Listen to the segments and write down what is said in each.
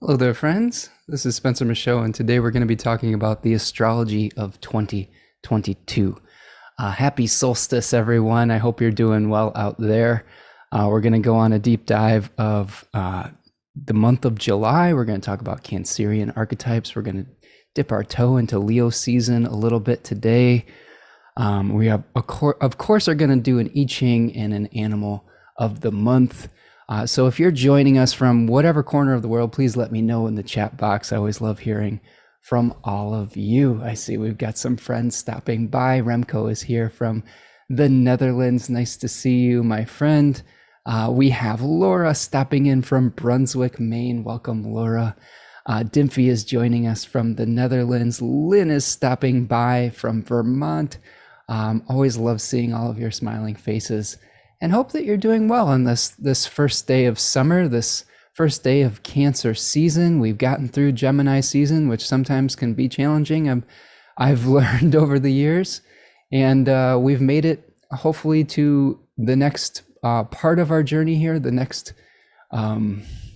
Hello there, friends. This is Spencer Michaud, and today we're going to be talking about the astrology of 2022. Happy solstice, everyone. I hope you're doing well out there. We're going to go on a deep dive of the month of July. We're going to talk about Cancerian archetypes. We're going to dip our toe into Leo season a little bit today. We have, of course, are going to do an I-Ching and an animal of the month. So if you're joining us from whatever corner of the world, please let me know in the chat box. I always love hearing from all of you. I see we've got some friends stopping by. Remco is here from the Netherlands. Nice to see you, my friend. We have Laura stopping in from Brunswick, Maine. Welcome, Laura. Dimfy is joining us from the Netherlands. Lynn is stopping by from Vermont. Always love seeing all of your smiling faces. And hope that you're doing well on this first day of summer, this first day of Cancer season. We've gotten through Gemini season, which sometimes can be challenging. I've learned over the years, and we've made it hopefully to the next part of our journey here, the next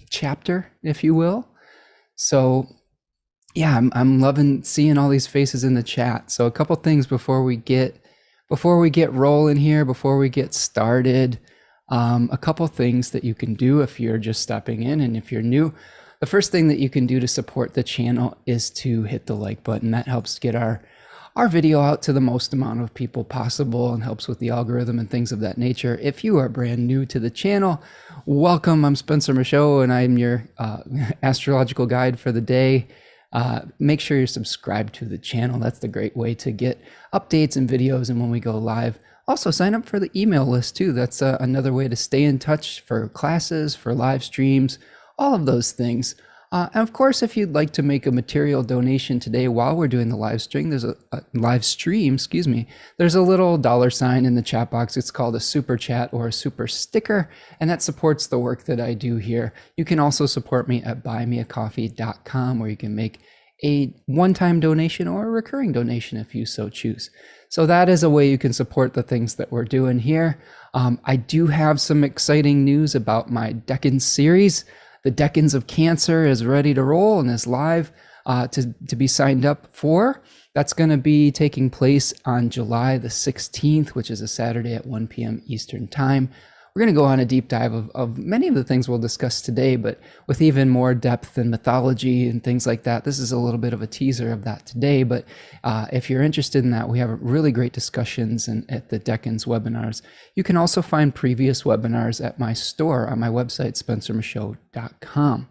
chapter, if you will. So yeah, I'm loving seeing all these faces in the chat. So a couple things before we get rolling here, before we get started, a couple things that you can do if you're just stopping in and if you're new. The first thing that you can do to support the channel is to hit the like button. That helps get our video out to the most amount of people possible and helps with the algorithm and things of that nature. If you are brand new to the channel, welcome. I'm Spencer Michaud and I'm your astrological guide for the day. Make sure you're subscribed to the channel. That's the great way to get updates and videos and when we go live. Also sign up for the email list too. That's another way to stay in touch for classes, for live streams, all of those things. And of course, if you'd like to make a material donation today while we're doing the live stream, there's a live stream, excuse me. There's a little $ in the chat box. It's called a super chat or a super sticker, and that supports the work that I do here. You can also support me at buymeacoffee.com, where you can make a one-time donation or a recurring donation if you so choose. So that is a way you can support the things that we're doing here. I do have some exciting news about my Decan series. The Decans of Cancer is ready to roll and is live to be signed up for. That's going to be taking place on July the 16th, which is a Saturday at 1 p.m. Eastern Time. We're going to go on a deep dive of many of the things we'll discuss today, but with even more depth and mythology and things like that. This is a little bit of a teaser of that today, but if you're interested in that, we have really great discussions at the Decans webinars. You can also find previous webinars at my store on my website, spencermichaud.com.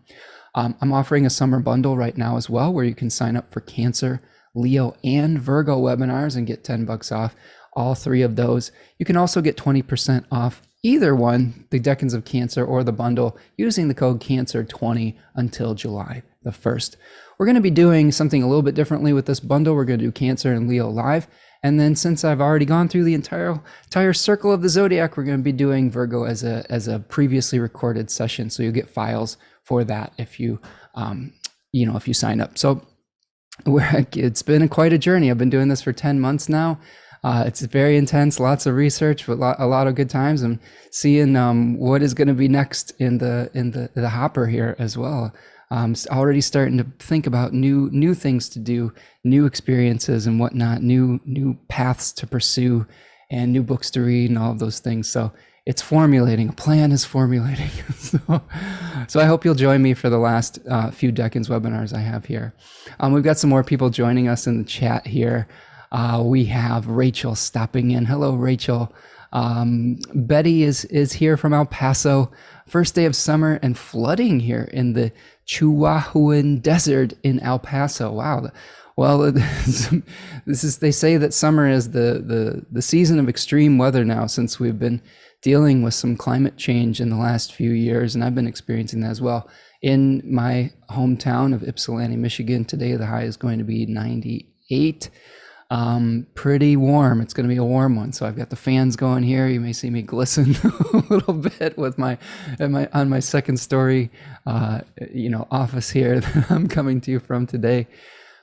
I'm offering a summer bundle right now as well, where you can sign up for Cancer, Leo, and Virgo webinars and get $10 off all three of those. You can also get 20% off either one, the Decans of Cancer or the bundle, using the code CANCER20 until July the 1st. We're going to be doing something a little bit differently with this bundle. We're going to do Cancer and Leo live. And then since I've already gone through the entire circle of the zodiac, we're going to be doing Virgo as a previously recorded session. So you'll get files for that if you sign up. So it's been quite a journey. I've been doing this for 10 months now. It's very intense, lots of research, but a lot of good times, and seeing what is going to be next in the hopper here as well. Already starting to think about new things to do, new experiences and whatnot, new paths to pursue, and new books to read, and all of those things. So it's formulating. A plan is formulating. So I hope you'll join me for the last few Decans webinars I have here. We've got some more people joining us in the chat here. We have Rachel stopping in. Hello, Rachel. Betty is here from El Paso. First day of summer and flooding here in the Chihuahuan Desert in El Paso. Wow. Well, they say that summer is the season of extreme weather now, since we've been dealing with some climate change in the last few years, and I've been experiencing that as well. In my hometown of Ypsilanti, Michigan, today the high is going to be 98. Pretty warm. It's going to be a warm one. So I've got the fans going here. You may see me glisten a little bit with on my second story, office here that I'm coming to you from today.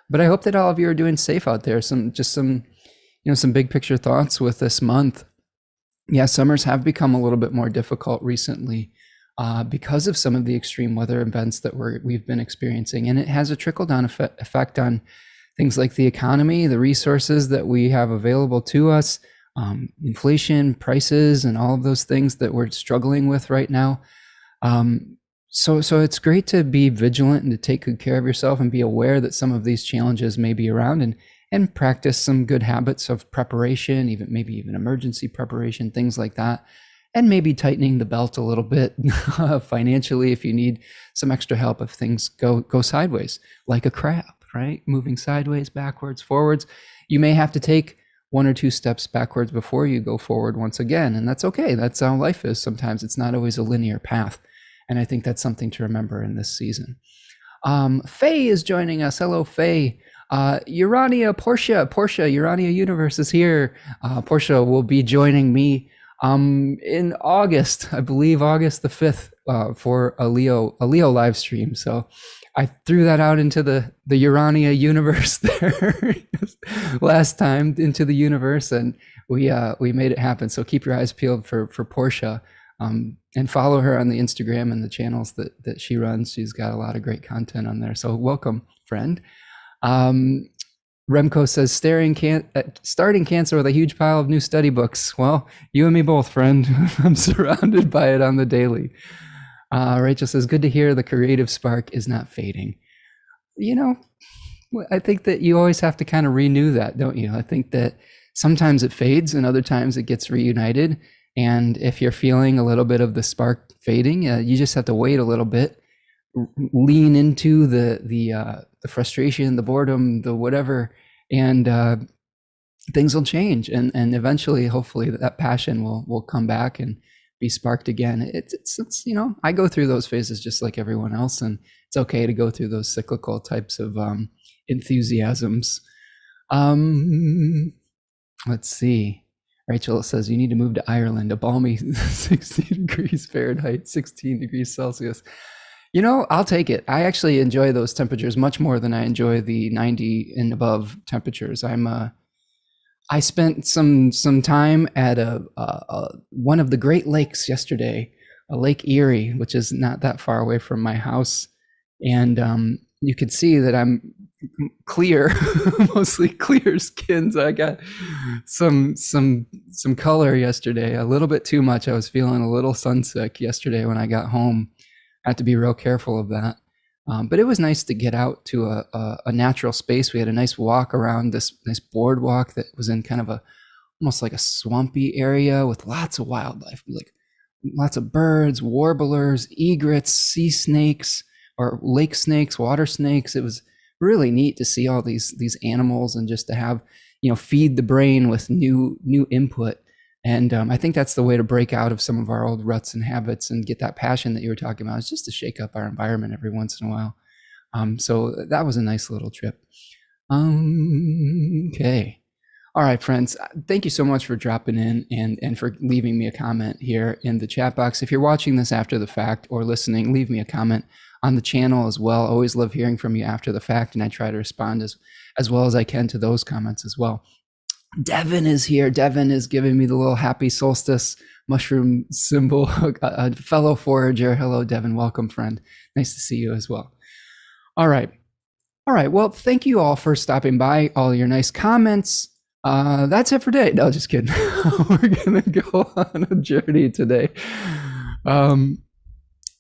But I hope that all of you are doing safe out there. Some big picture thoughts with this month. Yeah, summers have become a little bit more difficult recently. because of some of the extreme weather events that we've been experiencing. And it has a trickle-down effect on things like the economy, the resources that we have available to us, inflation, prices, and all of those things that we're struggling with right now. So it's great to be vigilant and to take good care of yourself and be aware that some of these challenges may be around, and practice some good habits of preparation, maybe even emergency preparation, things like that. And maybe tightening the belt a little bit financially if you need some extra help if things go sideways, like a crab, right? Moving sideways, backwards, forwards. You may have to take 1 or 2 steps backwards before you go forward once again. And that's okay. That's how life is. Sometimes it's not always a linear path. And I think that's something to remember in this season. Faye is joining us. Hello, Faye. Portia, Urania Universe is here. Portia will be joining me in August, I believe August the 5th, for a Leo live stream. So I threw that out into the Urania universe there last time, into the universe, and we made it happen. So keep your eyes peeled for Portia, and follow her on the Instagram and the channels that she runs. She's got a lot of great content on there. So welcome, friend. Remco says, starting Cancer with a huge pile of new study books. Well, you and me both, friend. I'm surrounded by it on the daily. Rachel says, good to hear the creative spark is not fading. You know, I think that you always have to kind of renew that, don't you? I think that sometimes it fades and other times it gets reunited. And if you're feeling a little bit of the spark fading, you just have to wait a little bit, lean into the frustration, the boredom, the whatever, and things will change, and eventually, hopefully, that passion will come back and be sparked again. It's you know, I go through those phases just like everyone else, and it's okay to go through those cyclical types of enthusiasms. Let's see. Rachel says, you need to move to Ireland, a balmy 60 degrees Fahrenheit, 16 degrees Celsius. You know, I'll take it. I actually enjoy those temperatures much more than I enjoy the 90 and above temperatures. I spent some time at one of the Great Lakes yesterday, a Lake Erie, which is not that far away from my house, and you could see that I'm clear, mostly clear skin. So I got some color yesterday, a little bit too much. I was feeling a little sunsick yesterday when I got home. I had to be real careful of that. But it was nice to get out to a natural space. We had a nice walk around this nice boardwalk that was in kind of almost like a swampy area with lots of wildlife, like lots of birds, warblers, egrets, sea snakes, or lake snakes, water snakes. It was really neat to see all these animals and just to have, you know, feed the brain with new input. And I think that's the way to break out of some of our old ruts and habits and get that passion that you were talking about, is just to shake up our environment every once in a while. So that was a nice little trip. Okay. All right, friends, thank you so much for dropping in and for leaving me a comment here in the chat box. If you're watching this after the fact or listening, leave me a comment on the channel as well. Always love hearing from you after the fact, and I try to respond as well as I can to those comments as well. Devin is here. Devin is giving me the little happy solstice mushroom symbol, a fellow forager. Hello, Devin. Welcome, friend. Nice to see you as well. All right. Well, thank you all for stopping by, all your nice comments. That's it for today. No, just kidding. We're going to go on a journey today.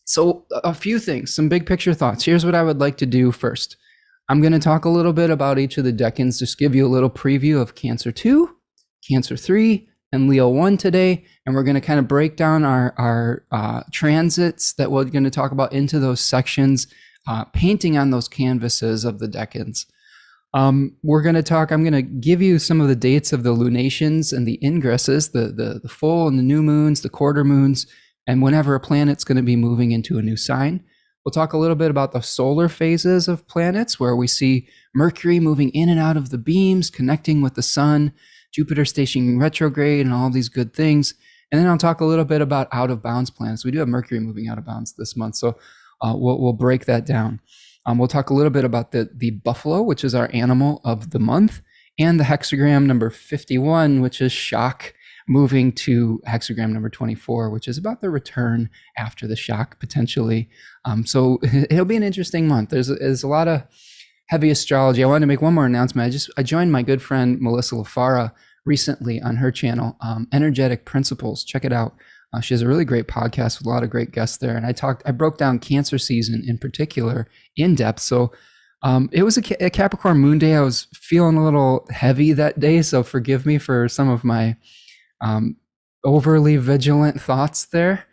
So a few things, some big picture thoughts. Here's what I would like to do first. I'm going to talk a little bit about each of the decans, just give you a little preview of Cancer 2, Cancer 3, and Leo 1 today. And we're going to kind of break down our transits that we're going to talk about into those sections, painting on those canvases of the decans. I'm going to give you some of the dates of the lunations and the ingresses, the full and the new moons, the quarter moons, and whenever a planet's going to be moving into a new sign. We'll talk a little bit about the solar phases of planets, where we see Mercury moving in and out of the beams, connecting with the sun, Jupiter stationing retrograde, and all these good things. And then I'll talk a little bit about out of bounds planets. We do have Mercury moving out of bounds this month, so we'll break that down. We'll talk a little bit about the buffalo, which is our animal of the month, and the hexagram number 51, which is shock. moving to hexagram number 24, which is about the return after the shock, potentially. So it'll be an interesting month. There's a lot of heavy astrology. I wanted to make one more announcement. I joined my good friend Melissa LaFara recently on her channel, Energetic Principles. Check it out. She has a really great podcast with a lot of great guests there. And I broke down Cancer season in particular in depth. So it was a Capricorn moon day. I was feeling a little heavy that day. So forgive me for some of my overly vigilant thoughts there.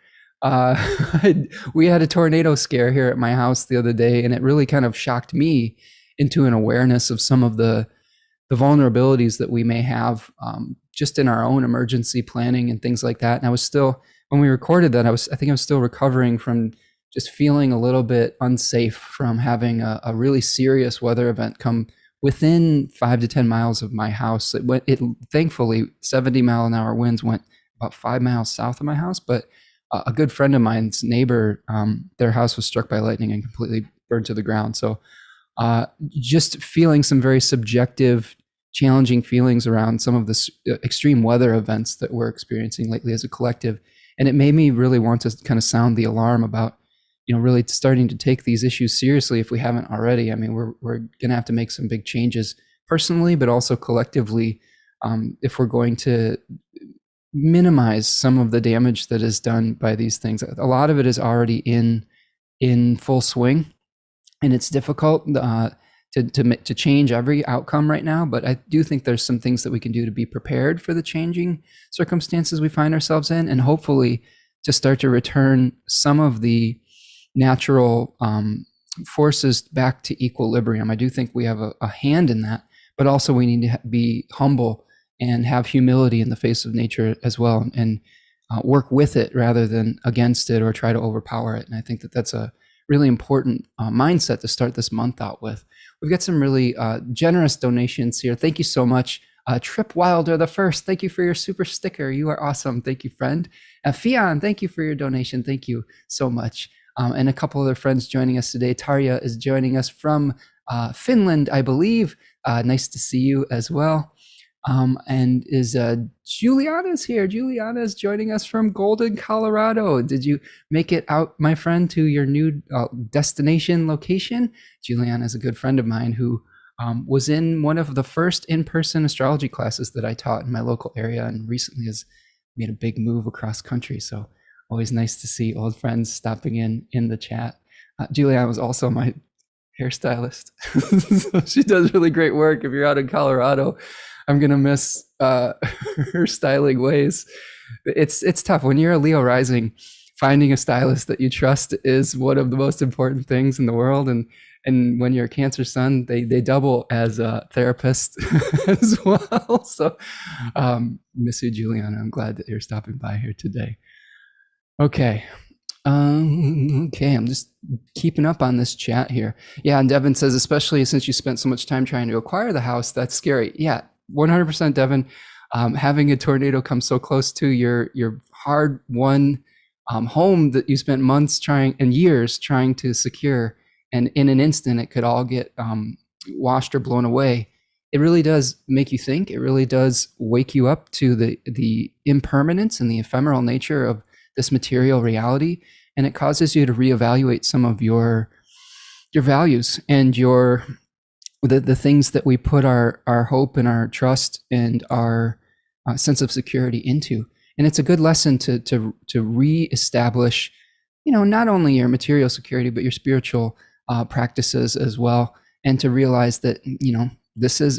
We had a tornado scare here at my house the other day, and it really kind of shocked me into an awareness of some of the vulnerabilities that we may have just in our own emergency planning and things like that. And I was still, when we recorded that, I think I was still recovering from just feeling a little bit unsafe from having a really serious weather event come within 5 to 10 miles of my house. Thankfully, 70-mile-an-hour winds went about 5 miles south of my house, but a good friend of mine's neighbor, their house was struck by lightning and completely burned to the ground. So just feeling some very subjective, challenging feelings around some of the extreme weather events that we're experiencing lately as a collective. And it made me really want to kind of sound the alarm about, really starting to take these issues seriously if we haven't already. I mean, we're going to have to make some big changes personally, but also collectively, if we're going to minimize some of the damage that is done by these things. A lot of it is already in full swing, and it's difficult to change every outcome right now. But I do think there's some things that we can do to be prepared for the changing circumstances we find ourselves in, and hopefully to start to return some of the natural forces back to equilibrium. I do think we have a hand in that, but also we need to be humble and have humility in the face of nature as well, and work with it rather than against it or try to overpower it. And I think that that's a really important mindset to start this month out with. We've got some really generous donations here. Thank you so much. Trip Wilder the First, thank you for your super sticker. You are awesome. Thank you, friend. Fion, thank you for your donation. Thank you so much. And a couple other friends joining us today. Tarja is joining us from Finland, I believe. Nice to see you as well. And is Juliana's here. Juliana is joining us from Golden, Colorado. Did you make it out, my friend, to your new destination location? Juliana is a good friend of mine who was in one of the first in-person astrology classes that I taught in my local area, and recently has made a big move across country. So always nice to see old friends stopping in the chat. Juliana was also my hairstylist. So she does really great work. If you're out in Colorado, I'm gonna miss her styling ways. It's tough when you're a Leo rising. Finding a stylist that you trust is one of the most important things in the world. And when you're a Cancer sun, they double as a therapist as well. So miss you, Juliana. I'm glad that you're stopping by here today. Okay. Okay, I'm just keeping up on this chat here. Yeah, and Devin says, especially since you spent so much time trying to acquire the house, that's scary. Yeah, 100%, Devin. Having a tornado come so close to your hard-won home that you spent months and years trying to secure, and in an instant it could all get washed or blown away. It really does make you think. It really does wake you up to the impermanence and the ephemeral nature of this material reality, and it causes you to reevaluate some of your values and the things that we put our hope and our trust and our sense of security into. And it's a good lesson to reestablish, not only your material security, but your spiritual practices as well, and to realize that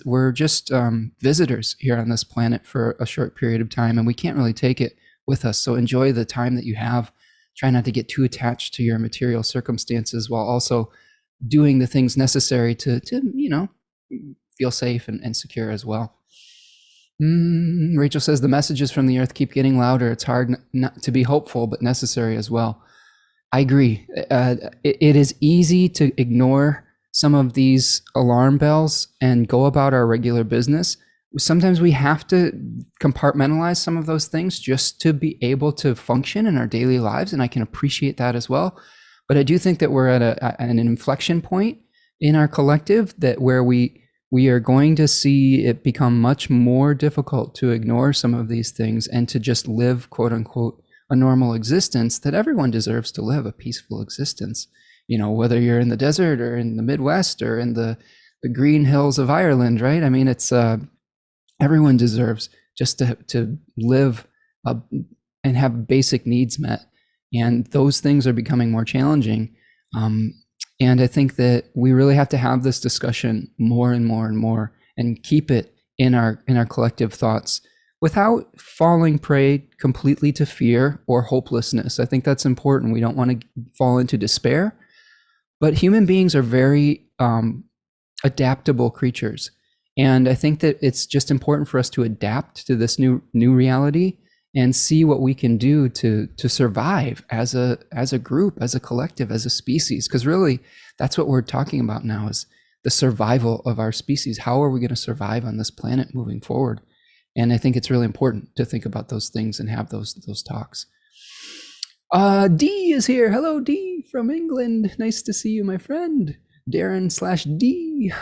we're just visitors here on this planet for a short period of time, and we can't really take it with us. So enjoy the time that you have. Try not to get too attached to your material circumstances, while also doing the things necessary to feel safe and secure as well. Rachel says, the messages from the earth keep getting louder. It's hard not to be hopeful, but necessary as well. I agree. It is easy to ignore some of these alarm bells and go about our regular business. Sometimes we have to compartmentalize some of those things just to be able to function in our daily lives, and I can appreciate that as well. But I do think that we're at an inflection point in our collective where we we are going to see it become much more difficult to ignore some of these things and to just live, quote unquote, a normal existence that everyone deserves to live, a peaceful existence. Whether you're in the desert or in the Midwest or in the green hills of Ireland, right? I mean, it's everyone deserves just to live and have basic needs met. And those things are becoming more challenging. And I think that we really have to have this discussion more and more and more and keep it in our collective thoughts without falling prey completely to fear or hopelessness. I think that's important. We don't want to fall into despair, but human beings are very adaptable creatures. And I think that it's just important for us to adapt to this new reality and see what we can do to survive as a group, as a collective, as a species. Because really, that's what we're talking about now, is the survival of our species. How are we going to survive on this planet moving forward? And I think it's really important to think about those things and have those talks. D is here. Hello, D from England. Nice to see you, my friend. Darren/D.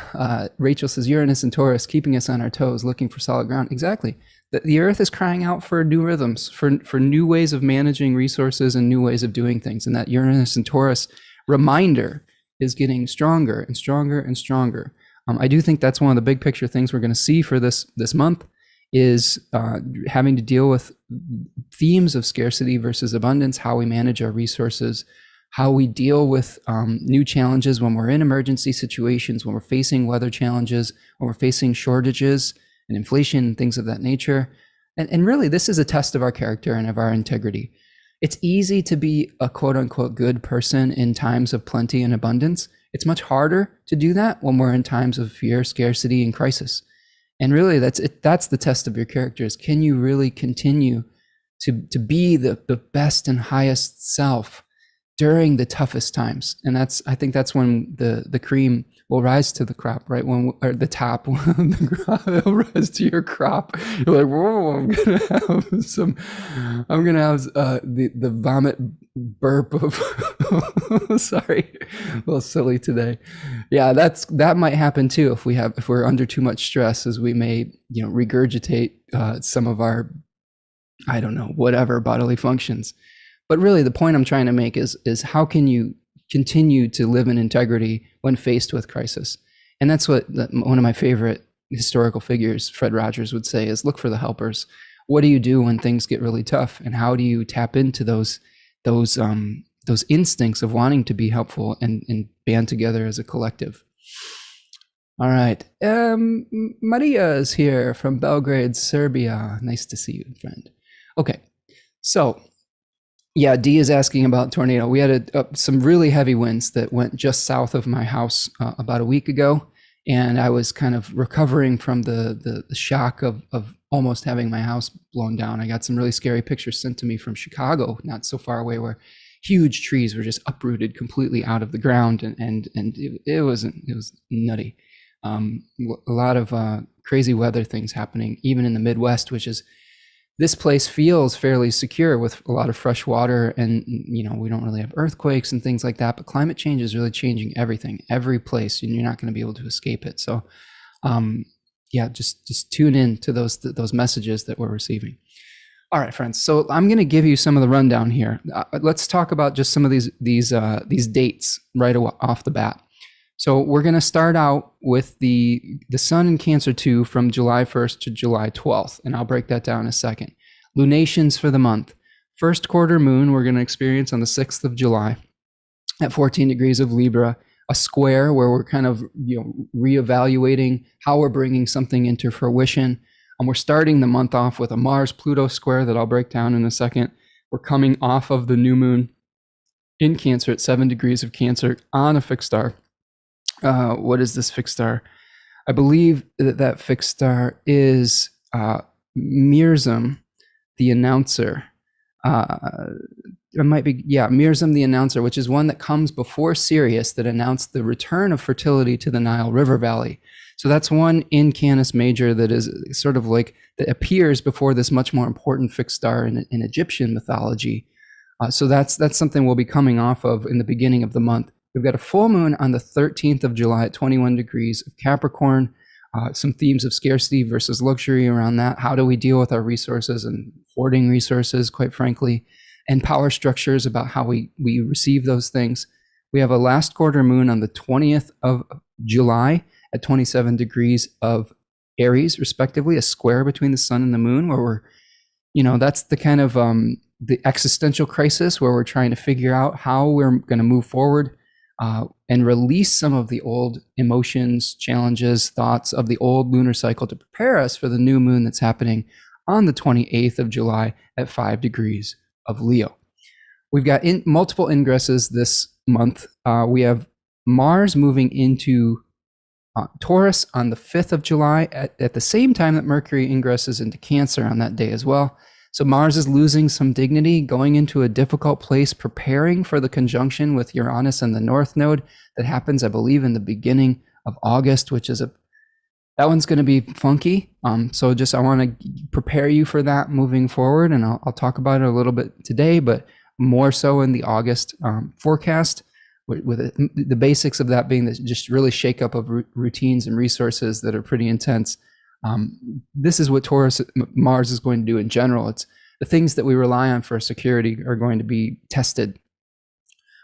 Rachel says, Uranus and Taurus keeping us on our toes, looking for solid ground. Exactly. The Earth is crying out for new rhythms, for new ways of managing resources and new ways of doing things. And that Uranus and Taurus reminder is getting stronger and stronger and stronger. I do think that's one of the big picture things we're going to see for this month, is having to deal with themes of scarcity versus abundance, how we manage our resources, how we deal with new challenges when we're in emergency situations, when we're facing weather challenges, when we're facing shortages and inflation and things of that nature. And really, this is a test of our character and of our integrity. It's easy to be a quote unquote good person in times of plenty and abundance. It's much harder to do that when we're in times of fear, scarcity, and crisis. And really, that's the test of your character, is can you really continue to be the best and highest self during the toughest times? And I think that's when the cream will rise to the crop, right? Or the top, the crop will rise to your crop. You're like, whoa, I'm gonna have the vomit burp of sorry, a little silly today. Yeah, that might happen too if we're under too much stress, as we may regurgitate some of our, I don't know, whatever bodily functions. But really, the point I'm trying to make is how can you continue to live in integrity when faced with crisis? And that's what one of my favorite historical figures, Fred Rogers, would say, is look for the helpers. What do you do when things get really tough? And how do you tap into those instincts of wanting to be helpful and band together as a collective? All right. Maria is here from Belgrade, Serbia. Nice to see you, friend. Okay. So, yeah, D is asking about tornado. We had some really heavy winds that went just south of my house about a week ago, and I was kind of recovering from the shock of almost having my house blown down. I got some really scary pictures sent to me from Chicago, not so far away, where huge trees were just uprooted completely out of the ground, and it was nutty. A lot of crazy weather things happening, even in the Midwest, which is, this place feels fairly secure with a lot of fresh water, and we don't really have earthquakes and things like that, but climate change is really changing everything, every place, and you're not going to be able to escape it. So yeah, just tune in to those messages that we're receiving. All right, friends, so I'm going to give you some of the rundown here. Let's talk about just some of these dates right off the bat. So we're going to start out with the Sun in Cancer 2 from July 1st to July 12th, and I'll break that down in a second. Lunations for the month. First quarter moon we're going to experience on the 6th of July at 14 degrees of Libra, a square where we're kind of reevaluating how we're bringing something into fruition. And we're starting the month off with a Mars-Pluto square that I'll break down in a second. We're coming off of the new moon in Cancer at 7 degrees of Cancer on a fixed star. What is this fixed star? I believe that fixed star is Mirzum, the announcer. It might be, Mirzum, the announcer, which is one that comes before Sirius that announced the return of fertility to the Nile River Valley. So that's one in Canis Major that is sort of like, that appears before this much more important fixed star in Egyptian mythology. So that's something we'll be coming off of in the beginning of the month. We've got a full moon on the 13th of July at 21 degrees of Capricorn, some themes of scarcity versus luxury around that. How do we deal with our resources and hoarding resources, quite frankly, and power structures about how we receive those things. We have a last quarter moon on the 20th of July at 27 degrees of Aries, respectively, a square between the sun and the moon, where we're, that's the kind of the existential crisis where we're trying to figure out how we're going to move forward and release some of the old emotions, challenges, thoughts of the old lunar cycle to prepare us for the new moon that's happening on the 28th of July at 5 degrees of Leo. We've got multiple ingresses this month. We have Mars moving into Taurus on the 5th of July at the same time that Mercury ingresses into Cancer on that day as well. So Mars is losing some dignity, going into a difficult place, preparing for the conjunction with Uranus and the North Node that happens, I believe, in the beginning of August, which is that one's going to be funky. So I want to prepare you for that moving forward, and I'll talk about it a little bit today, but more so in the August forecast, with the basics of that being just really shake up of routines and resources that are pretty intense. This is what Mars is going to do in general. It's the things that we rely on for security are going to be tested.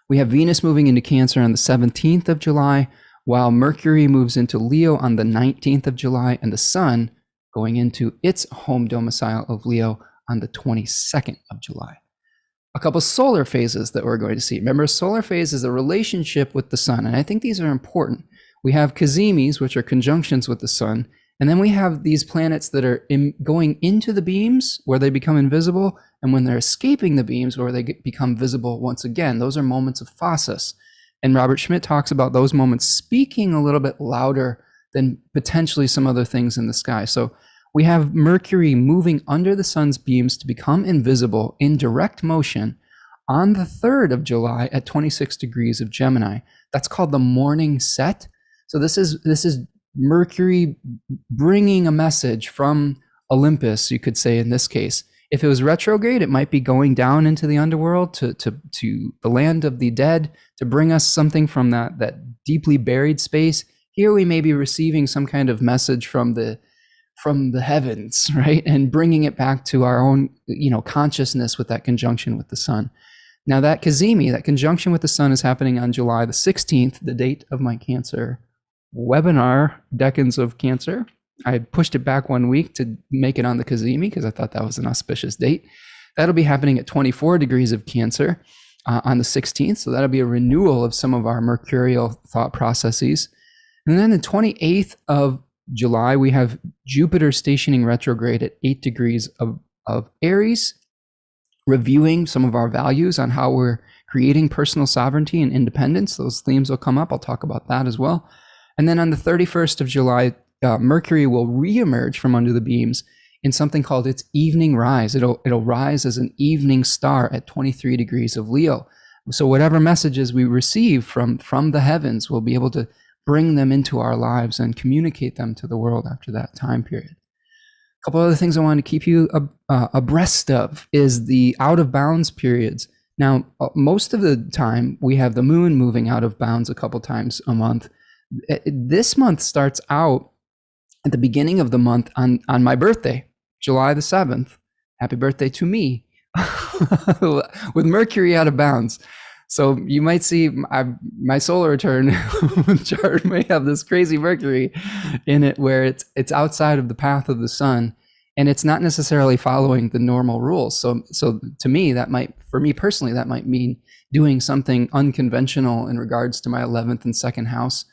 We have Venus moving into Cancer on the 17th of July, while Mercury moves into Leo on the 19th of July, and the Sun going into its home domicile of Leo on the 22nd of July. A couple solar phases that we're going to see. Remember, a solar phase is a relationship with the Sun, and I think these are important. We have cazemis, which are conjunctions with the Sun, and then we have these planets that are going into the beams where they become invisible, and when they're escaping the beams where they become visible once again. Those are moments of phasis. And Robert Schmidt talks about those moments speaking a little bit louder than potentially some other things in the sky. So we have Mercury moving under the Sun's beams to become invisible in direct motion on the 3rd of July at 26 degrees of Gemini. That's called the morning set. So this is Mercury bringing a message from Olympus, you could say in this case. If it was retrograde, it might be going down into the underworld to the land of the dead to bring us something from that deeply buried space. Here we may be receiving some kind of message from the heavens, right? And bringing it back to our own, consciousness with that conjunction with the Sun. Now that cazimi, that conjunction with the Sun, is happening on July the 16th, the date of my Cancer webinar, Decans of Cancer. I pushed it back 1 week to make it on the cazimi because I thought that was an auspicious date. That'll be happening at 24 degrees of Cancer on the 16th. So that'll be a renewal of some of our mercurial thought processes. And then the 28th of July, we have Jupiter stationing retrograde at 8 degrees of Aries, reviewing some of our values on how we're creating personal sovereignty and independence. Those themes will come up. I'll talk about that as well. And then on the 31st of July, Mercury will reemerge from under the beams in something called its evening rise. It'll rise as an evening star at 23 degrees of Leo. So whatever messages we receive from the heavens, we'll be able to bring them into our lives and communicate them to the world after that time period. A couple other things I want to keep you abreast of is the out of bounds periods. Now, most of the time we have the moon moving out of bounds a couple times a month. This month starts out at the beginning of the month on my birthday, July the 7th. Happy birthday to me, with Mercury out of bounds. So you might see my solar return chart may have this crazy Mercury in it where it's outside of the path of the Sun, and it's not necessarily following the normal rules. So to me, for me personally, that might mean doing something unconventional in regards to my 11th and 2nd house,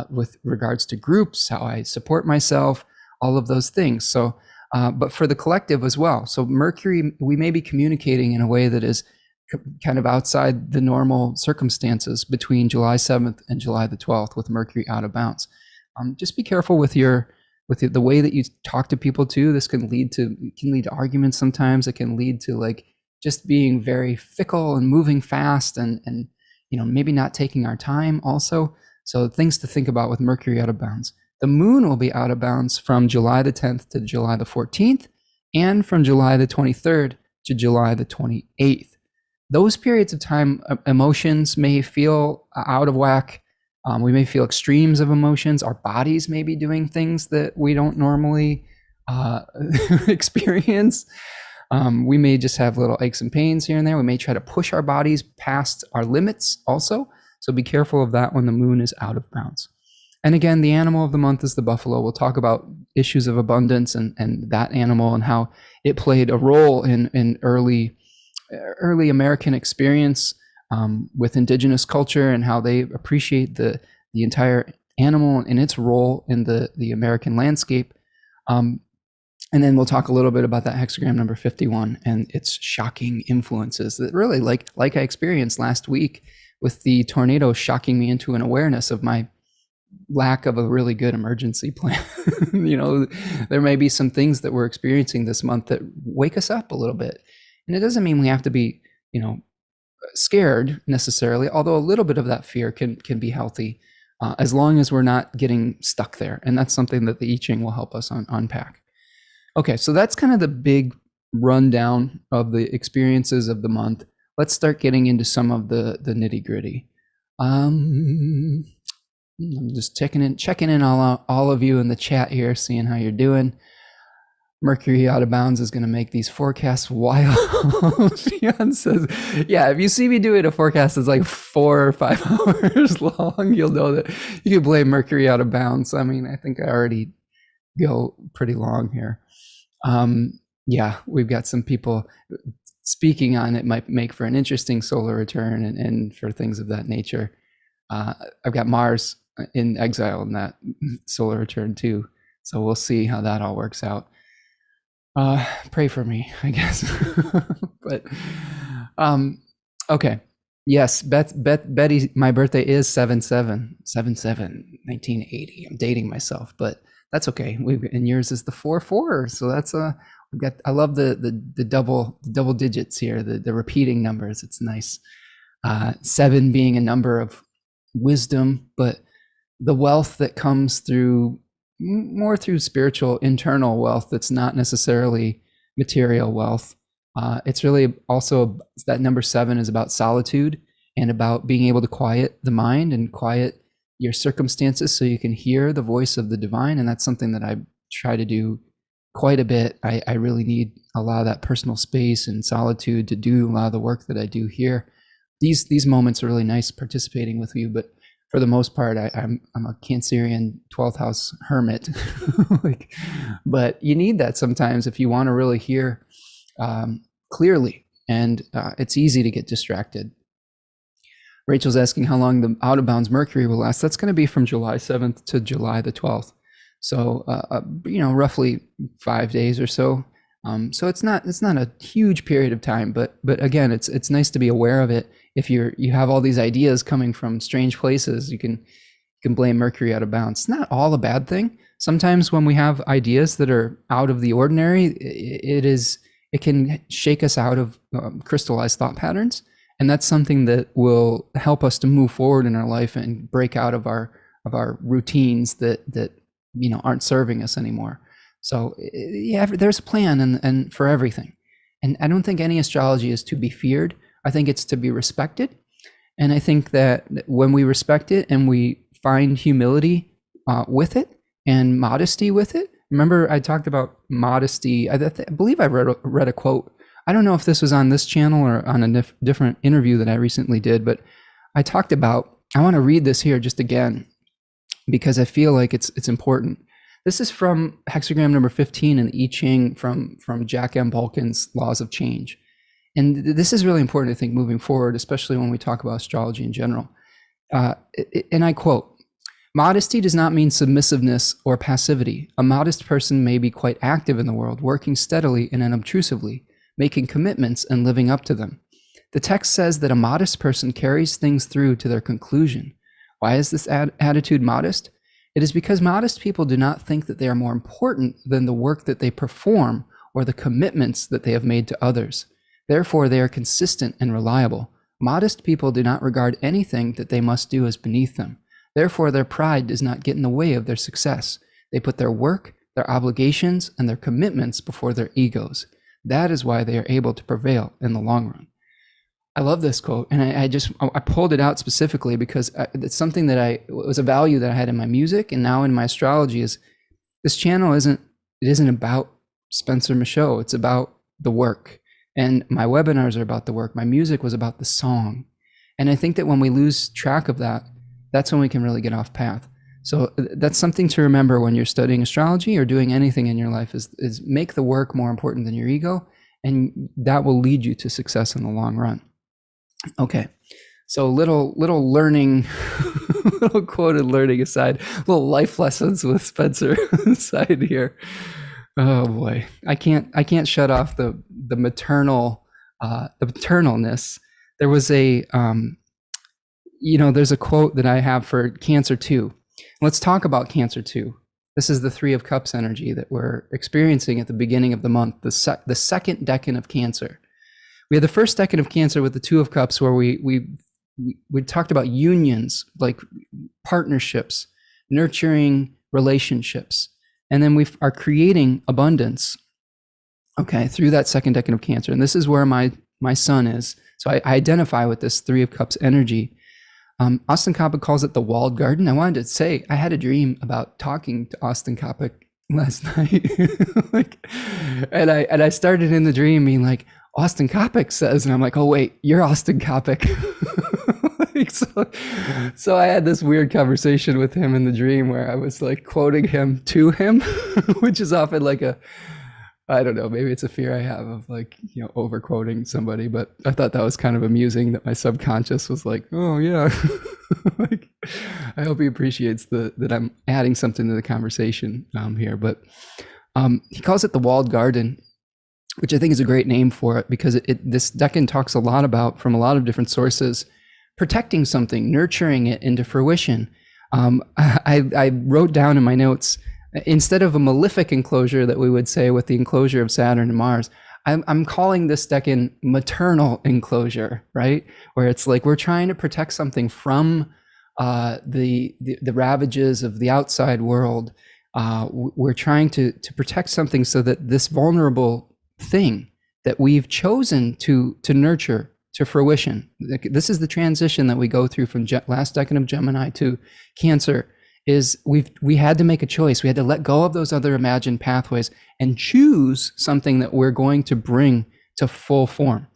with regards to groups, how I support myself, all of those things. So, but for the collective as well. So Mercury, we may be communicating in a way that is kind of outside the normal circumstances between July 7th and July the 12th with Mercury out of bounds. Just be careful with the way that you talk to people too. This can lead to arguments sometimes. It can lead to just being very fickle and moving fast and maybe not taking our time also. So things to think about with Mercury out of bounds. The moon will be out of bounds from July the 10th to July the 14th and from July the 23rd to July the 28th. Those periods of time, emotions may feel out of whack. We may feel extremes of emotions. Our bodies may be doing things that we don't normally experience. We may just have little aches and pains here and there. We may try to push our bodies past our limits also. So be careful of that when the moon is out of bounds. And again, the animal of the month is the buffalo. We'll talk about issues of abundance and that animal and how it played a role in early American experience with indigenous culture, and how they appreciate the entire animal and its role in the American landscape. And then we'll talk a little bit about that hexagram number 51 and its shocking influences that really, like I experienced last week with the tornado shocking me into an awareness of my lack of a really good emergency plan. There may be some things that we're experiencing this month that wake us up a little bit. And it doesn't mean we have to be, scared necessarily, although a little bit of that fear can be healthy, as long as we're not getting stuck there. And that's something that the I-Ching will help us unpack. Okay, so that's kind of the big rundown of the experiences of the month. Let's start getting into some of the nitty gritty. I'm just checking in all of you in the chat here, seeing how you're doing. Mercury out of bounds is going to make these forecasts wild. Jan says, yeah, if you see me doing a forecast that's like 4 or 5 hours long, you'll know that you can blame Mercury out of bounds. I mean, I think I already go pretty long here. Yeah, we've got some people speaking on it. Might make for an interesting solar return and for things of that nature. I've got Mars in exile in that solar return too. So we'll see how that all works out. Pray for me, I guess. But okay. Yes, Betty, my birthday is 7/7, 1980. I'm dating myself, but that's okay. And yours is the 4/4, so that's I love the double digits here, the repeating numbers. It's nice. 7 being a number of wisdom, but the wealth that comes through more through spiritual internal wealth that's not necessarily material wealth. It's really also that number 7 is about solitude and about being able to quiet the mind and quiet your circumstances so you can hear the voice of the divine. And that's something that I try to do quite a bit. I really need a lot of that personal space and solitude to do a lot of the work that I do here. These moments are really nice participating with you, but for the most part, I'm a Cancerian 12th house hermit. But you need that sometimes if you want to really hear clearly, and it's easy to get distracted. Rachel's asking how long the out of bounds Mercury will last. That's going to be from July 7th to July the 12th. So, roughly 5 days or so. So it's not a huge period of time, but again, it's nice to be aware of it. If you have all these ideas coming from strange places, you can blame Mercury out of bounds. It's not all a bad thing. Sometimes when we have ideas that are out of the ordinary, it can shake us out of crystallized thought patterns, and that's something that will help us to move forward in our life and break out of our routines that aren't serving us anymore. So yeah, there's a plan and for everything. And I don't think any astrology is to be feared. I think it's to be respected. And I think that when we respect it and we find humility with it and modesty with it. Remember I talked about modesty. I believe I read a quote. I don't know if this was on this channel or on a different interview that I recently did, but I talked about, I want to read this here just again, because I feel like it's important. This is from hexagram number 15 in the I-Ching from Jack M. Balkin's Laws of Change. And this is really important, I think, moving forward, especially when we talk about astrology in general. And I quote, "Modesty does not mean submissiveness or passivity. A modest person may be quite active in the world, working steadily and unobtrusively, making commitments and living up to them. The text says that a modest person carries things through to their conclusion. Why is this attitude modest? It is because modest people do not think that they are more important than the work that they perform or the commitments that they have made to others. Therefore, they are consistent and reliable. Modest people do not regard anything that they must do as beneath them. Therefore, their pride does not get in the way of their success. They put their work, their obligations, and their commitments before their egos. That is why they are able to prevail in the long run." I love this quote, and I pulled it out specifically because it's something that it was a value that I had in my music and now in my astrology. Is this channel isn't about Spencer Michaud. It's about the work, and my webinars are about the work. My music was about the song, and I think that when we lose track of that, that's when we can really get off path. So that's something to remember when you're studying astrology or doing anything in your life is make the work more important than your ego, and that will lead you to success in the long run. Okay, so little learning, little quoted learning aside, little life lessons with Spencer aside here. Oh boy, I can't shut off the maternal, the maternalness. There was a there's a quote that I have for Cancer too. Let's talk about Cancer too. This is the Three of Cups energy that we're experiencing at the beginning of the month, the second decan of Cancer. We had the first decan of Cancer with the Two of Cups, where we talked about unions, like partnerships, nurturing relationships, and then we are creating abundance. Okay, through that second decan of Cancer, and this is where my sun is. So I identify with this Three of Cups energy. Austin Coppock calls it the walled garden. I wanted to say I had a dream about talking to Austin Coppock last night, and I started in the dream being like, Austin Coppock says, and I'm like, oh wait, you're Austin Coppock. So I had this weird conversation with him in the dream where I was like quoting him to him, which is often like I don't know, maybe it's a fear I have of like, over quoting somebody, but I thought that was kind of amusing that my subconscious was like, oh yeah. Like, I hope he appreciates that I'm adding something to the conversation here, but he calls it the walled garden, which I think is a great name for it, because this decan talks a lot about, from a lot of different sources, protecting something, nurturing it into fruition. I wrote down in my notes, instead of a malefic enclosure that we would say with the enclosure of Saturn and Mars, I'm calling this decan maternal enclosure, right? Where it's like we're trying to protect something from the ravages of the outside world. We're trying to protect something so that this vulnerable thing that we've chosen to nurture to fruition. This is the transition that we go through from last decan of Gemini to Cancer. Is we had to make a choice. We had to let go of those other imagined pathways and choose something that we're going to bring to full form.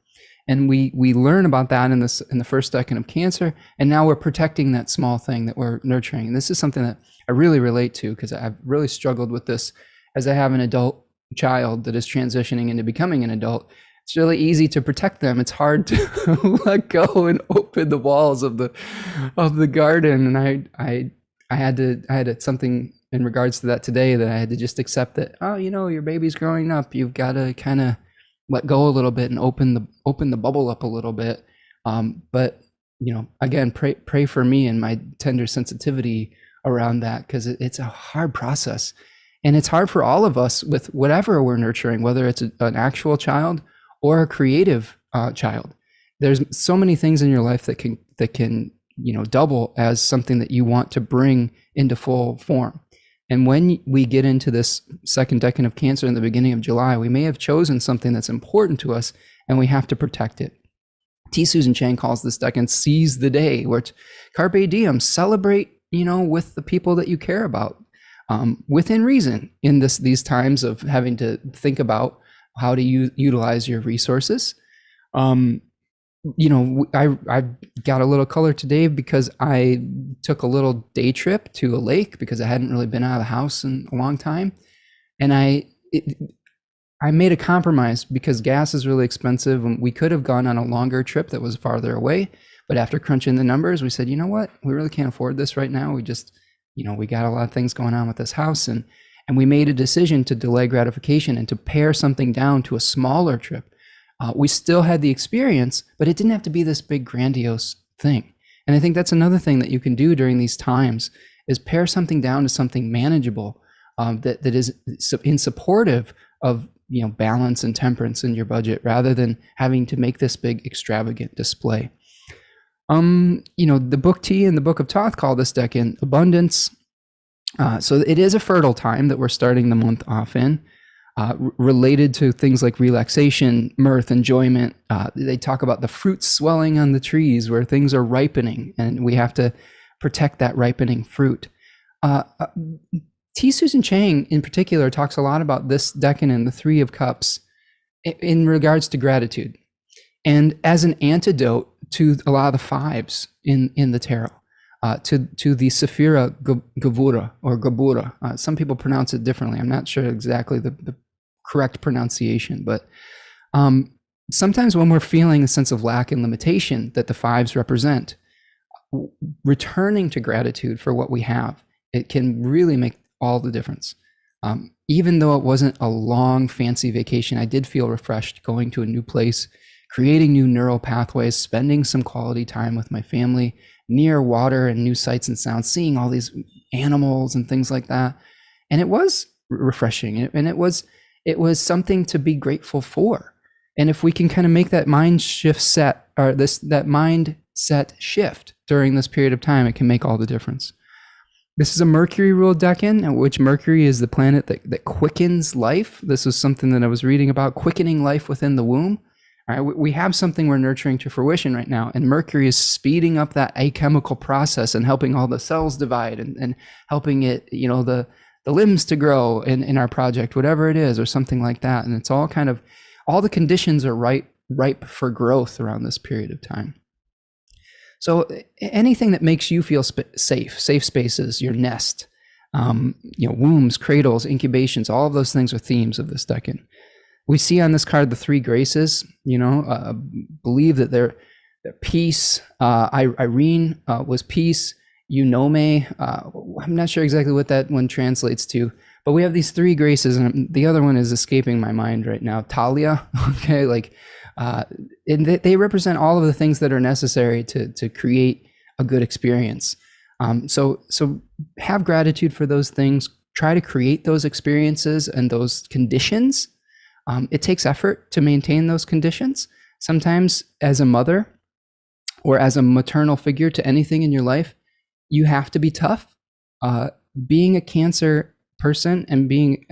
And we learn about that in the first decan of Cancer, and now we're protecting that small thing that we're nurturing. And this is something that I really relate to, because I've really struggled with this as I have an adult child that is transitioning into becoming an adult. It's really easy to protect them. It's hard to let go and open the walls of the garden. And I had something in regards to that today, that I had to just accept that, your baby's growing up. You've got to kind of let go a little bit and open the bubble up a little bit. But again, pray for me and my tender sensitivity around that, because it's a hard process, and it's hard for all of us with whatever we're nurturing, whether it's an actual child or a creative child. There's so many things in your life that can double as something that you want to bring into full form. And when we get into this second decan of Cancer in the beginning of July, we may have chosen something that's important to us, and we have to protect it. T. Susan Chang calls this decan seize the day, where it's carpe diem, celebrate, with the people that you care about, within reason, in these times of having to think about how to utilize your resources. I got a little color today because I took a little day trip to a lake, because I hadn't really been out of the house in a long time. And I made a compromise, because gas is really expensive, and we could have gone on a longer trip that was farther away. But after crunching the numbers, we said, you know what? We really can't afford this right now. We just, we got a lot of things going on with this house. And we made a decision to delay gratification and to pare something down to a smaller trip. We still had the experience, but it didn't have to be this big grandiose thing. And I think that's another thing that you can do during these times, is pare something down to something manageable, that is in supportive of balance and temperance in your budget, rather than having to make this big extravagant display. The book T and the book of Thoth call this decan abundance. So it is a fertile time that we're starting the month off in. related to things like relaxation, mirth, enjoyment. They talk about the fruits swelling on the trees where things are ripening, and we have to protect that ripening fruit. T. Susan Chang, in particular, talks a lot about this decan and the Three of Cups in regards to gratitude, and as an antidote to a lot of the fives in the tarot, to the Sephira Gavura or Gabura. Some people pronounce it differently. I'm not sure exactly the correct pronunciation, but sometimes when we're feeling a sense of lack and limitation that the fives represent, returning to gratitude for what we have, it can really make all the difference. Even though it wasn't a long, fancy vacation, I did feel refreshed going to a new place, creating new neural pathways, spending some quality time with my family near water and new sights and sounds, seeing all these animals and things like that. And it was refreshing, and it was something to be grateful for. And if we can kind of make that mind shift set, or that mindset shift during this period of time, it can make all the difference. This is a Mercury ruled decan, which Mercury is the planet that quickens life. This is something that I was reading about, quickening life within the womb. All right, we have something we're nurturing to fruition right now, and Mercury is speeding up that alchemical process and helping all the cells divide and helping it, the limbs to grow in our project, whatever it is, or something like that. And it's all kind of, all the conditions are ripe for growth around this period of time. So anything that makes you feel safe spaces, your nest, wombs, cradles, incubations, all of those things are themes of this decan. We see on this card the three graces, believe that they're peace. Irene was peace. I'm not sure exactly what that one translates to, but we have these three graces, and the other one is escaping my mind right now. Talia, okay, and they represent all of the things that are necessary to create a good experience. So have gratitude for those things. Try to create those experiences and those conditions. It takes effort to maintain those conditions. Sometimes as a mother or as a maternal figure to anything in your life, you have to be tough. Being a Cancer person and being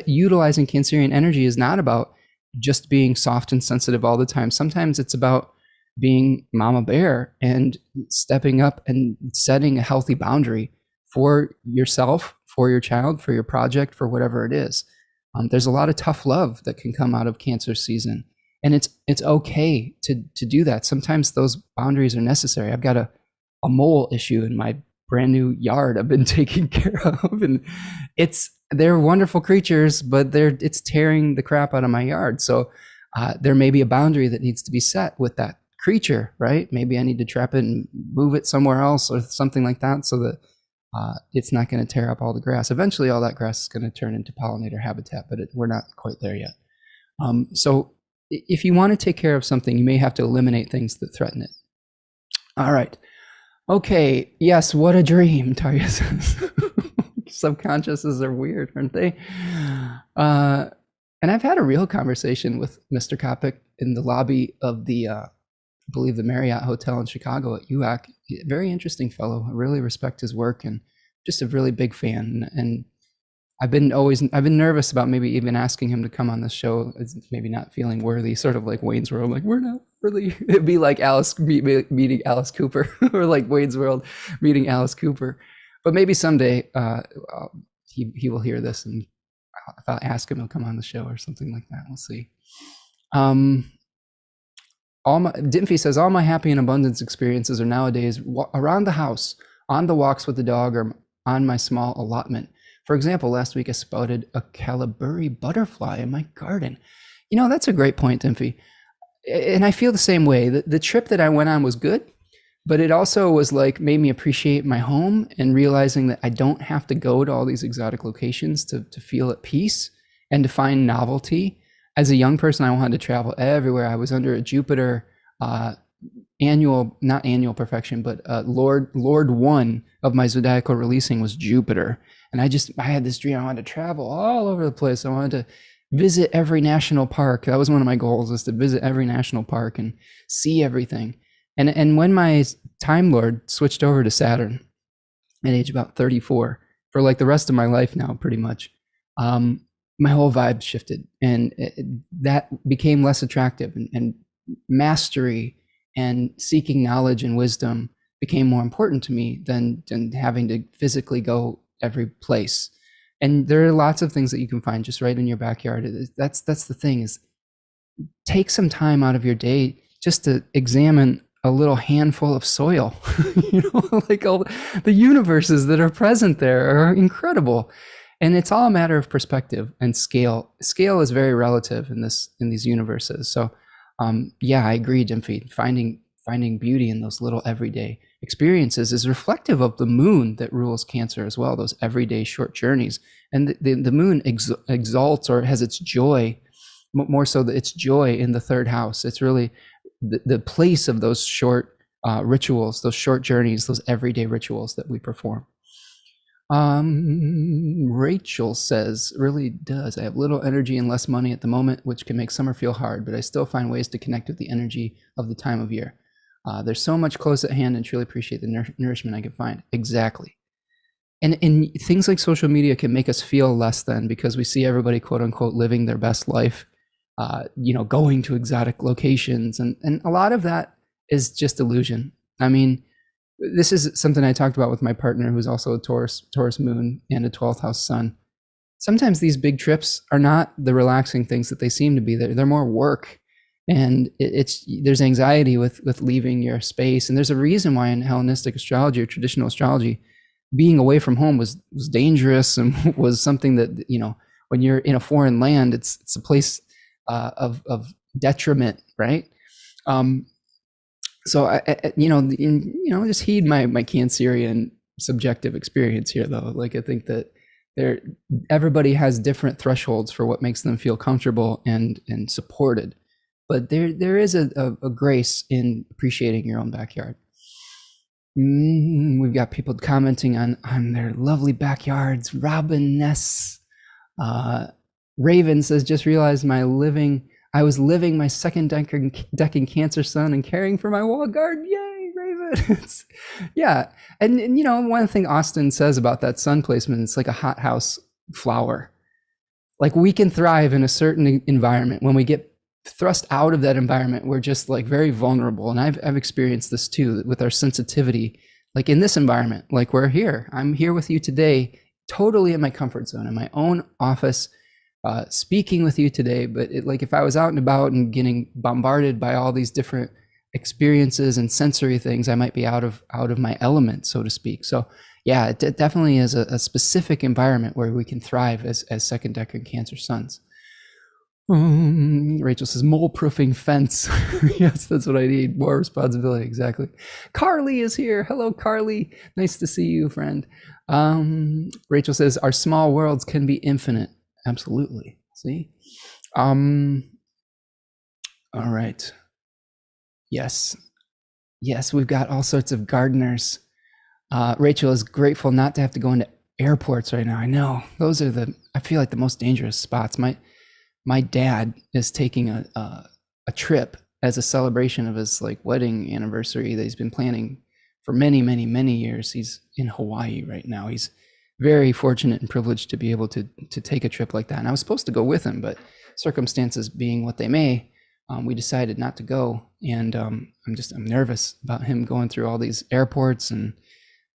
utilizing Cancerian energy is not about just being soft and sensitive all the time. Sometimes it's about being mama bear and stepping up and setting a healthy boundary for yourself, for your child, for your project, for whatever it is. There's a lot of tough love that can come out of Cancer season, and it's okay to do that. Sometimes those boundaries are necessary. I've got a mole issue in my brand new yard I've been taking care of, and they're wonderful creatures, but it's tearing the crap out of my yard. So there may be a boundary that needs to be set with that creature, right? Maybe I need to trap it and move it somewhere else or something like that, so that it's not going to tear up all the grass. Eventually, all that grass is going to turn into pollinator habitat, but we're not quite there yet. So if you want to take care of something, you may have to eliminate things that threaten it. All right. Okay. Yes. What a dream, Taria says. Subconsciouses are weird, aren't they? And I've had a real conversation with Mr. Kopic in the lobby of I believe the Marriott Hotel in Chicago at UAC. Very interesting fellow. I really respect his work and just a really big fan. And I've been nervous about maybe even asking him to come on this show, maybe not feeling worthy, sort of like Wayne's World, like we're not really, it'd be like Alice meeting Alice Cooper or like Wayne's World meeting Alice Cooper. But maybe someday he will hear this, and if I ask him, he'll come on the show or something like that. We'll see. Dimfy says, all my happy and abundance experiences are nowadays around the house, on the walks with the dog, or on my small allotment. For example, last week I spotted a Caliburi butterfly in my garden. That's a great point, Dimfy. And I feel the same way. The trip that I went on was good, but it also was made me appreciate my home and realizing that I don't have to go to all these exotic locations to feel at peace and to find novelty. As a young person, I wanted to travel everywhere. I was under a Jupiter not annual perfection, but Lord 1 of my zodiacal releasing was Jupiter. And I had this dream. I wanted to travel all over the place. I wanted to visit every national park. That was one of my goals, was to visit every national park and see everything. And when my Time Lord switched over to Saturn at age about 34, for the rest of my life now, pretty much, my whole vibe shifted, and that became less attractive, and mastery and seeking knowledge and wisdom became more important to me than having to physically go every place. And there are lots of things that you can find just right in your backyard. That's the thing, is take some time out of your day just to examine a little handful of soil. Like all the universes that are present there are incredible. And it's all a matter of perspective and scale. Scale is very relative in these universes. So yeah, I agree, Dimfy. Finding beauty in those little everyday experiences is reflective of the moon that rules Cancer as well, those everyday short journeys. And the moon exalts, or has its joy, more so that its joy in the third house. It's really the place of those short rituals, those short journeys, those everyday rituals that we perform. Rachel says, really does. I have little energy and less money at the moment, which can make summer feel hard, but I still find ways to connect with the energy of the time of year. There's so much close at hand, and truly appreciate the nourishment I can find. Exactly. And things like social media can make us feel less than, because we see everybody, quote unquote, living their best life, going to exotic locations. And a lot of that is just illusion. I mean, this is something I talked about with my partner, who's also a Taurus moon and a 12th house sun. Sometimes these big trips are not the relaxing things that they seem to be. They're more work. And there's anxiety with leaving your space. And there's a reason why in Hellenistic astrology or traditional astrology, being away from home was dangerous, and was something that, when you're in a foreign land, it's a place of detriment, right? So I just heed my Cancerian subjective experience here, though. Like, I think that everybody has different thresholds for what makes them feel comfortable and supported. But there is a grace in appreciating your own backyard. We've got people commenting on their lovely backyards. Robin Ness, Raven says, just realized I was living my second deccan Cancer sun and caring for my wall garden. Yay, Raven! Yeah, and one thing Austin says about that sun placement, it's like a hothouse flower. Like, we can thrive in a certain environment. When we get thrust out of that environment, we're just like very vulnerable. And I've experienced this too, with our sensitivity. Like in this environment, like I'm here with you today, totally in my comfort zone, in my own office, speaking with you today. But if I was out and about and getting bombarded by all these different experiences and sensory things, I might be out of my element, so to speak. So yeah, it definitely is a specific environment where we can thrive as second decan Cancer suns. Rachel says, mole-proofing fence. Yes, that's what I need. More responsibility. Exactly. Carly is here. Hello, Carly. Nice to see you, friend. Rachel says, our small worlds can be infinite. Absolutely. See? All right. Yes, we've got all sorts of gardeners. Rachel is grateful not to have to go into airports right now. I know. Those are I feel like the most dangerous spots. My dad is taking a trip as a celebration of his wedding anniversary that he's been planning for many, many, many years. He's in Hawaii right now. He's very fortunate and privileged to be able to take a trip like that. And I was supposed to go with him, but circumstances being what they may, we decided not to go. And I'm nervous about him going through all these airports and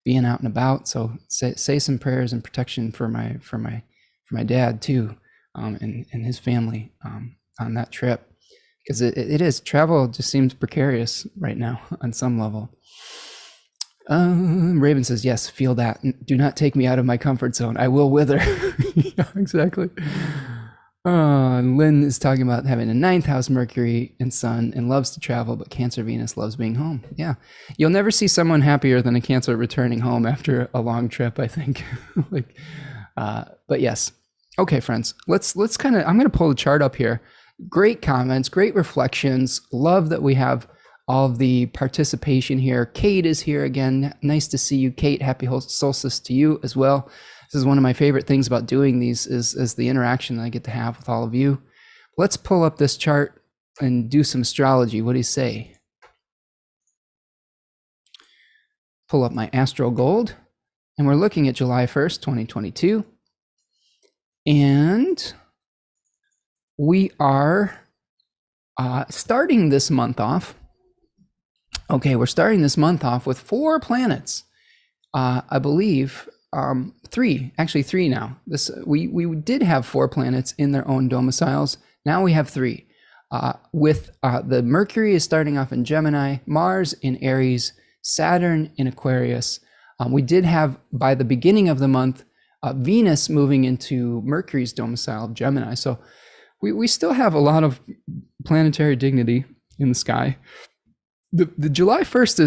being out and about. So say some prayers and protection for my dad too. And his family on that trip, because it is, travel just seems precarious right now on some level. Raven says, yes, feel that. Do not take me out of my comfort zone. I will wither. Yeah, exactly. Lynn is talking about having a 9th house Mercury and Sun and loves to travel, but Cancer Venus loves being home. Yeah, you'll never see someone happier than a Cancer returning home after a long trip, I think. But yes. Okay, friends, let's kind of, I'm going to pull the chart up here. Great comments, great reflections. Love that we have all of the participation here. Kate is here again. Nice to see you, Kate. Happy solstice to you as well. This is one of my favorite things about doing these is the interaction that I get to have with all of you. Let's pull up this chart and do some astrology. What do you say? Pull up my Astro Gold, and we're looking at July 1st, 2022. And we are starting this month off. Okay, we're starting this month off with 4 planets. I believe three now. We did have 4 planets in their own domiciles. Now we have 3. With the Mercury is starting off in Gemini, Mars in Aries, Saturn in Aquarius. We did have, by the beginning of the month, Venus moving into Mercury's domicile of Gemini. So we still have a lot of planetary dignity in the sky. The July 1st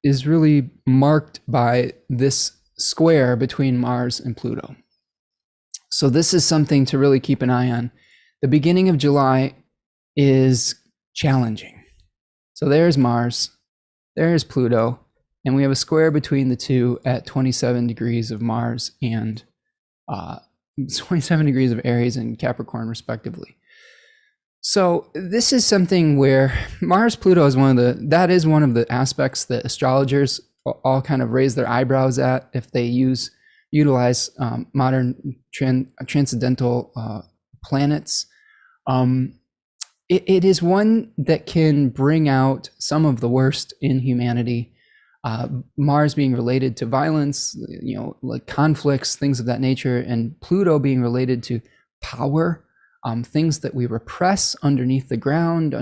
is really marked by this square between Mars and Pluto. So this is something to really keep an eye on. The beginning of July is challenging. So there's Mars, there's Pluto, and we have a square between the two at 27 degrees of Mars and 27 degrees of Aries and Capricorn, respectively. So this is something where Mars-Pluto is one of the aspects that astrologers all kind of raise their eyebrows at if they utilize modern transcendental planets. It is one that can bring out some of the worst in humanity. Mars being related to violence, like conflicts, things of that nature, and Pluto being related to power, things that we repress underneath the ground,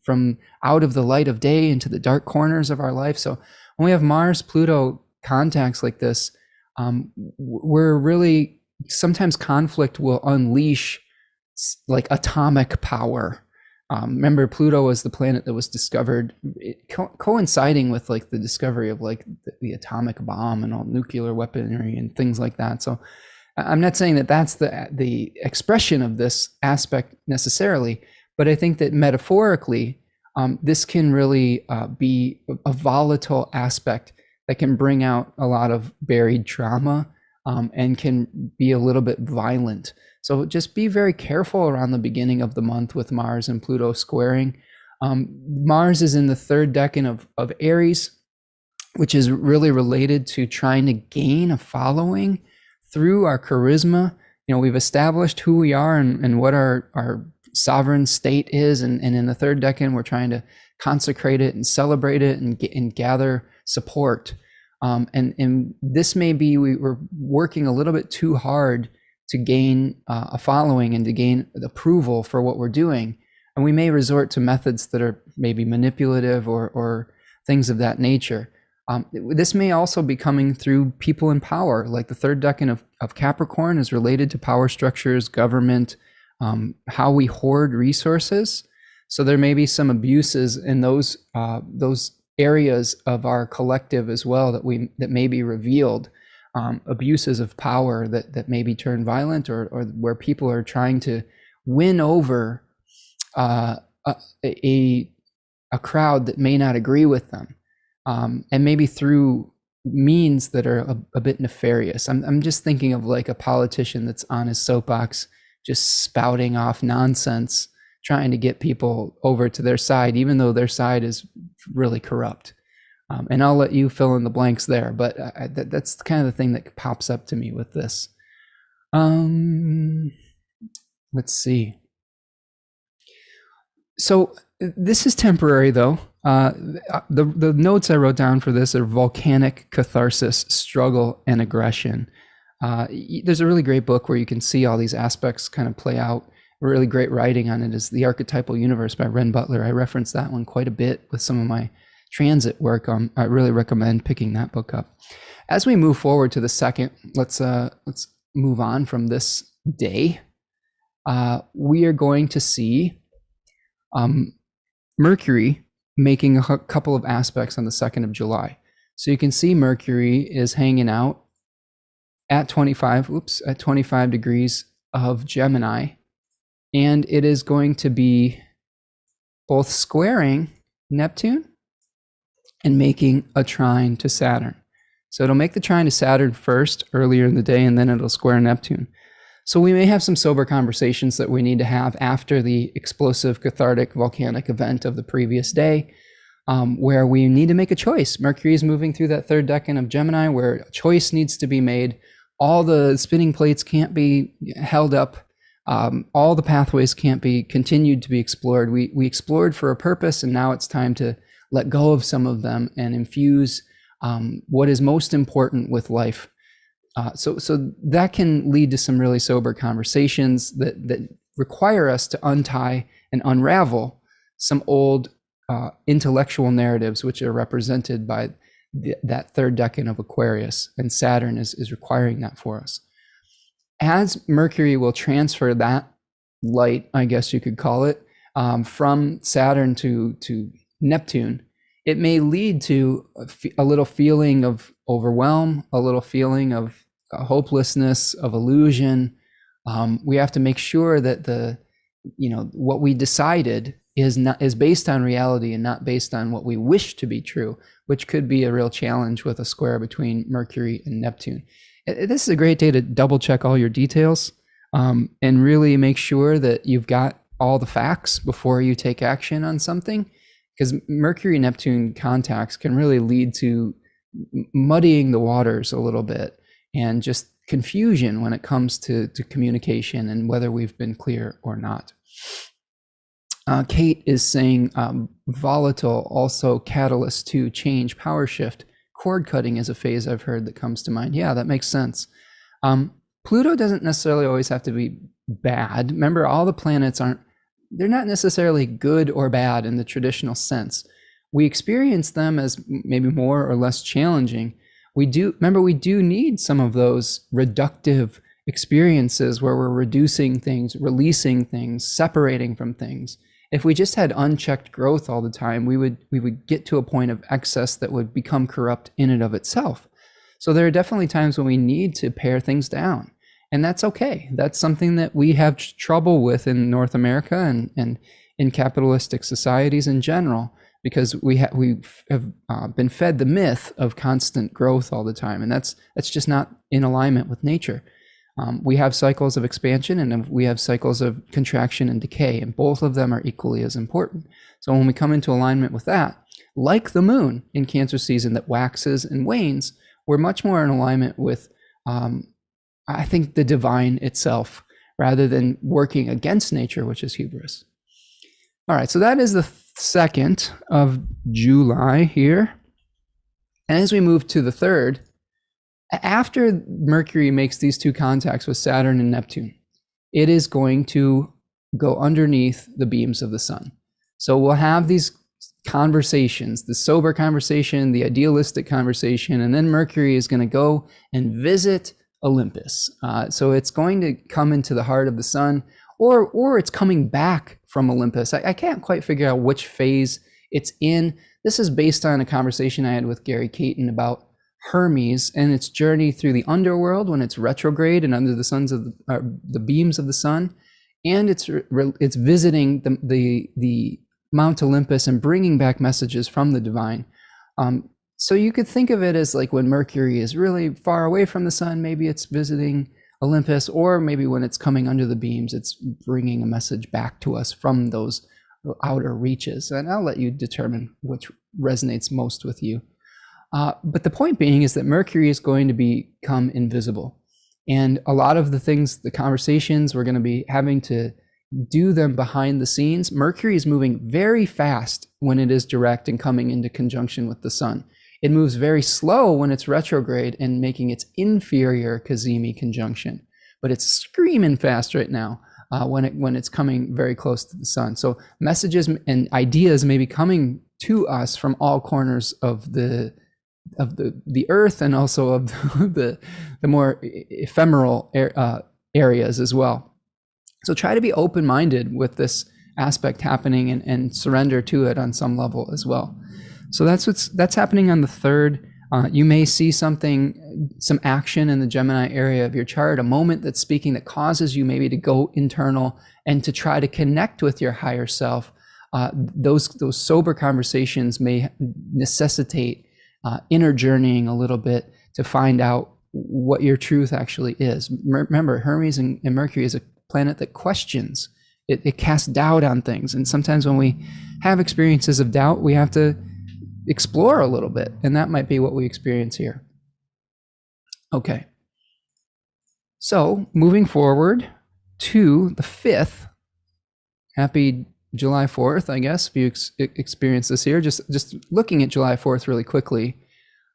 from out of the light of day into the dark corners of our life. So when we have Mars-Pluto contacts like this, we're really, sometimes conflict will unleash like atomic power. Remember, Pluto was the planet that was discovered coinciding with like the discovery of like the atomic bomb and all nuclear weaponry and things like that. So I'm not saying that that's the expression of this aspect necessarily, but I think that metaphorically, this can really be a volatile aspect that can bring out a lot of buried trauma, and can be a little bit violent. So just be very careful around the beginning of the month with Mars and Pluto squaring. Mars is in the 3rd decan of Aries, which is really related to trying to gain a following through our charisma. We've established who we are and what our sovereign state is. And in the 3rd decan, we're trying to consecrate it and celebrate it and gather support. And this may be, we're working a little bit too hard to gain a following and to gain approval for what we're doing. And we may resort to methods that are maybe manipulative or things of that nature. This may also be coming through people in power, like the 3rd decan of Capricorn is related to power structures, government, how we hoard resources. So there may be some abuses in those areas of our collective as well that may be revealed. Abuses of power that maybe turn violent, or where people are trying to win over a crowd that may not agree with them, and maybe through means that are a bit nefarious. I'm just thinking of like a politician that's on his soapbox just spouting off nonsense, trying to get people over to their side, even though their side is really corrupt. And I'll let you fill in the blanks there, but that's kind of the thing that pops up to me with this. Let's see. So this is temporary, though. The notes I wrote down for this are volcanic catharsis, struggle, and aggression. There's a really great book where you can see all these aspects kind of play out. Really great writing on it is The Archetypal Universe by Ren Butler. I reference that one quite a bit with some of my transit work. I really recommend picking that book up. As we move forward to the 2nd, let's move on from this day. We are going to see Mercury making a couple of aspects on the 2nd of July. So you can see Mercury is hanging out at 25 degrees of Gemini, and it is going to be both squaring Neptune and making a trine to Saturn. So it'll make the trine to Saturn first earlier in the day, and then it'll square Neptune. So we may have some sober conversations that we need to have after the explosive, cathartic, volcanic event of the previous day, where we need to make a choice. Mercury is moving through that 3rd decan of Gemini, where a choice needs to be made. All the spinning plates can't be held up All the pathways can't be continued to be explored. We explored for a purpose, and now it's time to let go of some of them and infuse what is most important with life. So that can lead to some really sober conversations that require us to untie and unravel some old intellectual narratives, which are represented by that third decan of Aquarius, and Saturn is requiring that for us. As Mercury will transfer that light, I guess you could call it, from Saturn to Neptune, it may lead to a little feeling of overwhelm, a little feeling of hopelessness, of illusion. We have to make sure that what we decided is based on reality and not based on what we wish to be true, which could be a real challenge with a square between Mercury and Neptune. This is a great day to double check all your details and really make sure that you've got all the facts before you take action on something, because Mercury-Neptune contacts can really lead to muddying the waters a little bit and just confusion when it comes to communication and whether we've been clear or not. Kate is saying volatile, also catalyst to change, power shift. Cord cutting is a phase I've heard that comes to mind. Yeah, that makes sense. Pluto doesn't necessarily always have to be bad. Remember, all the planets they're not necessarily good or bad in the traditional sense. We experience them as maybe more or less challenging. We do need some of those reductive experiences where we're reducing things, releasing things, separating from things. If we just had unchecked growth all the time, we would get to a point of excess that would become corrupt in and of itself. So there are definitely times when we need to pare things down, and that's okay. That's something that we have trouble with in North America and in capitalistic societies in general, because we have been fed the myth of constant growth all the time, and that's just not in alignment with nature. We have cycles of expansion and we have cycles of contraction and decay, and both of them are equally as important. So when we come into alignment with that, like the moon in Cancer season that waxes and wanes, we're much more in alignment with, I think, the divine itself, rather than working against nature, which is hubris. All right, so that is the 2nd of July here. And as we move to the 3rd, after Mercury makes these two contacts with Saturn and Neptune, it is going to go underneath the beams of the sun. So we'll have these conversations, the sober conversation, the idealistic conversation, and then Mercury is going to go and visit Olympus. So it's going to come into the heart of the sun, or it's coming back from Olympus. I can't quite figure out which phase it's in. This is based on a conversation I had with Gary Caton about Hermes and its journey through the underworld when it's retrograde and under the beams of the sun, and it's visiting the Mount Olympus and bringing back messages from the divine. So you could think of it as like when Mercury is really far away from the sun, maybe it's visiting Olympus, or maybe when it's coming under the beams, it's bringing a message back to us from those outer reaches. And I'll let you determine which resonates most with you. But the point being is that Mercury is going to become invisible. And a lot of the things, the conversations, we're going to be having to do them behind the scenes. Mercury is moving very fast when it is direct and coming into conjunction with the sun. It moves very slow when it's retrograde and making its inferior cazimi conjunction. But it's screaming fast right now when it's coming very close to the sun. So messages and ideas may be coming to us from all corners of the earth, and also of the more ephemeral areas as well. So try to be open-minded with this aspect happening and surrender to it on some level as well. So that's happening on the 3rd. You may see some action in the Gemini area of your chart, a moment that's speaking that causes you maybe to go internal and to try to connect with your higher self. Those sober conversations may necessitate inner journeying a little bit to find out what your truth actually is. Remember, Hermes and Mercury is a planet that questions. It casts doubt on things. And sometimes when we have experiences of doubt, we have to explore a little bit. And that might be what we experience here. Okay. So moving forward to the 5th. Happy July 4th, I guess, if you experience this here. Just looking at July 4th really quickly.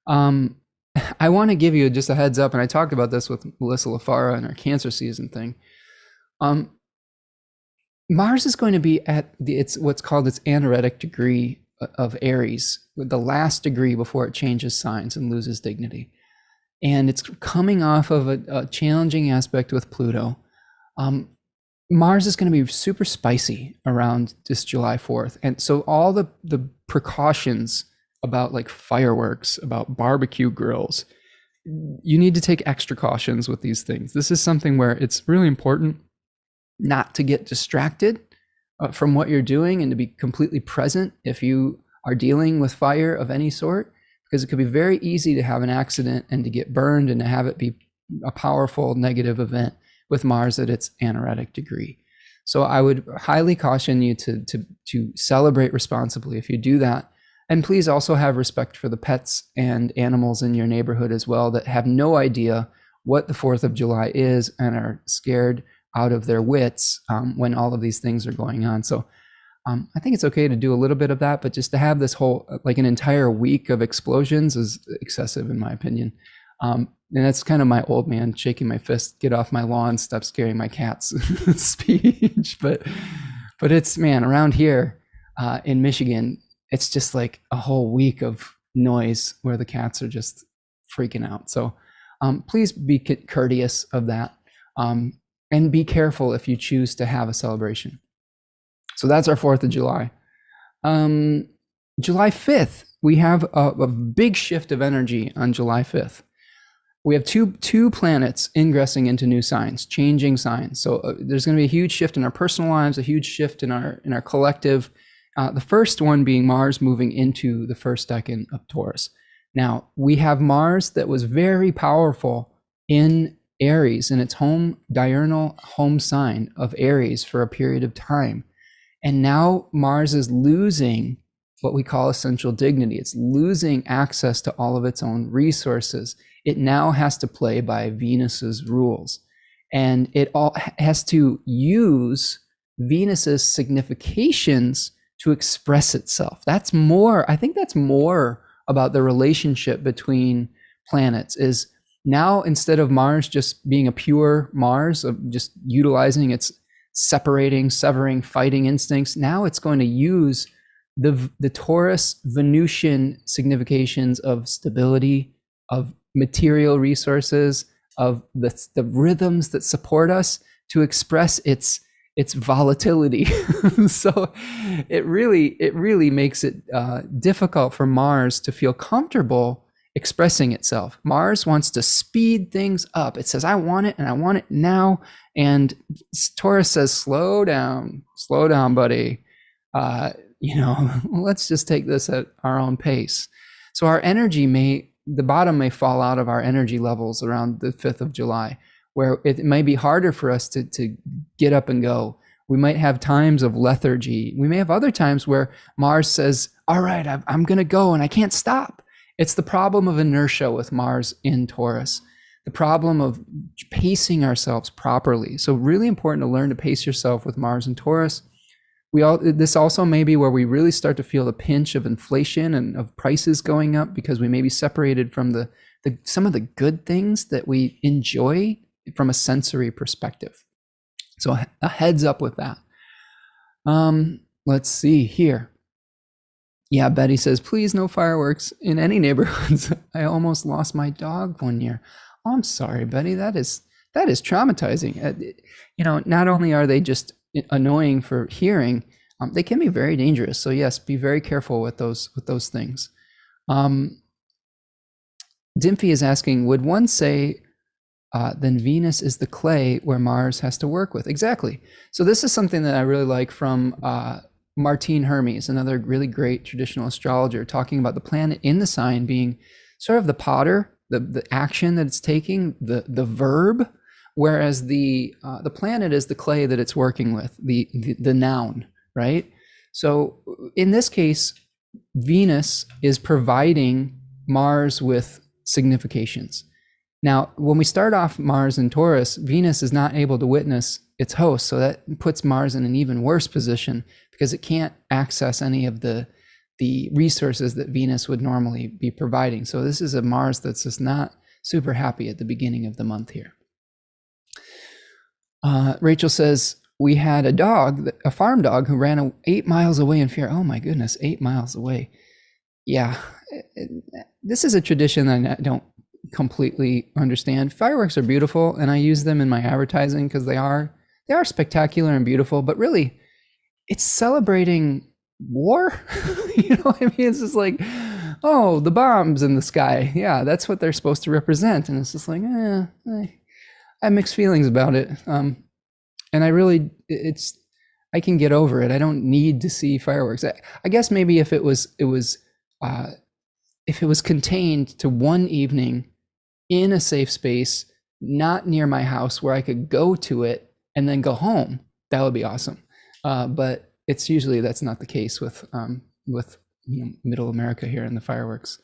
I want to give you just a heads up, and I talked about this with Melissa LaFara in our Cancer season thing. Mars is going to be at it's what's called its anaretic degree of Aries, with the last degree before it changes signs and loses dignity. And it's coming off of a challenging aspect with Pluto. Mars is going to be super spicy around this July 4th. And so all the precautions about like fireworks, about barbecue grills, you need to take extra cautions with these things. This is something where it's really important not to get distracted from what you're doing and to be completely present if you are dealing with fire of any sort, because it could be very easy to have an accident and to get burned and to have it be a powerful negative event with Mars at its anaretic degree. So I would highly caution you to celebrate responsibly if you do that. And please also have respect for the pets and animals in your neighborhood as well that have no idea what the 4th of July is and are scared out of their wits when all of these things are going on. So I think it's okay to do a little bit of that, but just to have this whole, like an entire week of explosions is excessive in my opinion. And that's kind of my old man shaking my fist, get off my lawn, stop scaring my cats speech. But it's, man, around here in Michigan, it's just like a whole week of noise where the cats are just freaking out. So please be courteous of that. And be careful if you choose to have a celebration. So that's our 4th of July. July 5th, we have a big shift of energy on July 5th. We have two planets ingressing into new signs, changing signs. So there's going to be a huge shift in our personal lives, a huge shift in our collective. The first one being Mars moving into the first decan of Taurus. Now, we have Mars that was very powerful in Aries, in its home diurnal home sign of Aries for a period of time. And now Mars is losing what we call essential dignity. It's losing access to all of its own resources. It now has to play by Venus's rules. And it all has to use Venus's significations to express itself. That's more, I think that's more about the relationship between planets, is now instead of Mars just being a pure Mars of just utilizing its separating, severing, fighting instincts, now it's going to use the Taurus Venusian significations of stability, of material resources, of the rhythms that support us to express its volatility. So it really makes it difficult for Mars to feel comfortable expressing itself. Mars wants to speed things up. It says, I want it and I want it now. And Taurus says, slow down, buddy. Let's just take this at our own pace. So our energy the bottom may fall out of our energy levels around the 5th of July, where it may be harder for us to get up and go. We might have times of lethargy. We may have other times where Mars says, all right, I'm going to go and I can't stop. It's the problem of inertia with Mars in Taurus, the problem of pacing ourselves properly. So really important to learn to pace yourself with Mars in Taurus. This also may be where we really start to feel the pinch of inflation and of prices going up, because we may be separated from some of the good things that we enjoy from a sensory perspective. So a heads up with that. Let's see here. Yeah, Betty says, please no fireworks in any neighborhoods. I almost lost my dog one year. Oh, I'm sorry, Betty. That is traumatizing. Not only are they just annoying for hearing, they can be very dangerous. So yes, be very careful with those things. Dimphy is asking, would one say then Venus is the clay where Mars has to work with? Exactly. So this is something that I really like from Martine Hermes, another really great traditional astrologer, talking about the planet in the sign being sort of the potter, the action that it's taking, the verb, whereas the planet is the clay that it's working with, the noun, right? So in this case, Venus is providing Mars with significations. Now, when we start off Mars in Taurus, Venus is not able to witness its host. So that puts Mars in an even worse position because it can't access any of the resources that Venus would normally be providing. So this is a Mars that's just not super happy at the beginning of the month here. Rachel says, we had a dog, a farm dog, who ran 8 miles away in fear. Oh my goodness, 8 miles away. Yeah, this is a tradition that I don't completely understand. Fireworks are beautiful, and I use them in my advertising because they are spectacular and beautiful, but really, it's celebrating war. You know what I mean? It's just like, oh, the bombs in the sky. Yeah, that's what they're supposed to represent. And it's just like, I have mixed feelings about it. And I can get over it. I don't need to see fireworks. I guess maybe if it was contained to one evening in a safe space, not near my house, where I could go to it and then go home, that would be awesome. But it's usually that's not the case with Middle America here in the fireworks.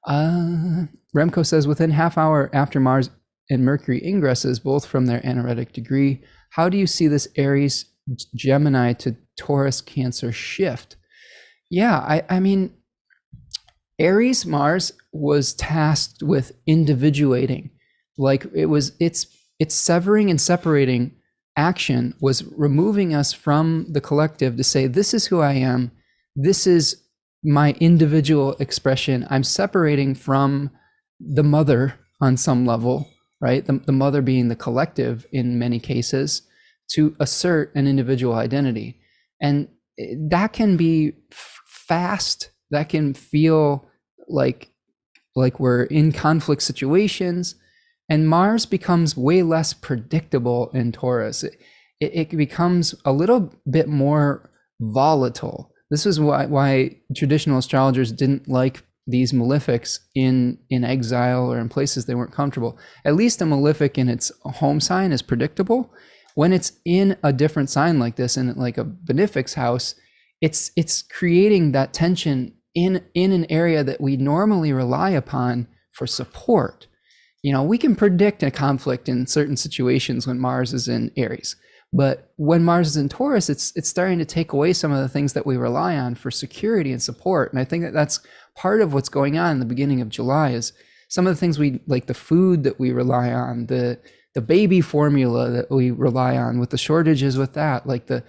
Remco says, within half hour after Mars and Mercury ingresses, both from their anaretic degree, how do you see this Aries, Gemini to Taurus, Cancer shift? Yeah, I mean, Aries Mars was tasked with individuating. Like it's severing and separating action, was removing us from the collective to say, this is who I am. This is my individual expression. I'm separating from the mother on some level, right? The mother being the collective in many cases, to assert an individual identity. And that can be fast. That can feel like we're in conflict situations. And Mars becomes way less predictable in Taurus. It becomes a little bit more volatile. This is why traditional astrologers didn't like these malefics in exile or in places they weren't comfortable. At least a malefic in its home sign is predictable. When it's in a different sign like this, in like a benefics house, it's creating that tension in an area that we normally rely upon for support. You know, we can predict a conflict in certain situations when Mars is in Aries, but when Mars is in Taurus, it's starting to take away some of the things that we rely on for security and support. And I think that that's part of what's going on in the beginning of July, is some of the things we like, the food that we rely on, the baby formula that we rely on, with the shortages with that, like the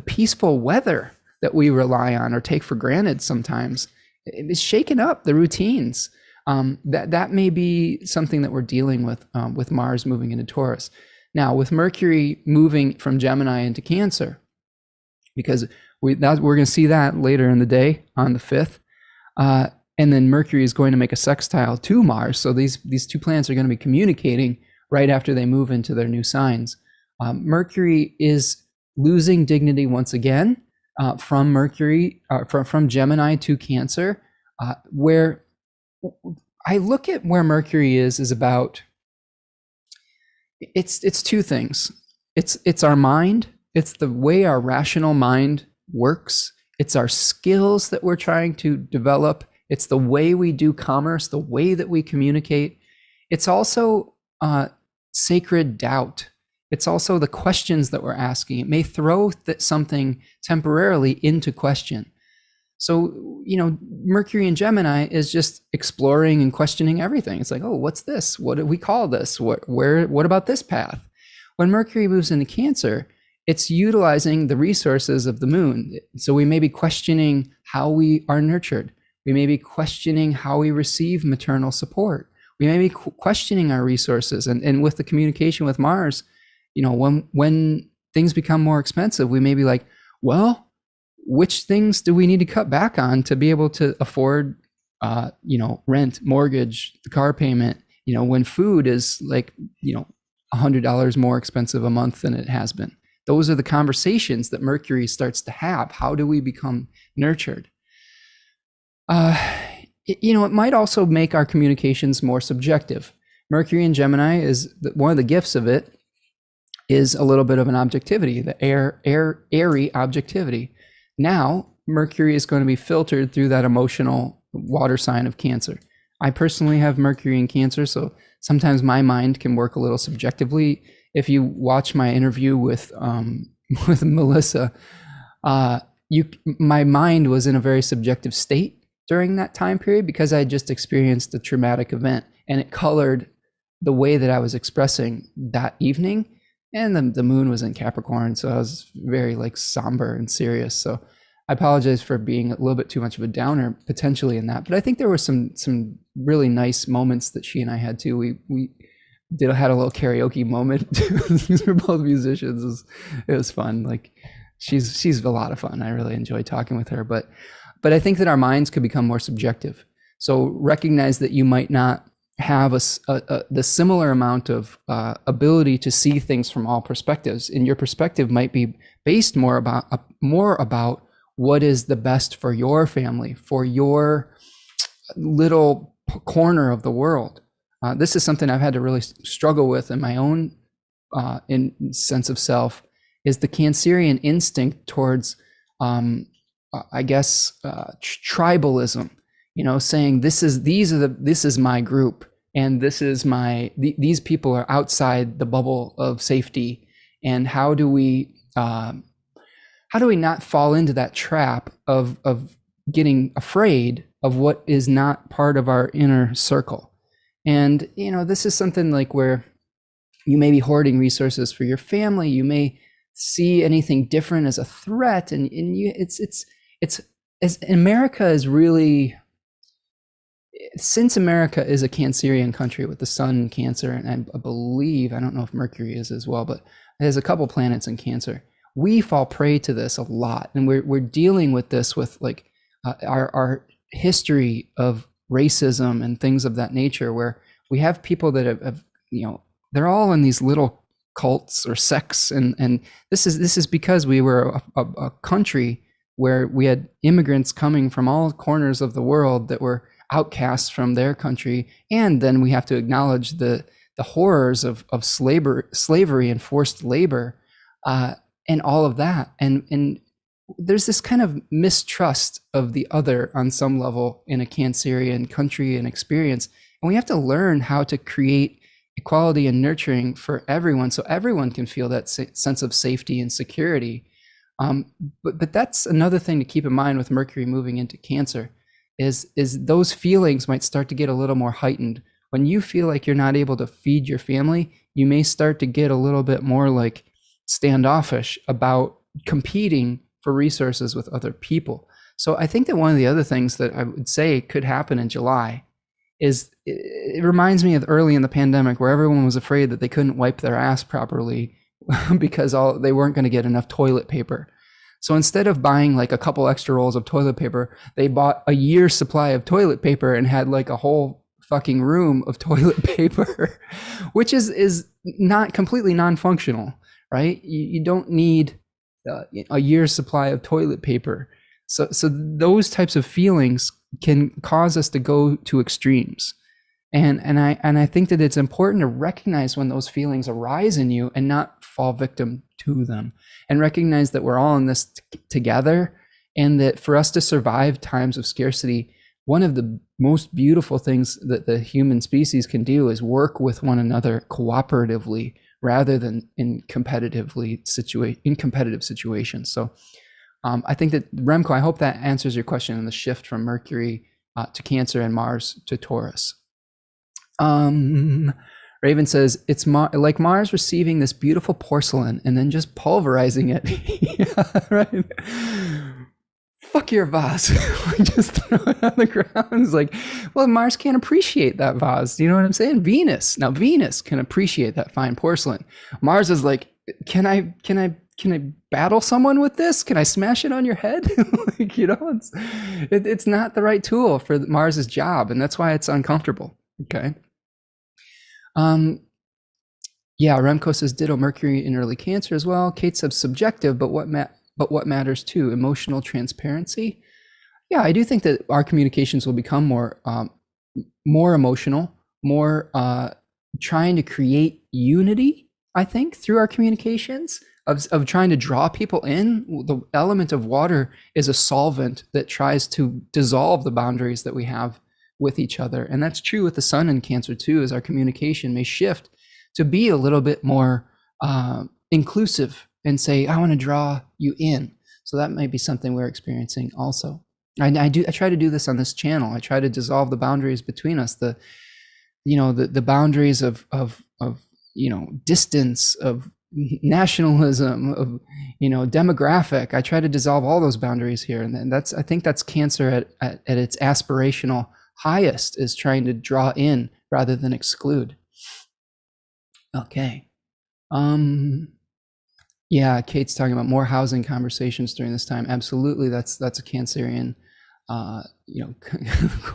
peaceful weather that we rely on or take for granted sometimes. It's shaken up the routines. That may be something that we're dealing with Mars moving into Taurus. Now, with Mercury moving from Gemini into Cancer, because we're going to see that later in the day on the 5th, and then Mercury is going to make a sextile to Mars. So these two planets are going to be communicating right after they move into their new signs. Mercury is losing dignity once again. From Mercury, from Gemini to Cancer, where I look at where Mercury is about, it's two things. It's our mind. It's the way our rational mind works. It's our skills that we're trying to develop. It's the way we do commerce, the way that we communicate. It's also sacred doubt. It's also the questions that we're asking. It may throw something temporarily into question. So, you know, Mercury in Gemini is just exploring and questioning everything. It's like, oh, what's this? What do we call this? What about this path? When Mercury moves into Cancer, it's utilizing the resources of the moon. So we may be questioning how we are nurtured. We may be questioning how we receive maternal support. We may be questioning our resources. And with the communication with Mars, you know, when things become more expensive, we may be like, well, which things do we need to cut back on to be able to afford, rent, mortgage, the car payment, you know, when food is like, you know, $100 more expensive a month than it has been. Those are the conversations that Mercury starts to have. How do we become nurtured? It might also make our communications more subjective. Mercury in Gemini is one of the gifts of it is a little bit of an objectivity, the airy objectivity. Now, Mercury is going to be filtered through that emotional water sign of Cancer. I personally have Mercury in Cancer, so sometimes my mind can work a little subjectively. If you watch my interview with with Melissa, my mind was in a very subjective state during that time period because I had just experienced a traumatic event, and it colored the way that I was expressing that evening. And the moon was in Capricorn, so I was very like somber and serious. So I apologize for being a little bit too much of a downer potentially in that, but I think there were some really nice moments that she and I had too. We had a little karaoke moment. We're both musicians. It was fun. Like she's a lot of fun. I really enjoy talking with her, but I think that our minds could become more subjective. So recognize that you might not have the similar amount of ability to see things from all perspectives, and your perspective might be based more about what is the best for your family, for your little corner of the world. This is something I've had to really struggle with in my own in sense of self, is the Cancerian instinct towards, I guess, tribalism. You know, saying this is my group, and these people are outside the bubble of safety, and how do we not fall into that trap of getting afraid of what is not part of our inner circle? And you know, this is something like where you may be hoarding resources for your family, you may see anything different as a threat, and it's as America is really, since America is a Cancerian country with the sun in Cancer, and I believe, I don't know if Mercury is as well, but there's a couple planets in Cancer, we fall prey to this a lot. And we're dealing with this with like our history of racism and things of that nature, where we have people that have you know, they're all in these little cults or sects, and this is because we were a country where we had immigrants coming from all corners of the world that were outcasts from their country. And then we have to acknowledge the horrors of slavery and forced labor, and all of that. And there's this kind of mistrust of the other on some level in a Cancerian country and experience. And we have to learn how to create equality and nurturing for everyone, so everyone can feel that sense of safety and security. But that's another thing to keep in mind with Mercury moving into Cancer, is those feelings might start to get a little more heightened. When you feel like you're not able to feed your family, you may start to get a little bit more like standoffish about competing for resources with other people. So I think that one of the other things that I would say could happen in July is, it reminds me of early in the pandemic where everyone was afraid that they couldn't wipe their ass properly because they weren't going to get enough toilet paper. So instead of buying like a couple extra rolls of toilet paper, they bought a year's supply of toilet paper and had like a whole fucking room of toilet paper, which is not completely non-functional, right? You don't need a year's supply of toilet paper. So those types of feelings can cause us to go to extremes. And I think that it's important to recognize when those feelings arise in you and not fall victim to them, and recognize that we're all in this together, and that for us to survive times of scarcity, one of the most beautiful things that the human species can do is work with one another cooperatively rather than in competitive situations. So I think that, Remco, I hope that answers your question on the shift from Mercury to Cancer and Mars to Taurus. Raven says, it's like Mars receiving this beautiful porcelain and then just pulverizing it. Yeah, right. Fuck your vase. Just throw it on the ground. It's like, well, Mars can't appreciate that vase. You know what I'm saying? Venus can appreciate that fine porcelain. Mars is like, can I battle someone with this? Can I smash it on your head? Like, you know, it's not the right tool for Mars's job, and that's why it's uncomfortable. Okay. Yeah, Remco says ditto Mercury in early Cancer as well. Kate says subjective, but what matters too? Emotional transparency. Yeah, I do think that our communications will become more emotional, more trying to create unity. I think through our communications of trying to draw people in. The element of water is a solvent that tries to dissolve the boundaries that we have with each other. And that's true with the sun in Cancer too, as our communication may shift to be a little bit more inclusive and say, I want to draw you in. So that might be something we're experiencing also. I try to do this on this channel. I try to dissolve the boundaries between us, the boundaries of distance, of nationalism, of demographic. I try to dissolve all those boundaries here, and I think that's Cancer at its aspirational highest, is trying to draw in rather than exclude. Okay. Yeah, Kate's talking about more housing conversations during this time. Absolutely, that's a Cancerian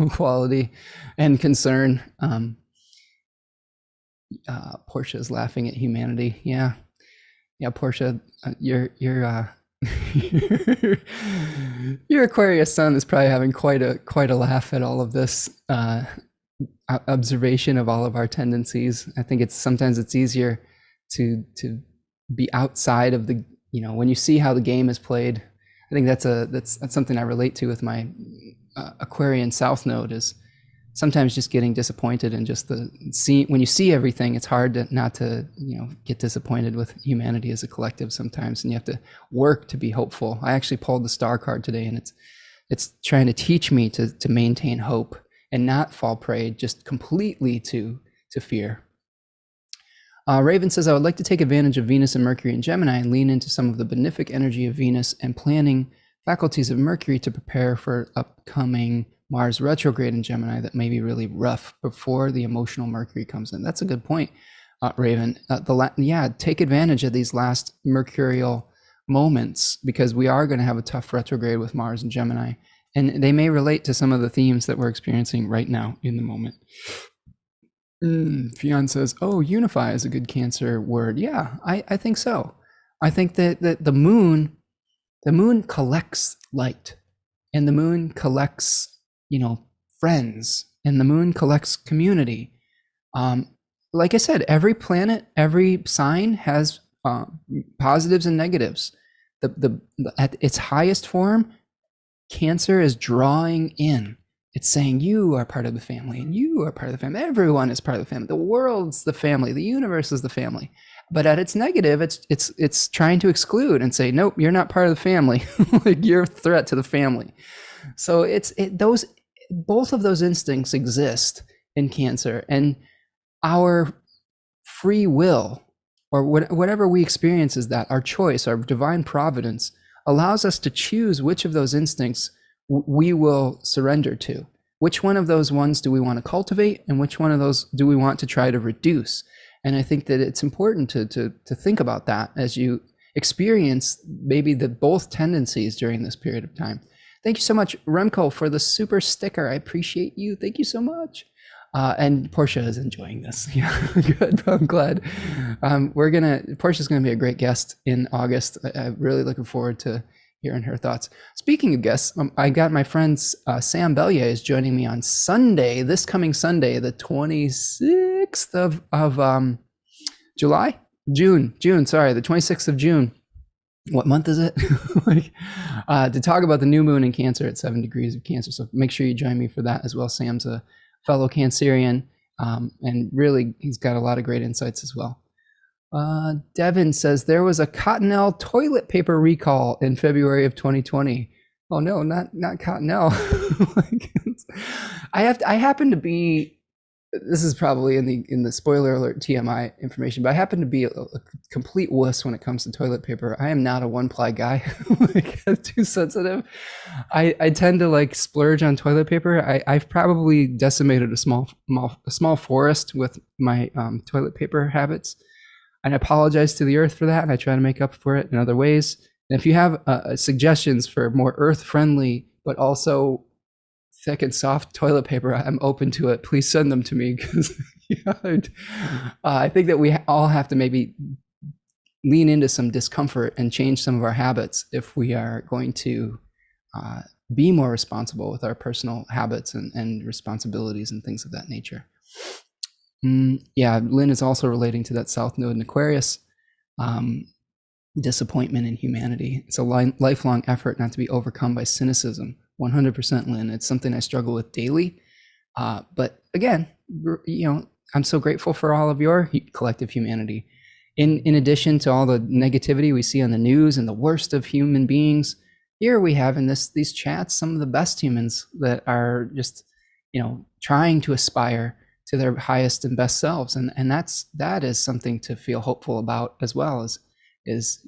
quality and concern. Portia is laughing at humanity. Yeah, Portia, your your Aquarius sun is probably having quite a laugh at all of this observation of all of our tendencies. I think sometimes it's easier to be outside of the, when you see how the game is played. I think that's something I relate to with my Aquarian South Node, is sometimes just getting disappointed and just when you see everything, it's hard not to get disappointed with humanity as a collective sometimes, and you have to work to be hopeful. I actually pulled the star card today, and it's trying to teach me to maintain hope and not fall prey just completely to fear. Raven says, I would like to take advantage of Venus and Mercury in Gemini and lean into some of the benefic energy of Venus and planning faculties of Mercury to prepare for upcoming Mars retrograde in Gemini that may be really rough before the emotional Mercury comes in. That's a good point, Raven. Take advantage of these last mercurial moments, because we are going to have a tough retrograde with Mars and Gemini, and they may relate to some of the themes that we're experiencing right now in the moment. Fionn says, oh, unify is a good Cancer word. Yeah, I think so. I think that the moon collects light, and the moon collects friends, and the moon collects community. Like I said, every planet, every sign has positives and negatives. At its highest form, Cancer is drawing in. It's saying you are part of the family, and you are part of the family. Everyone is part of the family. The world's the family. The universe is the family. But at its negative, it's trying to exclude and say, nope, you're not part of the family. Like, you're a threat to the family. So both of those instincts exist in Cancer, and our free will, or whatever we experience as that, our choice, our divine providence, allows us to choose which of those instincts we will surrender to. Which one of those ones do we want to cultivate, and which one of those do we want to try to reduce? And I think that it's important to think about that as you experience maybe both tendencies during this period of time. Thank you so much, Remco, for the super sticker. I appreciate you. Thank you so much. And Portia is enjoying this. Yeah, good. I'm glad. Portia's gonna be a great guest in August. I'm really looking forward to hearing her thoughts. Speaking of guests, I got my friend Sam Bellier is joining me on Sunday, this coming Sunday, the 26th of June. Sorry, the 26th of June. What month is it? To talk about the new moon in Cancer at 7 degrees of Cancer. So make sure you join me for that as well. Sam's a fellow Cancerian, and really he's got a lot of great insights as well. Devin says there was a Cottonelle toilet paper recall in February of 2020. Oh no, not Cottonelle. I happen to be, this is probably in the spoiler alert TMI information, but I happen to be a complete wuss when it comes to toilet paper. I am not a one-ply guy. Too sensitive. I tend to splurge on toilet paper. I've probably decimated a small forest with my toilet paper habits. And I apologize to the earth for that, and I try to make up for it in other ways. And if you have suggestions for more earth-friendly, but also thick and soft toilet paper, I'm open to it. Please send them to me, because I think that we all have to maybe lean into some discomfort and change some of our habits if we are going to be more responsible with our personal habits and responsibilities and things of that nature. Yeah, Lynn is also relating to that South Node in Aquarius. Disappointment in humanity. It's a lifelong effort not to be overcome by cynicism. 100%, Lynn. It's something I struggle with daily. But again, I'm so grateful for all of your collective humanity. In addition to all the negativity we see on the news and the worst of human beings, here we have in these chats some of the best humans that are just, trying to aspire to their highest and best selves, and that is something to feel hopeful about as well. Is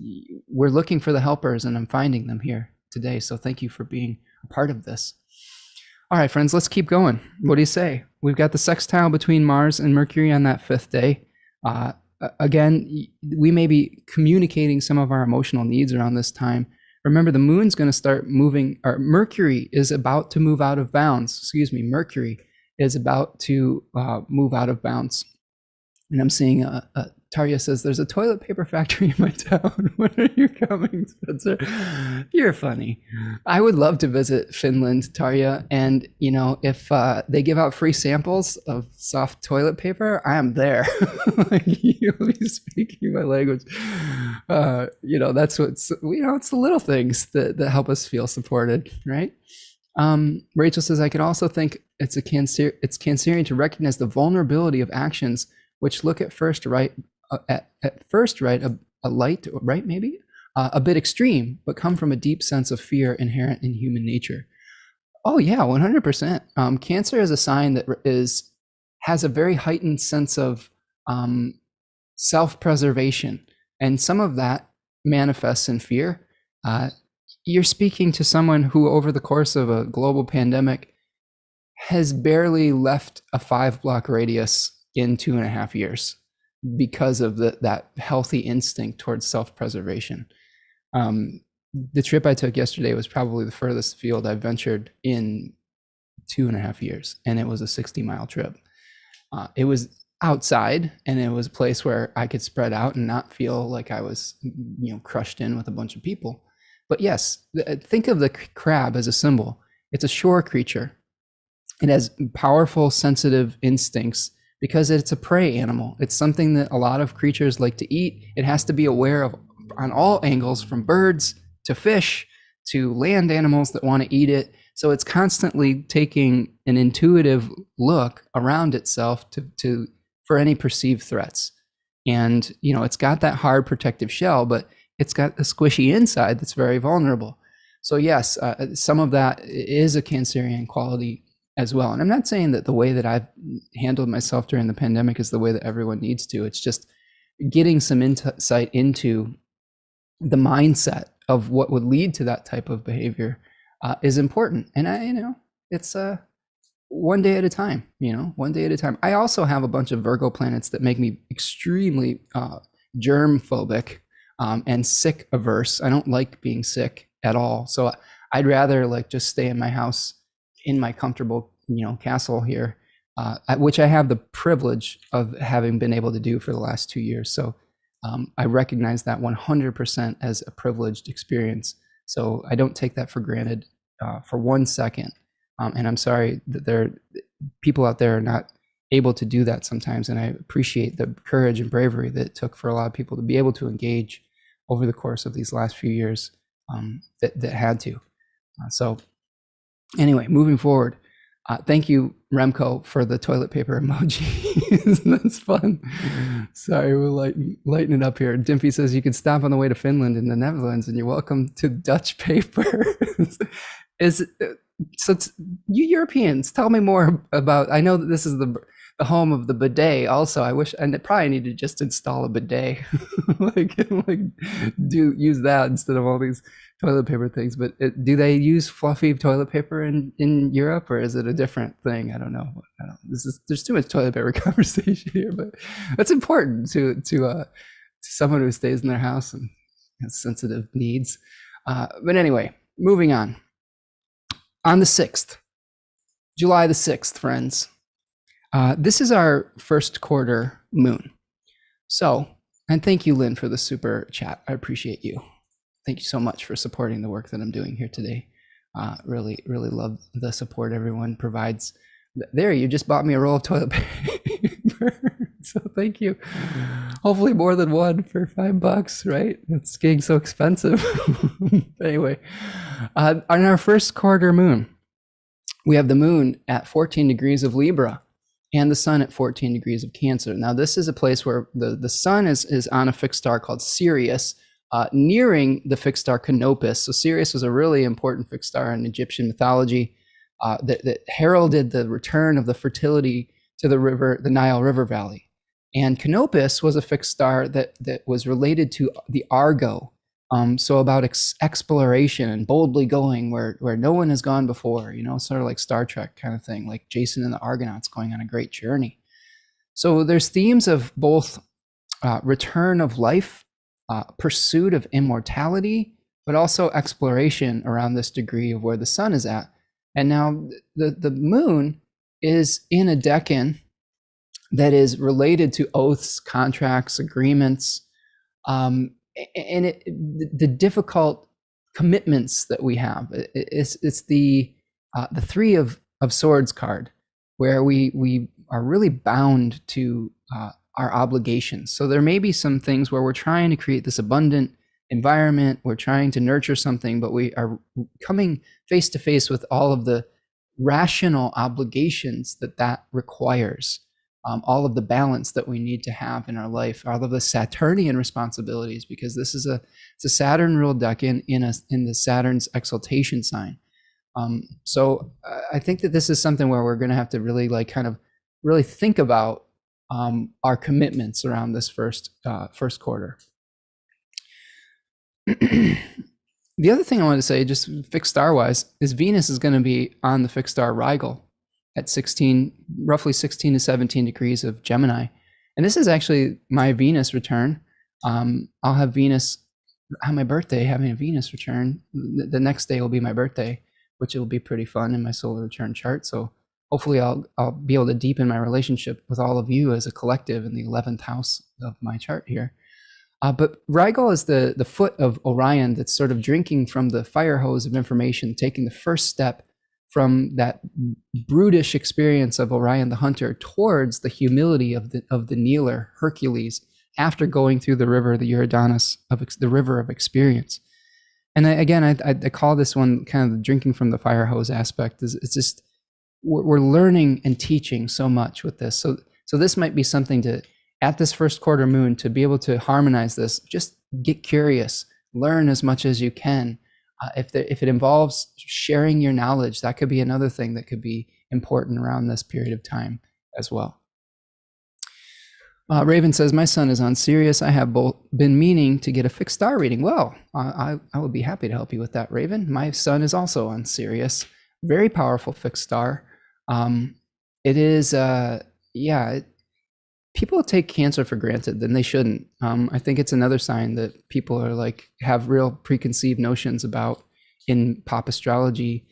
we're looking for the helpers, and I'm finding them here today. So thank you for being a part of this. All right, friends, let's keep going. What do you say? We've got the sextile between Mars and Mercury on that 5th day. Again, we may be communicating some of our emotional needs around this time. Remember, the moon's going to start moving, or Mercury is about to move out of bounds. Mercury is about to move out of bounds. And I'm seeing Tarya says, there's a toilet paper factory in my town. When are you coming, Spencer? You're funny. I would love to visit Finland, Tarya. And, if they give out free samples of soft toilet paper, I am there. You'll be speaking my language. That's what's, it's the little things that help us feel supported, right? Rachel says, I could also think it's Cancerian to recognize the vulnerability of actions which look at first right, a light, right, maybe a bit extreme, but come from a deep sense of fear inherent in human nature. Oh yeah, 100%. Cancer is a sign that has a very heightened sense of self-preservation, and some of that manifests in fear. You're speaking to someone who, over the course of a global pandemic, has barely left a 5-block radius in 2.5 years because of that healthy instinct towards self-preservation. The trip I took yesterday was probably the furthest field I've ventured in 2.5 years, and it was a 60-mile trip. It was outside, and it was a place where I could spread out and not feel like I was, crushed in with a bunch of people. But yes, think of the crab as a symbol. It's a shore creature. It has powerful, sensitive instincts because it's a prey animal. It's something that a lot of creatures like to eat. It has to be aware of on all angles, from birds to fish to land animals that want to eat it. So it's constantly taking an intuitive look around itself for any perceived threats. And, it's got that hard protective shell, but it's got a squishy inside that's very vulnerable. So yes, some of that is a Cancerian quality as well. And I'm not saying that the way that I've handled myself during the pandemic is the way that everyone needs to. It's just getting some insight into the mindset of what would lead to that type of behavior is important. And it's one day at a time, one day at a time. I also have a bunch of Virgo planets that make me extremely germ phobic and sick averse. I don't like being sick at all. So I'd rather just stay in my house, in my comfortable, castle here, which I have the privilege of having been able to do for the last 2 years. So I recognize that 100% as a privileged experience. So I don't take that for granted for 1 second. And I'm sorry that people out there are not able to do that sometimes. And I appreciate the courage and bravery that it took for a lot of people to be able to engage over the course of these last few years that had to. So anyway, moving forward, thank you, Remco, for the toilet paper emoji. That's fun. Sorry, we'll lighten it up here. Dimpy says you can stop on the way to Finland in the Netherlands, and you're welcome to Dutch paper. So you Europeans, tell me more about. I know that this is the home of the bidet. Also, I probably need to just install a bidet, use that instead of all these toilet paper things. But do they use fluffy toilet paper in Europe, or is it a different thing? I don't know. There's too much toilet paper conversation here, but that's important to someone who stays in their house and has sensitive needs. But anyway, moving on. On the 6th, July the 6th, friends, this is our first quarter moon. So, and thank you, Lynn, for the super chat. I appreciate you. Thank you so much for supporting the work that I'm doing here today. Really, really love the support everyone provides. There, you just bought me a roll of toilet paper. So thank you. Hopefully more than one for $5, right? It's getting so expensive. Anyway, on our first quarter moon, we have the moon at 14 degrees of Libra and the sun at 14 degrees of Cancer. Now, this is a place where the sun is on a fixed star called Sirius, nearing the fixed star Canopus. So Sirius was a really important fixed star in Egyptian mythology that heralded the return of the fertility to the Nile River Valley. And Canopus was a fixed star that was related to the Argo. So about exploration and boldly going where no one has gone before, sort of like Star Trek kind of thing, like Jason and the Argonauts going on a great journey. So there's themes of both return of life, pursuit of immortality, but also exploration around this degree of where the sun is at. And now the moon is in a decan that is related to oaths, contracts, agreements, and the difficult commitments that we have. It's the Three of Swords card, where we are really bound to our obligations. So there may be some things where we're trying to create this abundant environment, we're trying to nurture something, but we are coming face to face with all of the rational obligations that requires. All of the balance that we need to have in our life, all of the Saturnian responsibilities, because this is it's a Saturn ruled decan in the Saturn's exaltation sign. So I think that this is something where we're going to have to really really think about our commitments around this first quarter. The other thing I wanted to say, just fixed star wise, is Venus is going to be on the fixed star Rigel at roughly 16 to 17 degrees of Gemini. And this is actually my Venus return. I'll have Venus on my birthday, having a Venus return. The next day will be my birthday, which will be pretty fun in my solar return chart. So hopefully I'll be able to deepen my relationship with all of you as a collective in the 11th house of my chart here. But Rigel is the foot of Orion that's sort of drinking from the fire hose of information, taking the first step from that brutish experience of Orion the hunter towards the humility of the kneeler Hercules, after going through the river, the Uranus, the river of experience. And I call this one kind of the drinking from the fire hose aspect. It's just we're learning and teaching so much with this. So this might be something to, at this first quarter moon, to be able to harmonize this. Just get curious, learn as much as you can. If it involves sharing your knowledge, that could be another thing that could be important around this period of time as well. Raven says, my sun is on Sirius. I have been meaning to get a fixed star reading. Well, I would be happy to help you with that, Raven. My sun is also on Sirius. Very powerful fixed star. It is, people take Cancer for granted, then they shouldn't. I think it's another sign that people are have real preconceived notions about in pop astrology.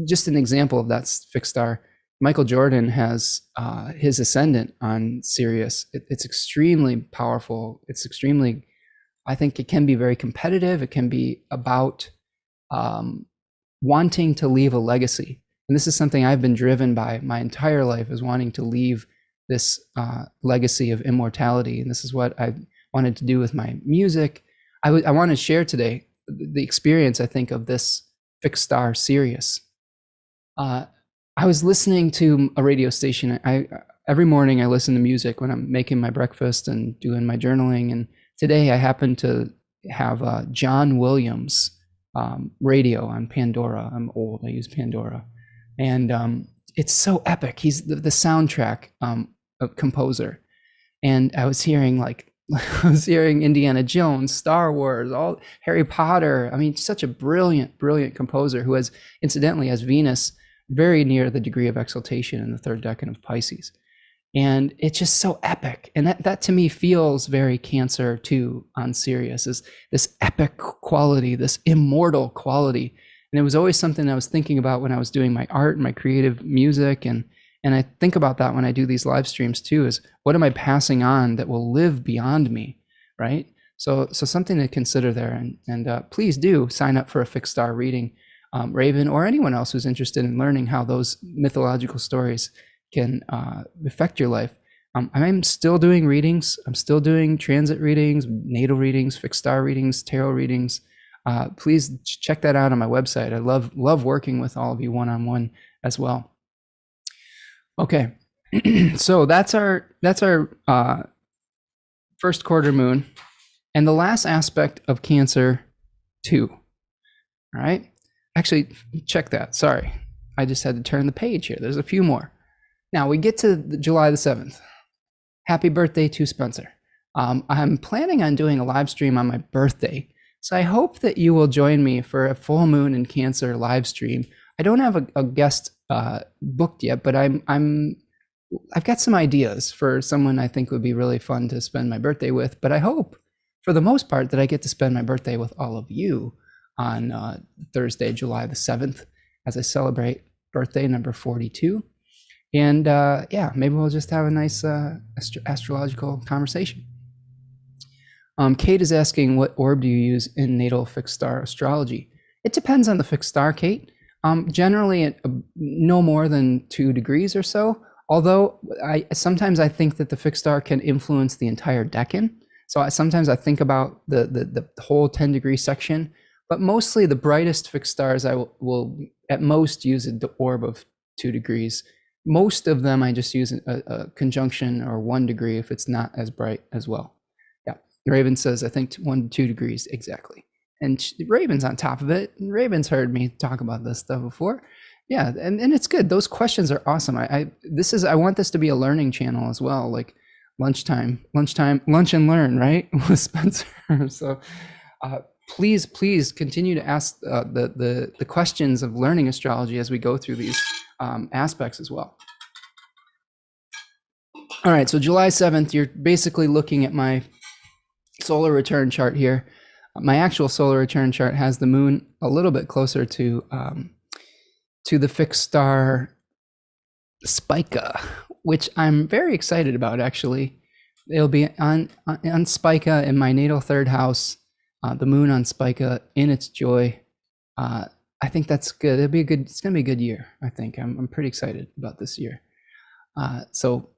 Just an example of that fixed star, Michael Jordan has his ascendant on Sirius. It's extremely powerful. It's extremely, I think it can be very competitive. It can be about wanting to leave a legacy. And this is something I've been driven by my entire life, is wanting to leave this legacy of immortality. And this is what I wanted to do with my music. I want to share today the experience, I think, of this fixed star Sirius. I was listening to a radio station. Every morning I listen to music when I'm making my breakfast and doing my journaling. And today I happened to have John Williams radio on Pandora. I'm old, I use Pandora. And it's so epic. He's the soundtrack composer. And I was hearing Indiana Jones, Star Wars, all Harry Potter. I mean, such a brilliant, brilliant composer who incidentally has Venus very near the degree of exaltation in the third decan of Pisces. And it's just so epic. And that to me feels very Cancer too on Sirius, is this epic quality, this immortal quality. And it was always something I was thinking about when I was doing my art and my creative music. And I think about that when I do these live streams too, is what am I passing on that will live beyond me, right? So something to consider there. And please do sign up for a fixed star reading, Raven, or anyone else who's interested in learning how those mythological stories can affect your life. I'm still doing readings. I'm still doing transit readings, natal readings, fixed star readings, tarot readings. please check that out on my website. I love working with all of you one-on-one as well. Okay, so that's our first quarter moon, and the last aspect of Cancer too. All right, actually, check that. Sorry, I just had to turn the page here. There's a few more. Now we get to July the 7th. Happy birthday to Spencer. I'm planning on doing a live stream on my birthday, so I hope that you will join me for a full moon in Cancer live stream. I don't have a guest booked yet, but I've got some ideas for someone I think would be really fun to spend my birthday with. But I hope, for the most part, that I get to spend my birthday with all of you on Thursday, July the 7th, as I celebrate birthday number 42. And yeah, maybe we'll just have a nice astrological conversation. Kate is asking, what orb do you use in natal fixed star astrology? It depends on the fixed star, Kate. Generally, no more than 2 degrees or so. Although sometimes I think that the fixed star can influence the entire decan. So sometimes I think about the whole 10-degree section, but mostly the brightest fixed stars I will at most use the orb of 2 degrees. Most of them I just use a conjunction or 1 degree if it's not as bright as well. Yeah, Raven says, I think 1 to 2 degrees exactly. And Raven's on top of it. Raven's heard me talk about this stuff before. Yeah, and it's good. Those questions are awesome. I want this to be a learning channel as well, like lunch and learn, right? With Spencer. So please continue to ask the questions of learning astrology as we go through these aspects as well. All right, so July 7th, you're basically looking at my solar return chart here. My actual solar return chart has the moon a little bit closer to the fixed star Spica, which I'm very excited about, actually. It'll be on Spica in my natal 3rd house, the moon on Spica in its joy. I think that's good. It's going to be a good year, I think. I'm pretty excited about this year. So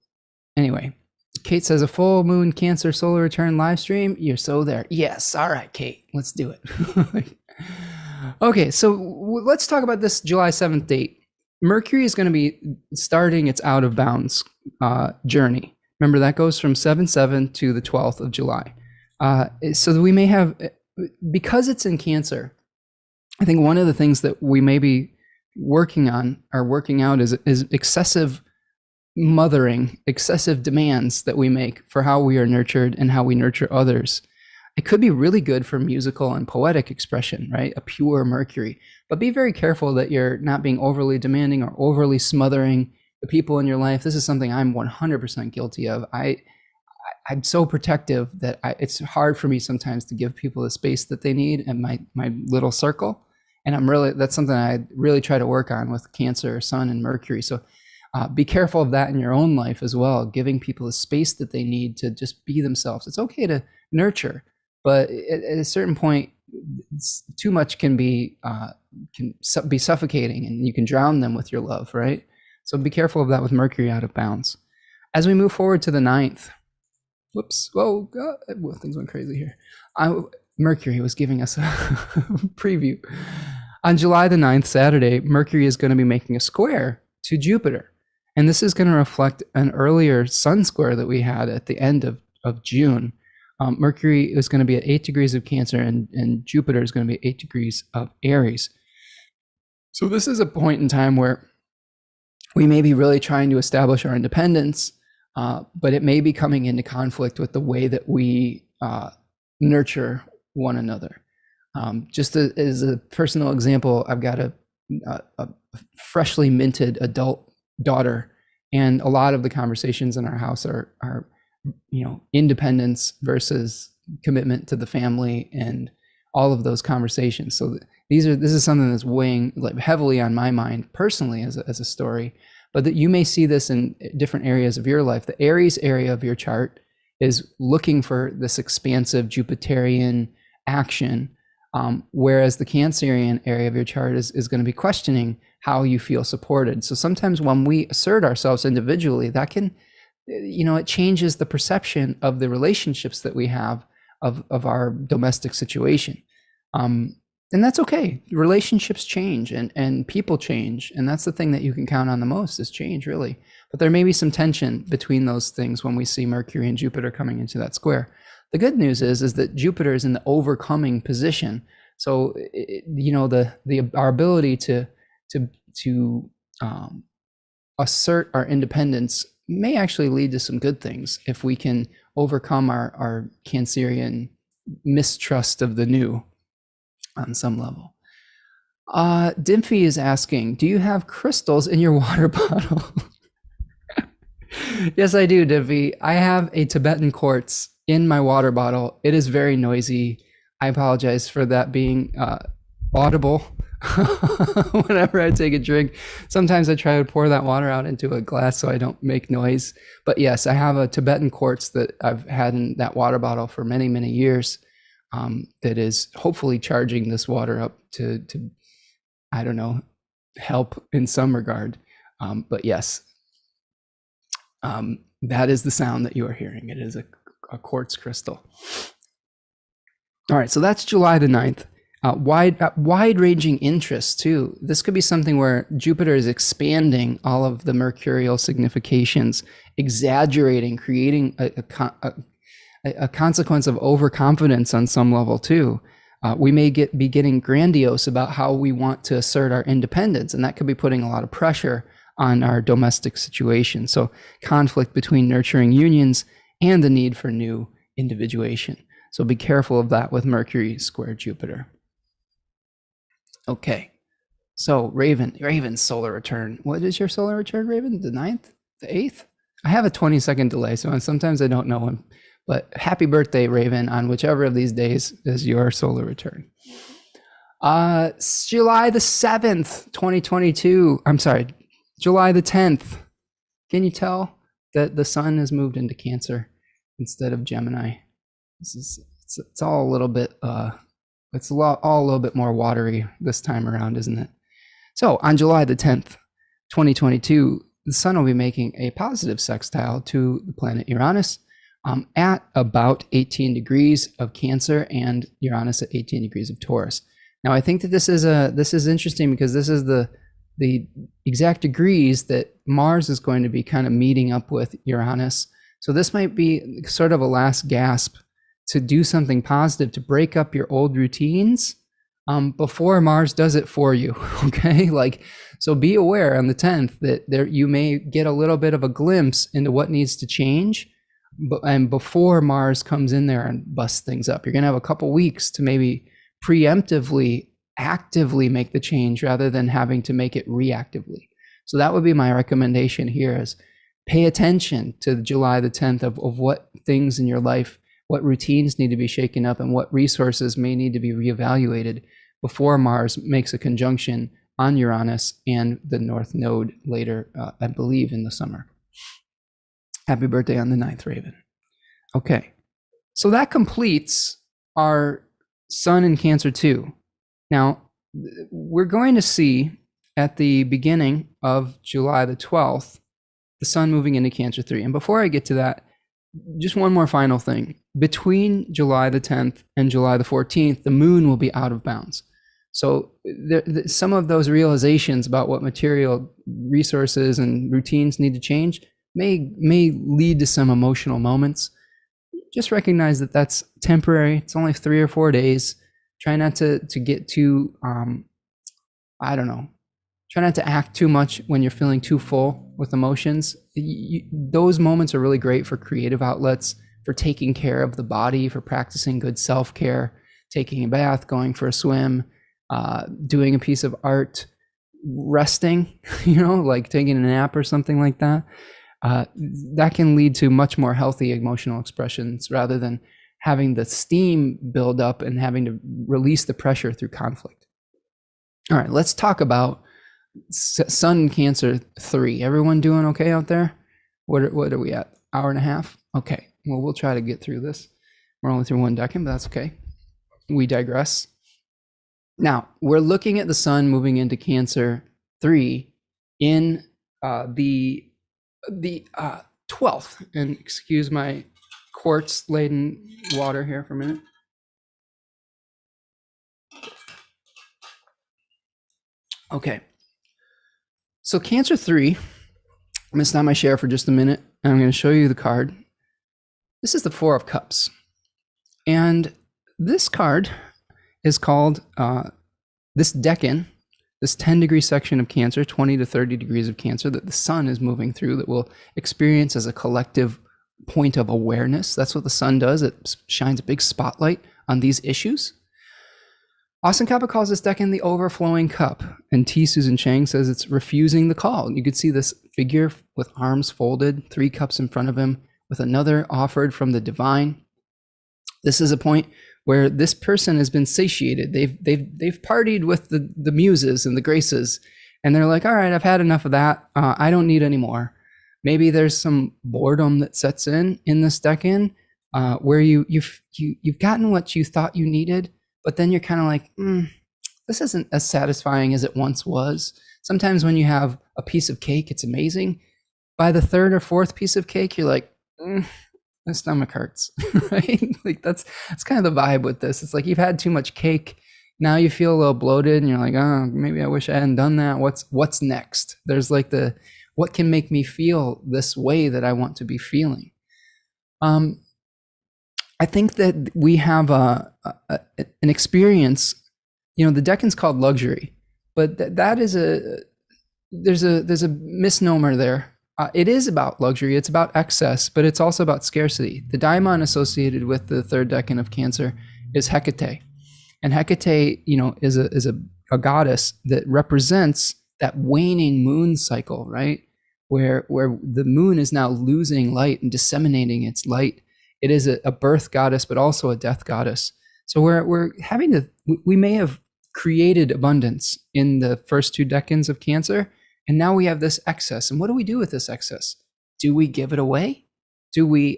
anyway, Kate says, a full moon Cancer solar return live stream. You're so there. Yes. All right, Kate, let's do it. Okay, so let's talk about this July 7th date. Mercury is going to be starting its out of bounds journey. Remember, that goes from 7/7 to the 12th of July. So we may have, because it's in Cancer, I think one of the things that we may be working out is excessive mothering, excessive demands that we make for how we are nurtured and how we nurture others. It could be really good for musical and poetic expression, right? A pure Mercury. But be very careful that you're not being overly demanding or overly smothering the people in your life. This is something I'm 100% guilty of. I'm so protective that it's hard for me sometimes to give people the space that they need in my little circle. And that's something I really try to work on with Cancer, Sun, and Mercury. So be careful of that in your own life as well, giving people the space that they need to just be themselves. It's okay to nurture, but at a certain point, too much can be suffocating, and you can drown them with your love, right? So be careful of that with Mercury out of bounds. As we move forward to the 9th, whoops, whoa, God, well, things went crazy here. Mercury was giving us a preview. On July the 9th, Saturday, Mercury is going to be making a square to Jupiter. And this is going to reflect an earlier sun square that we had at the end of June. Mercury is going to be at 8 degrees of Cancer, and Jupiter is going to be 8 degrees of Aries. So this is a point in time where we may be really trying to establish our independence, but it may be coming into conflict with the way that we nurture one another. Just as a personal example, I've got a freshly minted adult daughter, and a lot of the conversations in our house are independence versus commitment to the family and all of those conversations. So this is something that's weighing heavily on my mind personally as a story, but that you may see this in different areas of your life. The Aries area of your chart is looking for this expansive Jupiterian action, whereas the Cancerian area of your chart is going to be questioning how you feel supported. So sometimes when we assert ourselves individually, that can, it changes the perception of the relationships that we have of our domestic situation. And that's okay. Relationships change and people change. And that's the thing that you can count on the most is change, really. But there may be some tension between those things when we see Mercury and Jupiter coming into that square. The good news is that Jupiter is in the overcoming position. So, our ability to assert our independence may actually lead to some good things if we can overcome our Cancerian mistrust of the new on some level. Dimphy is asking, do you have crystals in your water bottle? Yes, I do, Dimphy. I have a Tibetan quartz in my water bottle. It is very noisy. I apologize for that being audible whenever I take a drink. Sometimes I try to pour that water out into a glass so I don't make noise. But yes, I have a Tibetan quartz that I've had in that water bottle for many, many years. That is hopefully charging this water up to I don't know, help in some regard. But yes, that is the sound that you are hearing. It is a quartz crystal. All right, so that's July the 9th. Wide-ranging interests too. This could be something where Jupiter is expanding all of the mercurial significations, exaggerating, creating a consequence of overconfidence on some level too. We may be getting grandiose about how we want to assert our independence, and that could be putting a lot of pressure on our domestic situation. So conflict between nurturing unions and the need for new individuation. So be careful of that with Mercury square Jupiter. Okay, so Raven's solar return. What is your solar return, Raven? The 9th? The 8th? I have a 20-second delay, so sometimes I don't know him. But happy birthday, Raven, on whichever of these days is your solar return. July the 7th, 2022. I'm sorry, July the 10th. Can you tell that the sun has moved into Cancer instead of Gemini? It's all a little bit, it's all a little bit more watery this time around, isn't it? So on July the 10th, 2022, the sun will be making a positive sextile to the planet Uranus at about 18 degrees of Cancer and Uranus at 18 degrees of Taurus. Now, I think that this is interesting because this is the exact degrees that Mars is going to be kind of meeting up with Uranus. So this might be sort of a last gasp to do something positive, to break up your old routines before Mars does it for you, okay? So be aware on the 10th that you may get a little bit of a glimpse into what needs to change, and before Mars comes in there and busts things up. You're gonna have a couple weeks to maybe preemptively, actively make the change rather than having to make it reactively. So that would be my recommendation here is pay attention to July the 10th of what things in your life, what routines need to be shaken up and what resources may need to be reevaluated before Mars makes a conjunction on Uranus and the North Node later, I believe, in the summer. Happy birthday on the 9th, Raven. Okay, so that completes our Sun in Cancer 2. Now, we're going to see at the beginning of July the 12th, the Sun moving into Cancer 3. And before I get to that, just one more final thing. Between July the 10th and July the 14th, the moon will be out of bounds. So some of those realizations about what material resources and routines need to change may lead to some emotional moments. Just recognize that that's temporary. It's only 3 or 4 days. Try not to get too, I don't know. Try not to act too much when you're feeling too full with emotions. Those moments are really great for creative outlets, for taking care of the body, for practicing good self-care, taking a bath, going for a swim, doing a piece of art, resting, like taking a nap or something like that. That can lead to much more healthy emotional expressions rather than having the steam build up and having to release the pressure through conflict. All right, let's talk about Sun in Cancer 3. Everyone doing okay out there? What are we at? Hour and a half? Okay, well, we'll try to get through this. We're only through one decan, but that's okay. We digress. Now, we're looking at the Sun moving into Cancer 3 in the 12th. And excuse my quartz-laden water here for a minute. Okay. So Cancer 3, I'm going to stop my share for just a minute, and I'm going to show you the card. This is the Four of Cups. And this card is called this decan, this 10-degree section of Cancer, 20 to 30 degrees of Cancer that the sun is moving through, that we'll experience as a collective point of awareness. That's what the sun does. It shines a big spotlight on these issues. Austin Kappa calls this decan the overflowing cup, and T. Susan Chang says it's refusing the call. You could see this figure with arms folded, 3 cups in front of him, with another offered from the divine. This is a point where this person has been satiated. They've partied with the muses and the graces, and they're like, all right, I've had enough of that. I don't need any more. Maybe there's some boredom that sets in this decan, where you've gotten what you thought you needed, but then you're kind of like, this isn't as satisfying as it once was. Sometimes when you have a piece of cake, it's amazing. By the 3rd or 4th piece of cake, you're like, my stomach hurts, right? Like that's kind of the vibe with this. It's like you've had too much cake. Now you feel a little bloated and you're like, oh, maybe I wish I hadn't done that. What's next? There's like what can make me feel this way that I want to be feeling? I think that we have an experience, the decan's called luxury, but there's a misnomer there. It is about luxury, it's about excess, but it's also about scarcity. The daimon associated with the 3rd decan of Cancer is Hecate. And Hecate, is a goddess that represents that waning moon cycle, right? Where the moon is now losing light and disseminating its light. It is a birth goddess, but also a death goddess. So we may have created abundance in the first 2 decans of Cancer, and now we have this excess. And what do we do with this excess? Do we give it away? Do we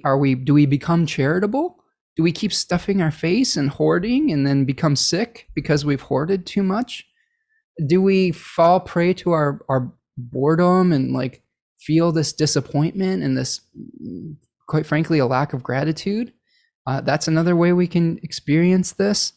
become charitable? Do we keep stuffing our face and hoarding and then become sick because we've hoarded too much? Do we fall prey to our boredom and like feel this disappointment and this, quite frankly, a lack of gratitude? That's another way we can experience this.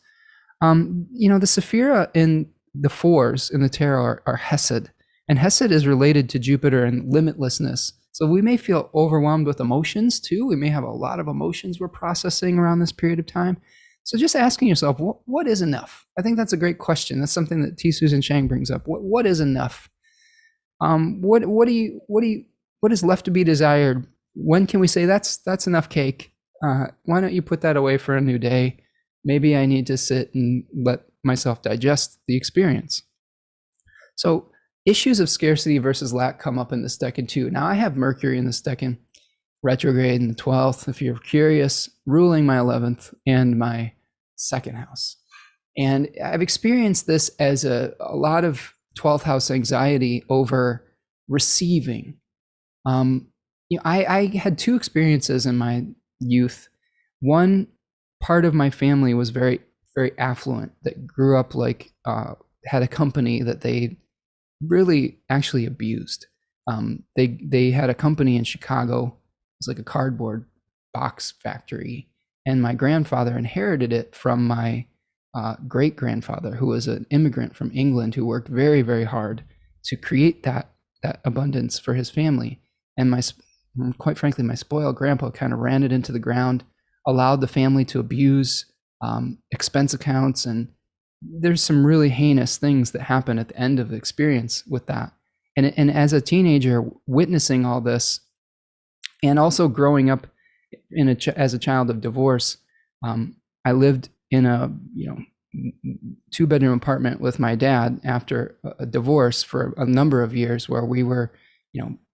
The Sephira in the 4s in the tarot are Hesed. And Hesed is related to Jupiter and limitlessness. So we may feel overwhelmed with emotions too. We may have a lot of emotions we're processing around this period of time. So just asking yourself, what is enough? I think that's a great question. That's something that T. Susan Chang brings up. What is enough? What is left to be desired? When can we say that's enough cake? Why don't you put that away for a new day? Maybe I need to sit and let myself digest the experience. So issues of scarcity versus lack come up in this decan too. Now I have Mercury in this decan, retrograde in the 12th, if you're curious, ruling my 11th and my 2nd house. And I've experienced this as a lot of 12th house anxiety over receiving. I had 2 experiences in my youth. One part of my family was very, very affluent, that grew up had a company that they really actually abused. They had a company in Chicago. It was like a cardboard box factory, and my grandfather inherited it from my great grandfather, who was an immigrant from England who worked very, very hard to create that abundance for his family. And quite frankly, my spoiled grandpa kind of ran it into the ground, allowed the family to abuse expense accounts, and there's some really heinous things that happen at the end of the experience with that. And as a teenager, witnessing all this, and also growing up as a child of divorce, I lived in a 2-bedroom apartment with my dad after a divorce for a number of years, where we were,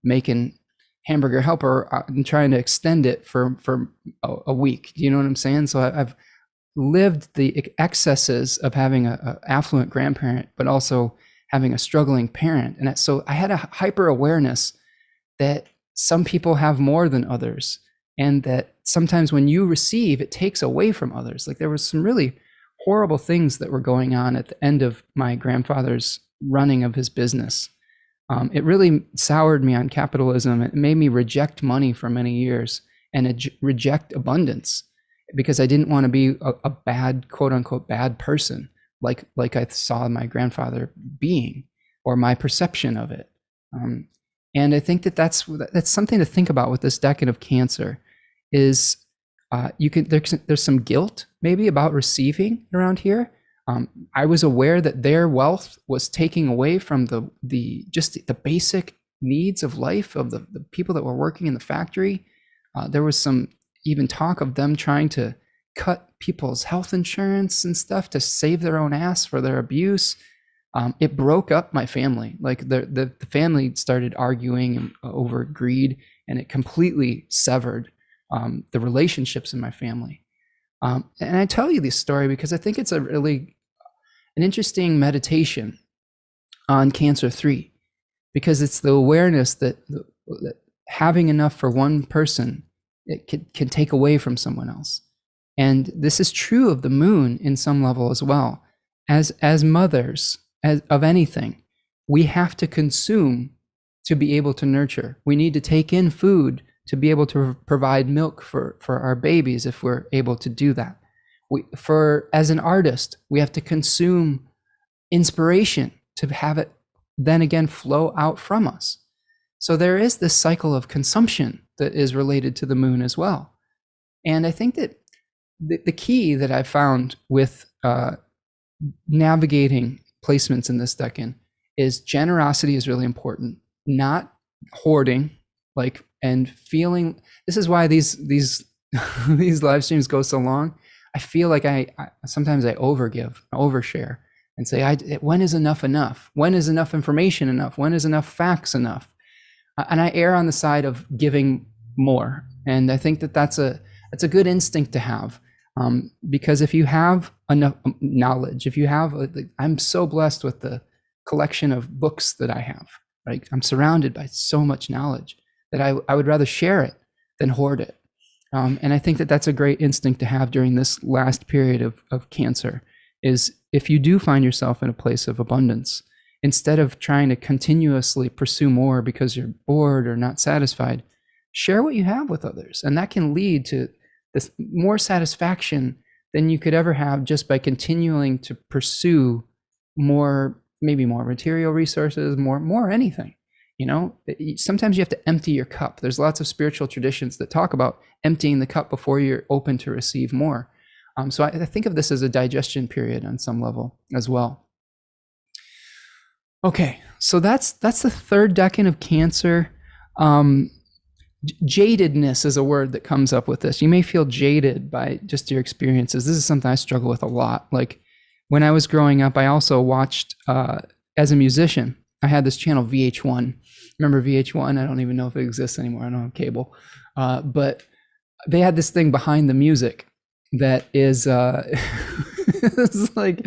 making hamburger helper and trying to extend it for a week. Do you know what I'm saying? So I've lived the excesses of having an affluent grandparent, but also having a struggling parent. And so I had a hyper awareness that some people have more than others, and that sometimes when you receive, it takes away from others. Like there was some really horrible things that were going on at the end of my grandfather's running of his business. It really soured me on capitalism. It made me reject money for many years and reject abundance, because I didn't want to be a bad, quote unquote, bad person, like I saw my grandfather being. or my perception of it. And I think that that's something to think about with this decan of Cancer. Is there's some guilt maybe about receiving around here. I was aware that their wealth was taking away from the basic needs of life of the people that were working in the factory. There was some even talk of them trying to cut people's health insurance and stuff to save their own ass for their abuse. It broke up my family. Like the family started arguing over greed, and it completely severed the relationships in my family. And I tell you this story because I think it's an interesting meditation on Cancer 3, because it's the awareness that having enough for one person, it can take away from someone else. And this is true of the moon in some level as well. As mothers of anything, we have to consume to be able to nurture. We need to take in food to be able to provide milk for our babies if we're able to do that. As an artist, we have to consume inspiration to have it then again flow out from us. So there is this cycle of consumption that is related to the moon as well. And I think that the key that I found with navigating placements in this decan is generosity is really important, not hoarding, and feeling. This is why these these live streams go so long. I feel like I sometimes I overshare and say, when is enough enough? When is enough information enough? When is enough facts enough? And I err on the side of giving more. And I think that that's a good instinct to have, because if you have enough knowledge, if you have, I'm so blessed with the collection of books that I have. Right? I'm surrounded by so much knowledge that I would rather share it than hoard it. And I think that that's a great instinct to have during this last period of Cancer, is if you do find yourself in a place of abundance, instead of trying to continuously pursue more because you're bored or not satisfied, share what you have with others. And that can lead to this more satisfaction than you could ever have just by continuing to pursue maybe more material resources, more anything. Sometimes you have to empty your cup. There's lots of spiritual traditions that talk about emptying the cup before you're open to receive more. So I think of this as a digestion period on some level as well. Okay, so that's the third decan of Cancer. Jadedness is a word that comes up with this. You may feel jaded by just your experiences. This is something I struggle with a lot. Like when I was growing up, I also watched, as a musician, I had this channel VH1. Remember VH1? I don't even know if it exists anymore. I don't have cable. But they had this thing behind the music that is, it's like,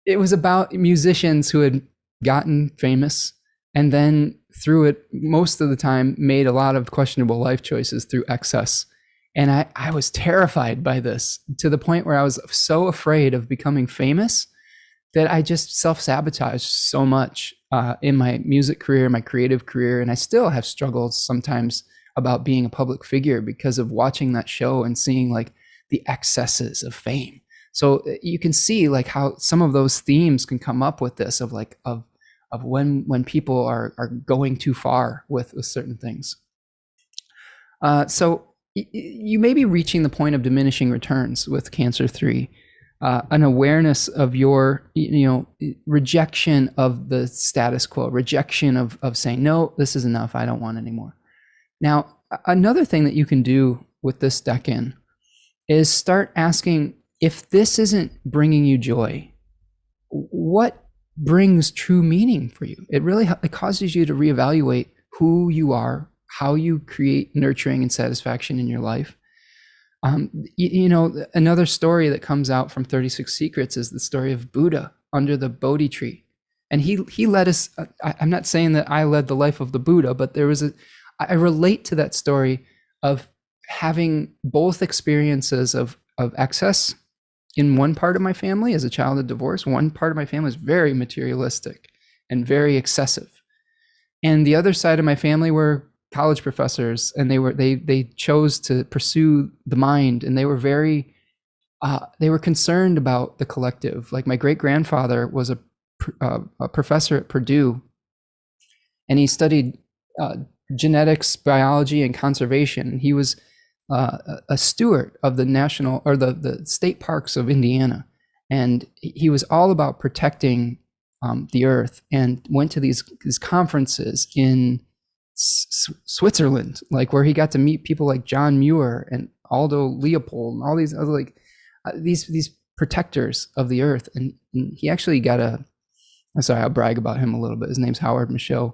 it was about musicians who had gotten famous and then through it, most of the time, made a lot of questionable life choices through excess. And I was terrified by this, to the point where I was so afraid of becoming famous that I just self-sabotaged so much in my music career, my creative career. And I still have struggles sometimes about being a public figure because of watching that show and seeing the excesses of fame. So you can see how some of those themes can come up with this of when people are going too far with certain things. So you may be reaching the point of diminishing returns with Cancer 3, an awareness of your rejection of the status quo, rejection of saying, no, this is enough, I don't want anymore. Now, another thing that you can do with this decan is start asking, if this isn't bringing you joy, what brings true meaning for you? It causes you to reevaluate who you are, how you create nurturing and satisfaction in your life. Another story that comes out from 36 Secrets is the story of Buddha under the Bodhi tree. And he led us, I'm not saying that I led the life of the Buddha, but I relate to that story of having both experiences of excess. In one part of my family, as a child of divorce, one part of my family is very materialistic and very excessive. And the other side of my family were college professors, and they chose to pursue the mind, and they were very, they were concerned about the collective. Like my great-grandfather was a professor at Purdue, and he studied genetics, biology, and conservation. He was a steward of the national or the state parks of Indiana, and he was all about protecting the earth, and went to these conferences in Switzerland, like where he got to meet people like John Muir and Aldo Leopold and all these other these protectors of the earth. And he actually got I'll brag about him a little bit. His name's Howard Michaud.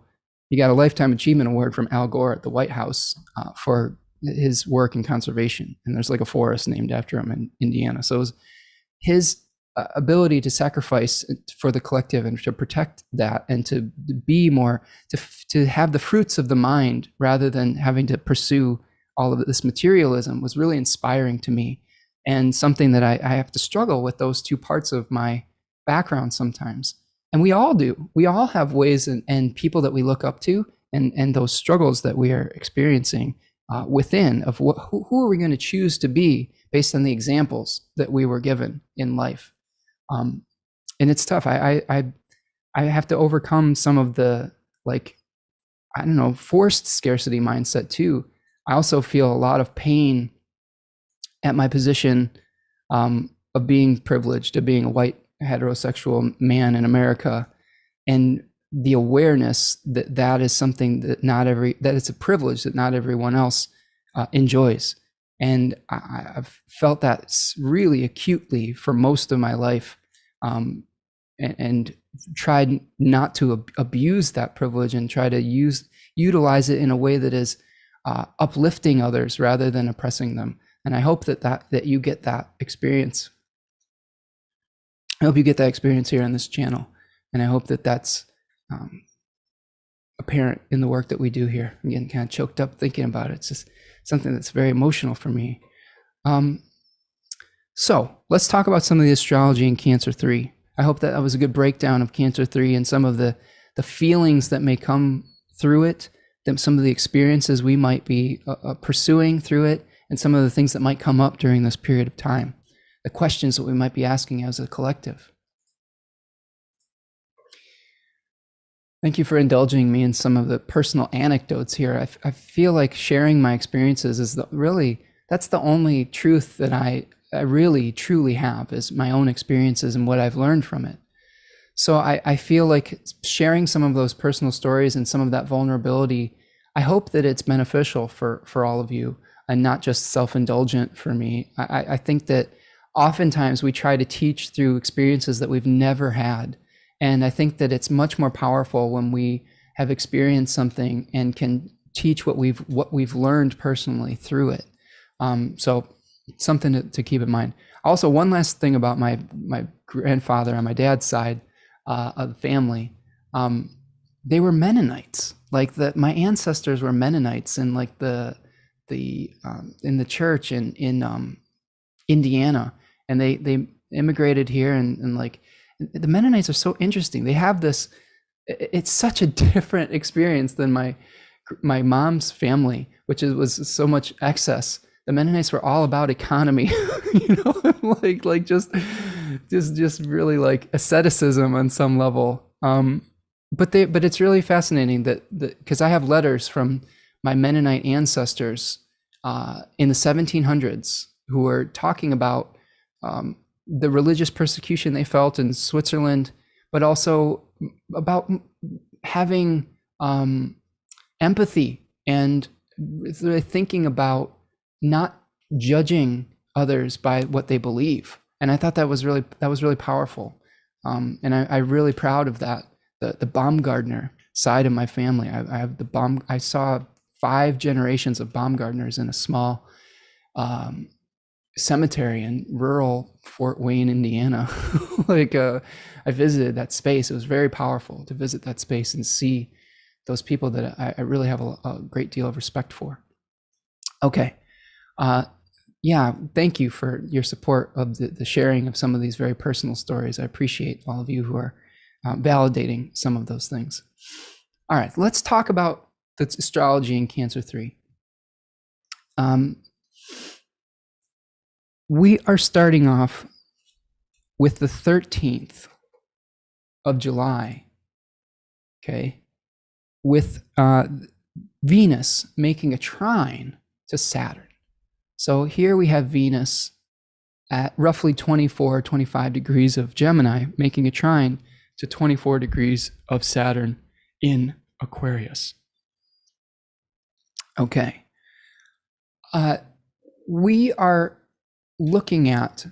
He got a Lifetime Achievement Award from Al Gore at the White House for his work in conservation. And there's like a forest named after him in Indiana. So it was his ability to sacrifice for the collective and to protect that, and to be more, to have the fruits of the mind rather than having to pursue all of this materialism, was really inspiring to me, and something that I have to struggle with those two parts of my background sometimes. And we all do. We all have ways and people that we look up to, and those struggles that we are experiencing within of who are we going to choose to be based on the examples that we were given in life. And it's tough. I have to overcome some of the, like, I don't know, forced scarcity mindset too. I also feel a lot of pain at my position of being privileged, of being a white heterosexual man in America, and the awareness that that is something that that it's a privilege that not everyone else enjoys. And I've felt that really acutely for most of my life, and tried not to abuse that privilege, and try to utilize it in a way that is uplifting others rather than oppressing them. And I hope that you get that experience. I hope you get that experience here on this channel, and I hope that that's apparent in the work that we do here. I'm getting kind of choked up thinking about it. It's just something that's very emotional for me. So let's talk about some of the astrology in Cancer 3. I hope that was a good breakdown of Cancer 3 and some of the feelings that may come through it, some of the experiences we might be pursuing through it, and some of the things that might come up during this period of time, the questions that we might be asking as a collective. Thank you for indulging me in some of the personal anecdotes here. I feel like sharing my experiences is that's the only truth that I really truly have, is my own experiences and what I've learned from it. So I feel like sharing some of those personal stories and some of that vulnerability, I hope that it's beneficial for all of you and not just self-indulgent for me. I think that oftentimes we try to teach through experiences that we've never had. And I think that it's much more powerful when we have experienced something and can teach what we've learned personally through it. So something to keep in mind. Also, one last thing about my grandfather on my dad's side of the family, they were Mennonites. Like my ancestors were Mennonites in like in the church in Indiana, and they immigrated here, and like the Mennonites are so interesting. They have this. It's such a different experience than my mom's family, which was so much excess. The Mennonites were all about economy, like just really like asceticism on some level. But it's really fascinating that because I have letters from my Mennonite ancestors in the 1700s who were talking about the religious persecution they felt in Switzerland, but also about having empathy and thinking about not judging others by what they believe. And I thought that was really powerful. And I'm really proud of that. The Baumgartner side of my family. I saw 5 generations of Baumgartners in a small cemetery in rural Fort Wayne, Indiana. I visited that space. It was very powerful to visit that space and see those people that I really have a great deal of respect for. Okay. Yeah, thank you for your support of the sharing of some of these very personal stories. I appreciate all of you who are validating some of those things. All right, let's talk about the astrology in Cancer 3. We are starting off with the 13th of July, okay, with Venus making a trine to Saturn. So here we have Venus at roughly 24, 25 degrees of Gemini, making a trine to 24 degrees of Saturn in Aquarius. Okay. We are looking at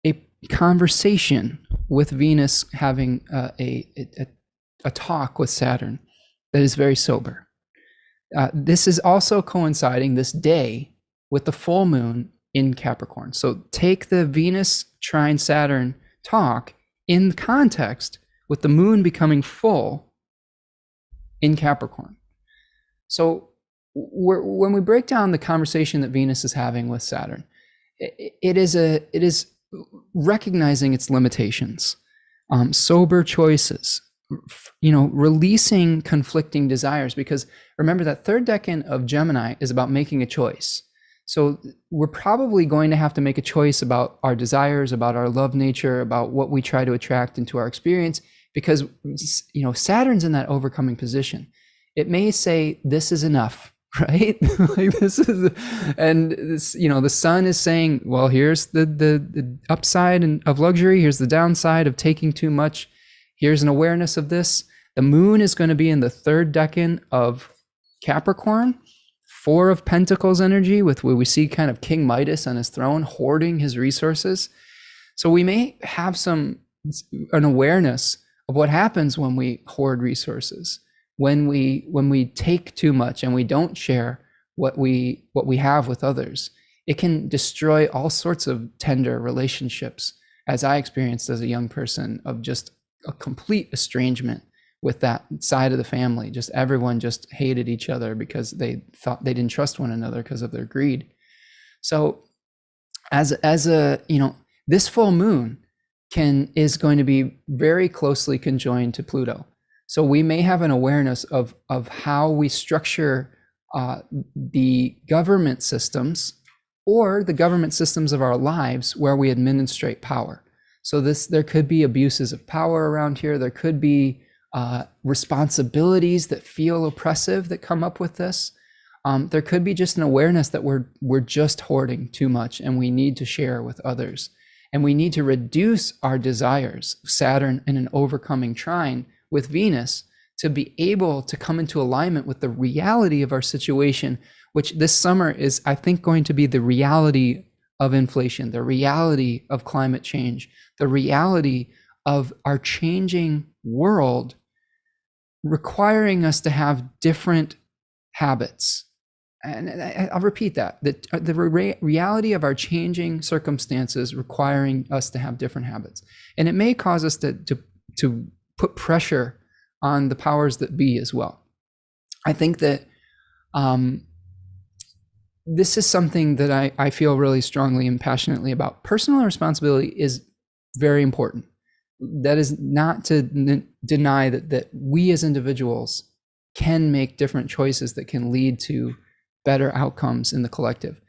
a conversation with Venus having a talk with Saturn that is very sober. This is also coinciding this day with the full moon in Capricorn. So take the Venus trine Saturn talk in context with the moon becoming full in Capricorn. So when we break down the conversation that Venus is having with Saturn, it is recognizing its limitations, sober choices, releasing conflicting desires, because remember that third decan of Gemini is about making a choice. So we're probably going to have to make a choice about our desires, about our love nature, about what we try to attract into our experience, because Saturn's in that overcoming position. It may say this is enough, right? Like this is, and this, the sun is saying, well, here's the upside of luxury, here's the downside of taking too much, here's an awareness of this. The moon is going to be in the third decan of Capricorn, 4 of Pentacles energy, with where we see kind of King Midas on his throne hoarding his resources. So we may have an awareness of what happens when we hoard resources, when we take too much and we don't share what we have with others. It can destroy all sorts of tender relationships, as I experienced as a young person, of just a complete estrangement with that side of the family. Just everyone just hated each other because they thought they didn't trust one another because of their greed. So as a this full moon is going to be very closely conjoined to Pluto. So we may have an awareness of how we structure the government systems, or the government systems of our lives where we administrate power. So there could be abuses of power around here. There could be responsibilities that feel oppressive that come up with this. There could be just an awareness that we're just hoarding too much and we need to share with others. And we need to reduce our desires, Saturn in an overcoming trine with Venus, to be able to come into alignment with the reality of our situation, which this summer is, I think, going to be the reality of inflation, the reality of climate change, the reality of our changing world requiring us to have different habits. And I'll repeat that, the reality of our changing circumstances requiring us to have different habits. And it may cause us to put pressure on the powers that be as well. I think that this is something that I feel really strongly and passionately about. Personal responsibility is very important. That is not to deny that we as individuals can make different choices that can lead to better outcomes in the collective.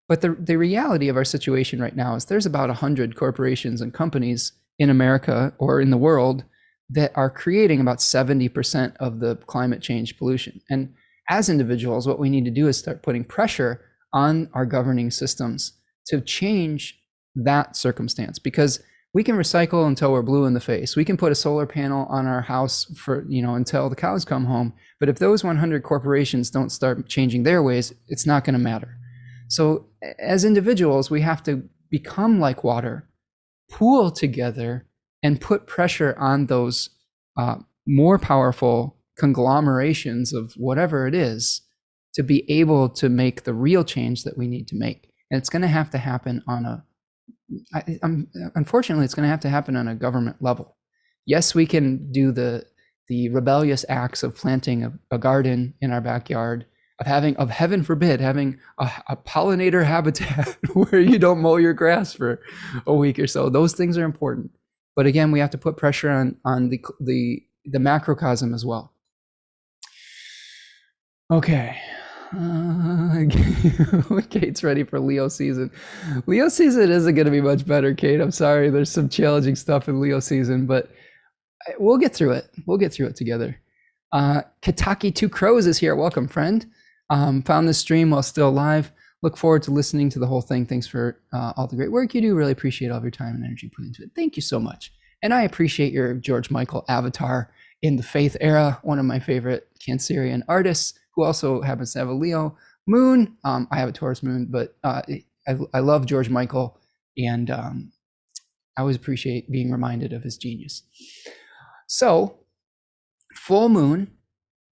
But the reality of our situation right now is there's about 100 corporations and companies in America or in the world that are creating about 70% of the climate change pollution. And as individuals, what we need to do is start putting pressure on our governing systems to change that circumstance, because we can recycle until we're blue in the face. We can put a solar panel on our house for, until the cows come home. But if those 100 corporations don't start changing their ways, it's not going to matter. So as individuals, we have to become like water, pool together, and put pressure on those more powerful conglomerations of whatever it is to be able to make the real change that we need to make. And it's going to have to happen on unfortunately, it's going to have to happen on a government level. Yes, we can do the rebellious acts of planting a garden in our backyard, of heaven forbid, having a pollinator habitat where you don't mow your grass for a week or so. Those things are important. But again, we have to put pressure on the macrocosm as well. Okay. Kate's ready for Leo season. Leo season isn't going to be much better, Kate. I'm sorry. There's some challenging stuff in Leo season, but We'll get through it. We'll get through it together. Kataki Two Crows is here. Welcome, friend. Found this stream while still alive. Look forward to listening to the whole thing. Thanks for all the great work you do. Really appreciate all of your time and energy put into it. Thank you so much. And I appreciate your George Michael avatar in the Faith era, one of my favorite Cancerian artists, who also happens to have a Leo moon. I have a Taurus moon, but I love George Michael, and I always appreciate being reminded of his genius. So, full moon.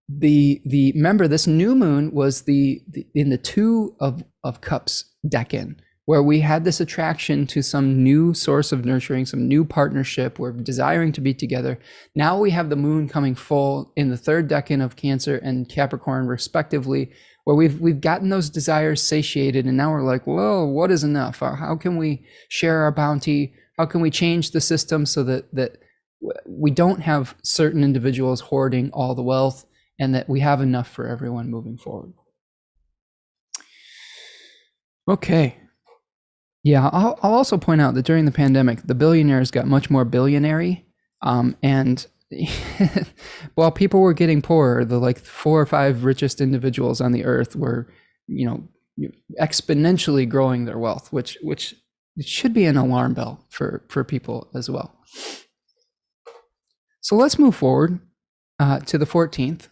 Remember, this new moon was in the Two of Cups decan, where we had this attraction to some new source of nurturing, some new partnership. We're desiring to be together. Now we have the moon coming full in the third decan of Cancer and Capricorn, respectively, where we've gotten those desires satiated, and now we're like, whoa, what is enough? How can we share our bounty? How can we change the system so that we don't have certain individuals hoarding all the wealth, and that we have enough for everyone moving forward? Okay. Yeah, I'll also point out that during the pandemic, the billionaires got much more billionary, and while people were getting poorer, the like 4 or 5 richest individuals on the earth were, exponentially growing their wealth, which should be an alarm bell for people as well. So let's move forward to the 14th,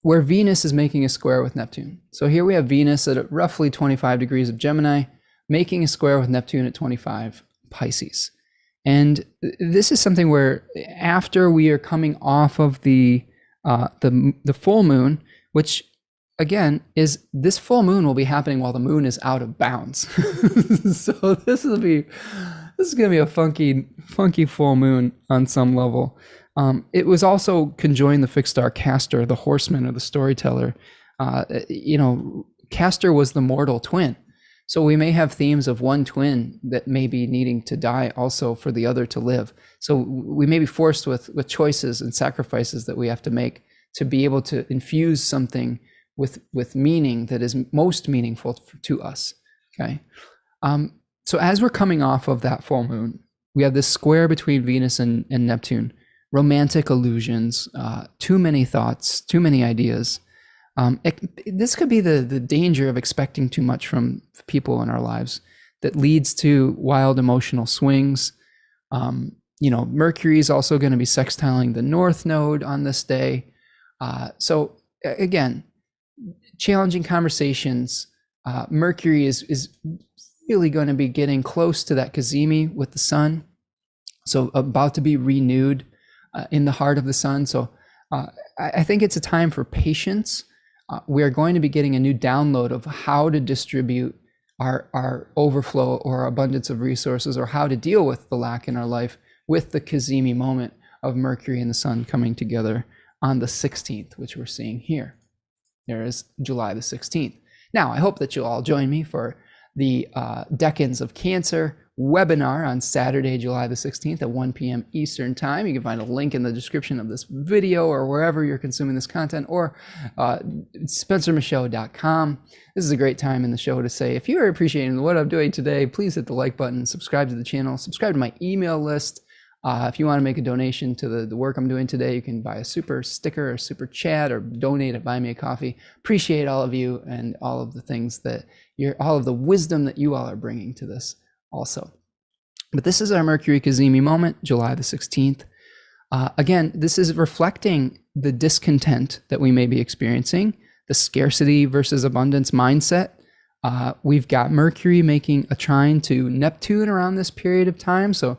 where Venus is making a square with Neptune. So here we have Venus at roughly 25 degrees of Gemini, making a square with Neptune at 25 Pisces. And this is something where after we are coming off of the full moon, which again is this full moon will be happening while the moon is out of bounds. So this is going to be a funky full moon on some level. It was also conjoined the fixed star Castor, the horseman or the storyteller. Castor was the mortal twin. So we may have themes of one twin that may be needing to die also for the other to live. So we may be forced with choices and sacrifices that we have to make to be able to infuse something with meaning that is most meaningful to us. Okay. So as we're coming off of that full moon, we have this square between Venus and Neptune. Romantic illusions, too many thoughts, too many ideas. This could be the danger of expecting too much from people in our lives that leads to wild emotional swings. Mercury is also going to be sextiling the North Node on this day. So again, challenging conversations. Mercury is really going to be getting close to that Cazimi with the Sun. So about to be renewed in the heart of the Sun. So I think it's a time for patience. We are going to be getting a new download of how to distribute our overflow or abundance of resources, or how to deal with the lack in our life with the Cazimi moment of Mercury and the Sun coming together on the 16th, which we're seeing here. There is July the 16th. Now, I hope that you'll all join me for the Decans of Cancer webinar on Saturday, July the 16th at 1 p.m. Eastern Time. You can find a link in the description of this video or wherever you're consuming this content, or spencermichaud.com. This is a great time in the show to say, if you're appreciating what I'm doing today, please hit the like button, subscribe to the channel, subscribe to my email list. If you want to make a donation to the work I'm doing today, you can buy a super sticker or super chat or donate at Buy Me a Coffee. Appreciate all of you and all of the things that all of the wisdom that you all are bringing to this also. But this is our Mercury Cazimi moment, July the 16th. Again, this is reflecting the discontent that we may be experiencing, the scarcity versus abundance mindset. We've got Mercury making a trine to Neptune around this period of time. So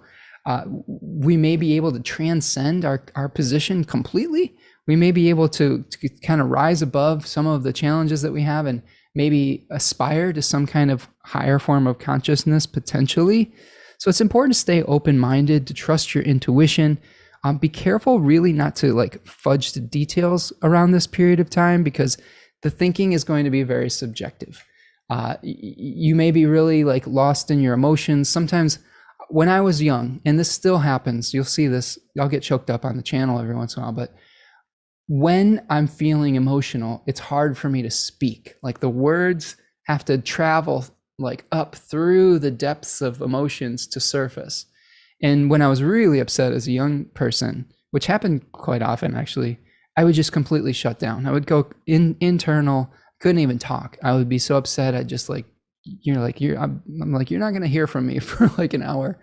we may be able to transcend our position completely. We may be able to kind of rise above some of the challenges that we have and maybe aspire to some kind of higher form of consciousness potentially. So it's important to stay open-minded, to trust your intuition. Be careful really not to fudge the details around this period of time, because the thinking is going to be very subjective. You may be really lost in your emotions. Sometimes when I was young, and this still happens, you'll see this, I'll get choked up on the channel every once in a while, but when I'm feeling emotional, it's hard for me to speak. The words have to travel up through the depths of emotions to surface. And when I was really upset as a young person, which happened quite often actually, I would just completely shut down. I would go internal, couldn't even talk. I would be so upset. I'd just like, I'm like, you're not going to hear from me for like an hour.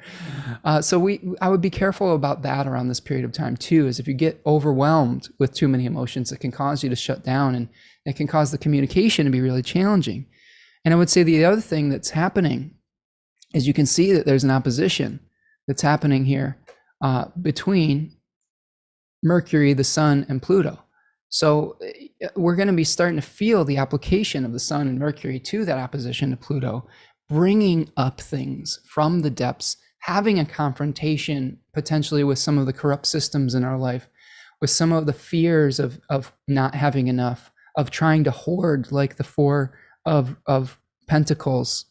So I would be careful about that around this period of time too, is if you get overwhelmed with too many emotions, it can cause you to shut down, and it can cause the communication to be really challenging. And I would say the other thing that's happening is you can see that there's an opposition that's happening here between Mercury, the Sun, and Pluto. So we're going to be starting to feel the application of the Sun and Mercury to that opposition to Pluto, bringing up things from the depths, having a confrontation potentially with some of the corrupt systems in our life, with some of the fears of not having enough, of trying to hoard, like the Four of Pentacles,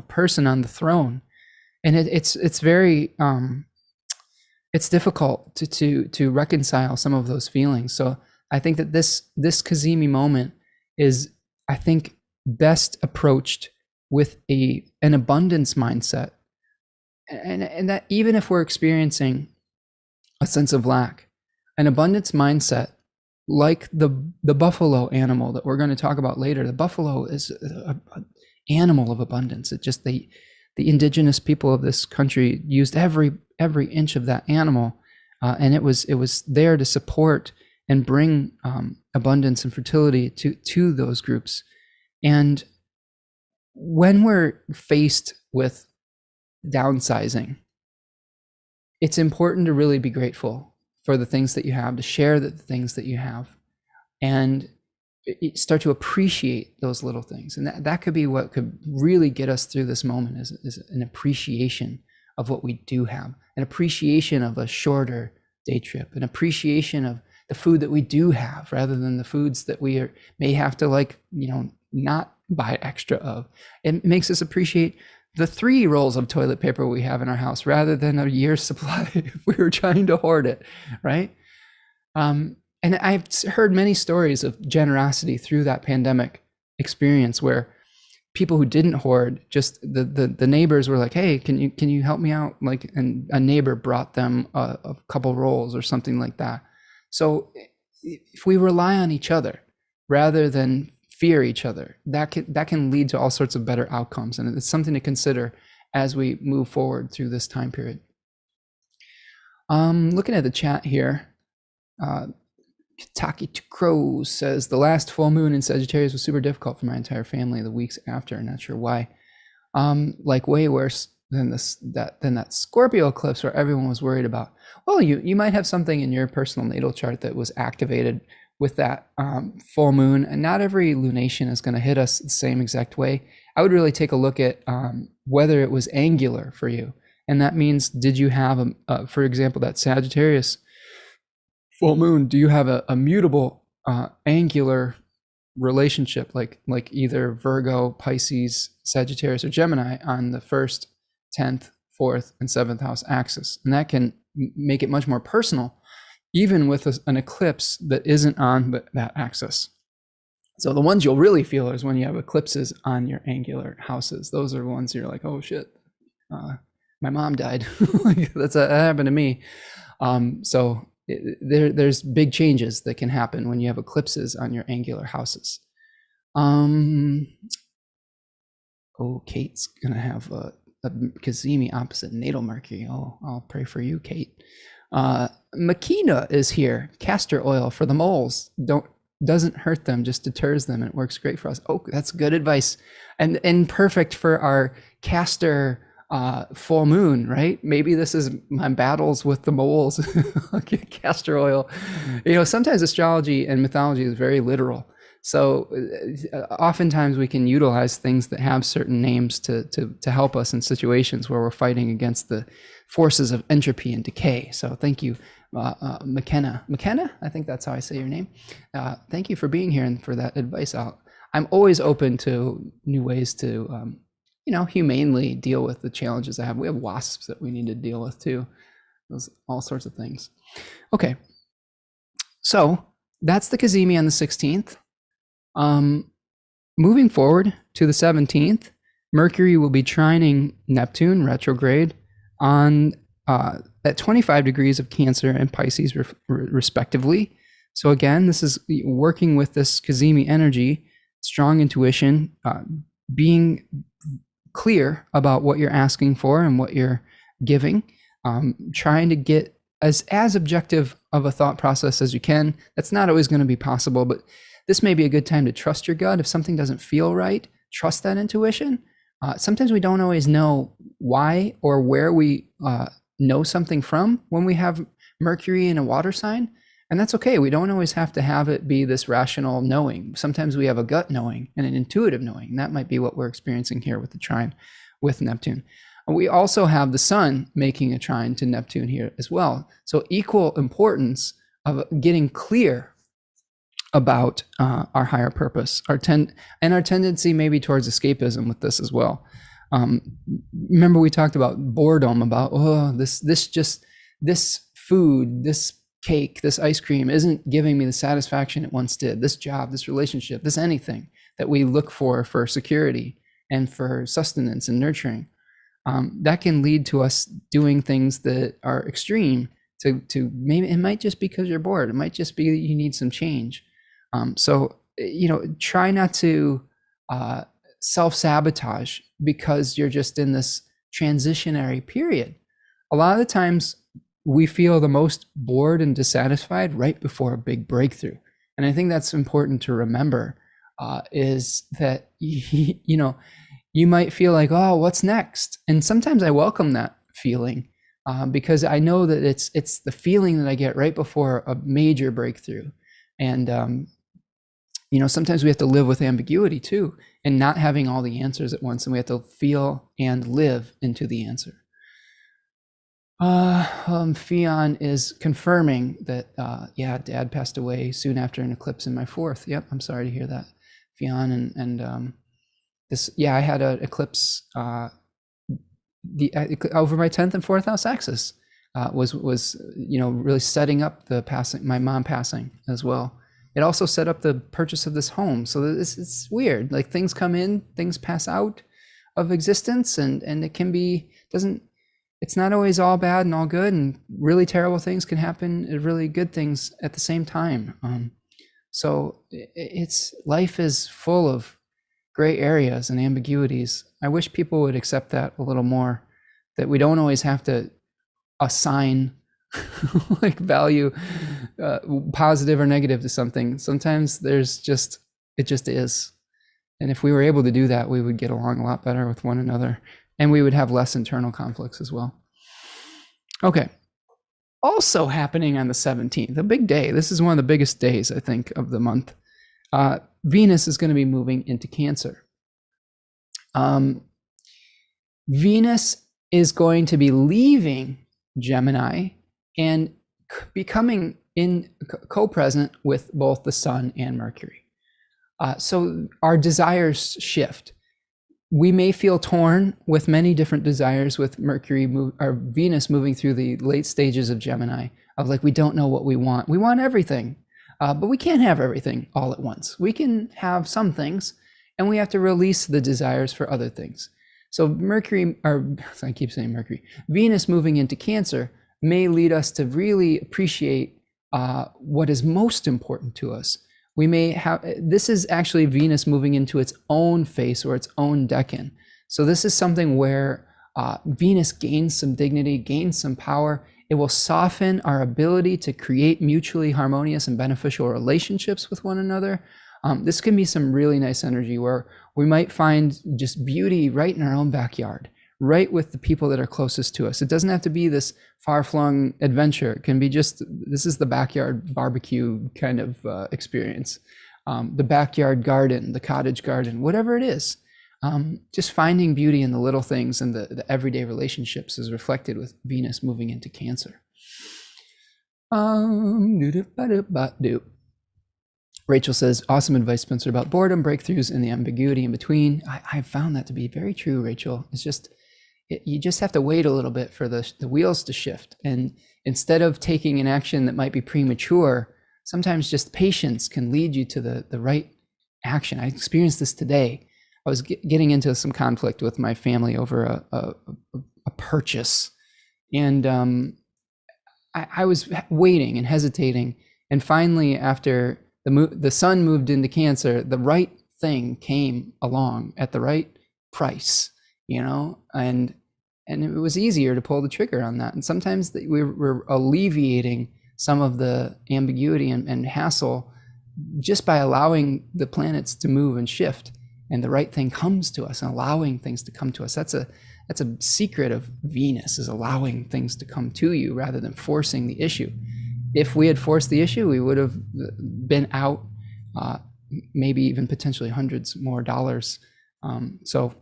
person on the throne. And it's very it's difficult to reconcile some of those feelings. So I think that this Cazimi moment is, I think, best approached with an abundance mindset, and that even if we're experiencing a sense of lack, an abundance mindset, like the buffalo animal that we're going to talk about later. The buffalo is an animal of abundance. It just the indigenous people of this country used every inch of that animal, and it was there to support and bring abundance and fertility to those groups. And when we're faced with downsizing, it's important to really be grateful for the things that you have, to share the things that you have, and start to appreciate those little things. And that could be what could really get us through this moment, is an appreciation of what we do have, an appreciation of a shorter day trip, an appreciation of the food that we do have, rather than the foods that we may have to not buy extra of. It makes us appreciate the 3 rolls of toilet paper we have in our house, rather than a year's supply if we were trying to hoard it, right? And I've heard many stories of generosity through that pandemic experience, where people who didn't hoard, just the neighbors were like, hey, can you help me out? And a neighbor brought them a couple rolls or something like that. So if we rely on each other rather than fear each other, that can lead to all sorts of better outcomes. And it's something to consider as we move forward through this time period. Looking at the chat here, Taki Crow says, the last full moon in Sagittarius was super difficult for my entire family the weeks after. Not sure why. Like way worse than that Scorpio eclipse where everyone was worried about. Well, you might have something in your personal natal chart that was activated with that full moon, and not every lunation is going to hit us the same exact way. I would really take a look at whether it was angular for you, and that means, did you have for example, that Sagittarius full moon, do you have a mutable angular relationship, like either Virgo, Pisces, Sagittarius, or Gemini on the 1st, 10th, 4th, and 7th house axis? And that can make it much more personal, even with an eclipse that isn't on that axis. So the ones you'll really feel is when you have eclipses on your angular houses. Those are the ones you're like, oh shit, my mom died. That happened to me. So there's big changes that can happen when you have eclipses on your angular houses. Kate's gonna have a Cazimi opposite natal Mercury. I'll pray for you, Kate. Makina is here. Castor oil for the moles. Doesn't hurt them, just deters them, and it works great for us. Oh, that's good advice, and perfect for our castor full moon, right? Maybe this is my battles with the moles. Castor oil. Sometimes astrology and mythology is very literal. So oftentimes we can utilize things that have certain names to help us in situations where we're fighting against the forces of entropy and decay. So thank you, McKenna. McKenna, I think that's how I say your name. Thank you for being here and for that advice. I'm always open to new ways to, humanely deal with the challenges I have. We have wasps that we need to deal with too. All sorts of things. Okay. So that's the Cazimi on the 16th. Moving forward to the 17th, Mercury will be trining Neptune retrograde on at 25 degrees of Cancer and Pisces, respectively. So again, this is working with this Cazimi energy, strong intuition, being clear about what you're asking for and what you're giving, trying to get as objective of a thought process as you can. That's not always going to be possible, but this may be a good time to trust your gut. If something doesn't feel right, trust that intuition. Sometimes we don't always know why or where we know something from when we have Mercury in a water sign. And that's okay. We don't always have to have it be this rational knowing. Sometimes we have a gut knowing and an intuitive knowing. And that might be what we're experiencing here with the trine with Neptune. We also have the Sun making a trine to Neptune here as well. So equal importance of getting clear about our higher purpose, our tendency maybe towards escapism with this as well. Remember we talked about boredom, about this food, this cake, this ice cream isn't giving me the satisfaction it once did. This job, this relationship, this anything that we look for security and for sustenance and nurturing. That can lead to us doing things that are extreme. To maybe it might just be because you're bored. It might just be that you need some change. So try not to self-sabotage because you're just in this transitionary period. A lot of the times we feel the most bored and dissatisfied right before a big breakthrough. And I think that's important to remember, is that, you might feel like, oh, what's next? And sometimes I welcome that feeling because I know that it's the feeling that I get right before a major breakthrough. And, sometimes we have to live with ambiguity too, and not having all the answers at once. And we have to feel and live into the answer. Fion is confirming that, Dad passed away soon after an eclipse in my fourth. Yep, I'm sorry to hear that, Fion. And I had an eclipse over my 10th and 4th house axis. Was really setting up the passing, my mom passing as well. It also set up the purchase of this home. So it's weird. Like things come in, things pass out of existence, and it can be it's not always all bad and all good, and really terrible things can happen and really good things at the same time. So life is full of gray areas and ambiguities. I wish people would accept that a little more, that we don't always have to assign like value, positive or negative to something. Sometimes it just is. And if we were able to do that, we would get along a lot better with one another, and we would have less internal conflicts as well. Okay. Also happening on the 17th, a big day. This is one of the biggest days, I think, of the month. Venus is going to be moving into Cancer. Venus is going to be leaving Gemini and becoming in co-present with both the Sun and Mercury. So our desires shift. We may feel torn with many different desires with Venus moving through the late stages of Gemini, of like, we don't know what we want. We want everything, but we can't have everything all at once. We can have some things, and we have to release the desires for other things. So Venus moving into Cancer may lead us to really appreciate what is most important to us. We may have, this is actually Venus moving into its own face or its own decan. So this is something where Venus gains some dignity, gains some power. It will soften our ability to create mutually harmonious and beneficial relationships with one another. This can be some really nice energy where we might find just beauty right in our own backyard, right with the people that are closest to us. It doesn't have to be this far-flung adventure. It can be just, this is the backyard barbecue kind of experience. The backyard garden, the cottage garden, whatever it is. Just finding beauty in the little things and the everyday relationships is reflected with Venus moving into Cancer. Rachel says, awesome advice, Spencer, about boredom, breakthroughs, and the ambiguity in between. I've found that to be very true, Rachel. It's just, you just have to wait a little bit for the wheels to shift. And instead of taking an action that might be premature, sometimes just patience can lead you to the right action. I experienced this today. I was getting into some conflict with my family over a purchase. And I was waiting and hesitating. And finally, after the sun moved into Cancer, the right thing came along at the right price, and it was easier to pull the trigger on that. And sometimes we're alleviating some of the ambiguity and hassle just by allowing the planets to move and shift, and the right thing comes to us, and allowing things to come to us. That's a secret of Venus, is allowing things to come to you rather than forcing the issue. If we had forced the issue, we would have been out maybe even potentially hundreds more dollars. So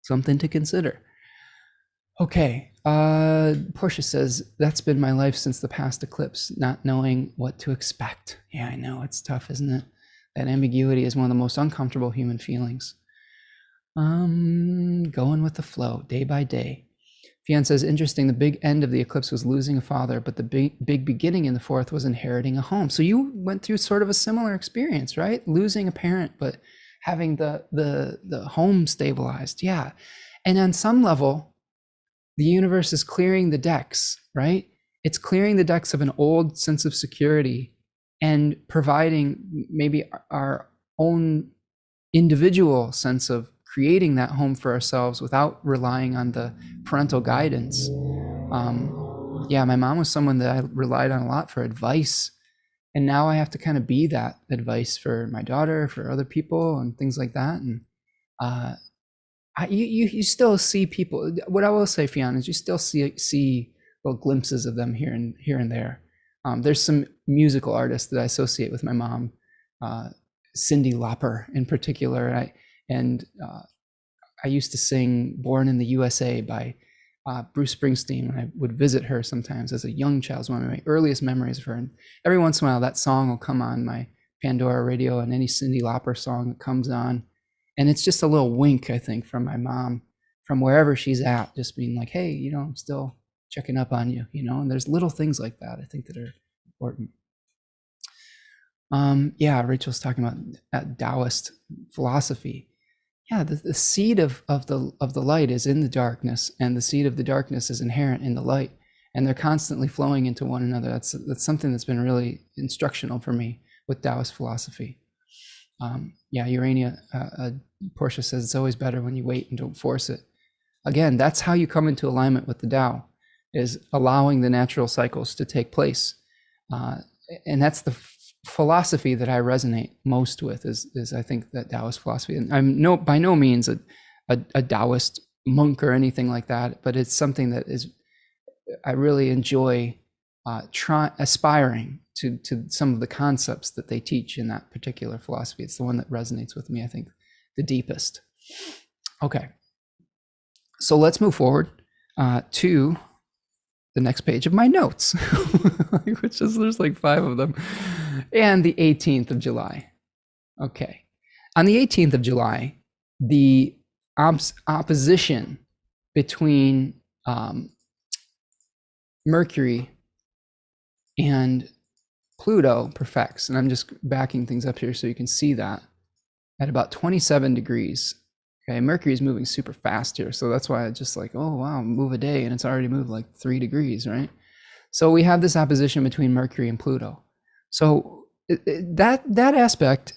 something to consider. Okay, Portia says, that's been my life since the past eclipse, not knowing what to expect. Yeah, I know, it's tough, isn't it? That ambiguity is one of the most uncomfortable human feelings. Going with the flow, day by day. Fian says, interesting, the big end of the eclipse was losing a father, but the big beginning in the fourth was inheriting a home. So you went through sort of a similar experience, right? Losing a parent, but having the home stabilized. Yeah. And on some level, the universe is clearing the decks, right? It's clearing the decks of an old sense of security and providing maybe our own individual sense of creating that home for ourselves without relying on the parental guidance. Yeah, my mom was someone that I relied on a lot for advice. And now I have to kind of be that advice for my daughter, for other people, and things like that. And you still see people. What I will say, Fiona, is you still see little glimpses of them here and there. There's some musical artists that I associate with my mom, Cyndi Lauper in particular. I used to sing "Born in the USA" by Bruce Springsteen when I would visit her sometimes as a young child. It's one of my earliest memories of her. And every once in a while, that song will come on my Pandora radio, and any Cyndi Lauper song that comes on. And it's just a little wink, I think, from my mom, from wherever she's at, just being like, hey, I'm still checking up on you, and there's little things like that, I think, that are important. Yeah, Rachel's talking about Taoist philosophy. Yeah, the seed of the light is in the darkness, and the seed of the darkness is inherent in the light, and they're constantly flowing into one another. That's something that's been really instructional for me with Taoist philosophy. Yeah, Urania, Portia says, it's always better when you wait and don't force it. Again, that's how you come into alignment with the Tao, is allowing the natural cycles to take place. And that's the philosophy that I resonate most with, is I think that Taoist philosophy. And I'm by no means a Taoist monk or anything like that, but it's something that I really enjoy aspiring to some of the concepts that they teach in that particular philosophy. It's the one that resonates with me, I think, the deepest. Okay, so let's move forward to the next page of my notes, which is, there's like 5 of them, and the 18th of July. Okay, on the 18th of July, the opposition between Mercury and Pluto perfects, and I'm just backing things up here so you can see that, at about 27 degrees. Okay, Mercury is moving super fast here, so that's why I just like, oh wow, move a day, and it's already moved like 3 degrees, right? So we have this opposition between Mercury and Pluto. So that aspect,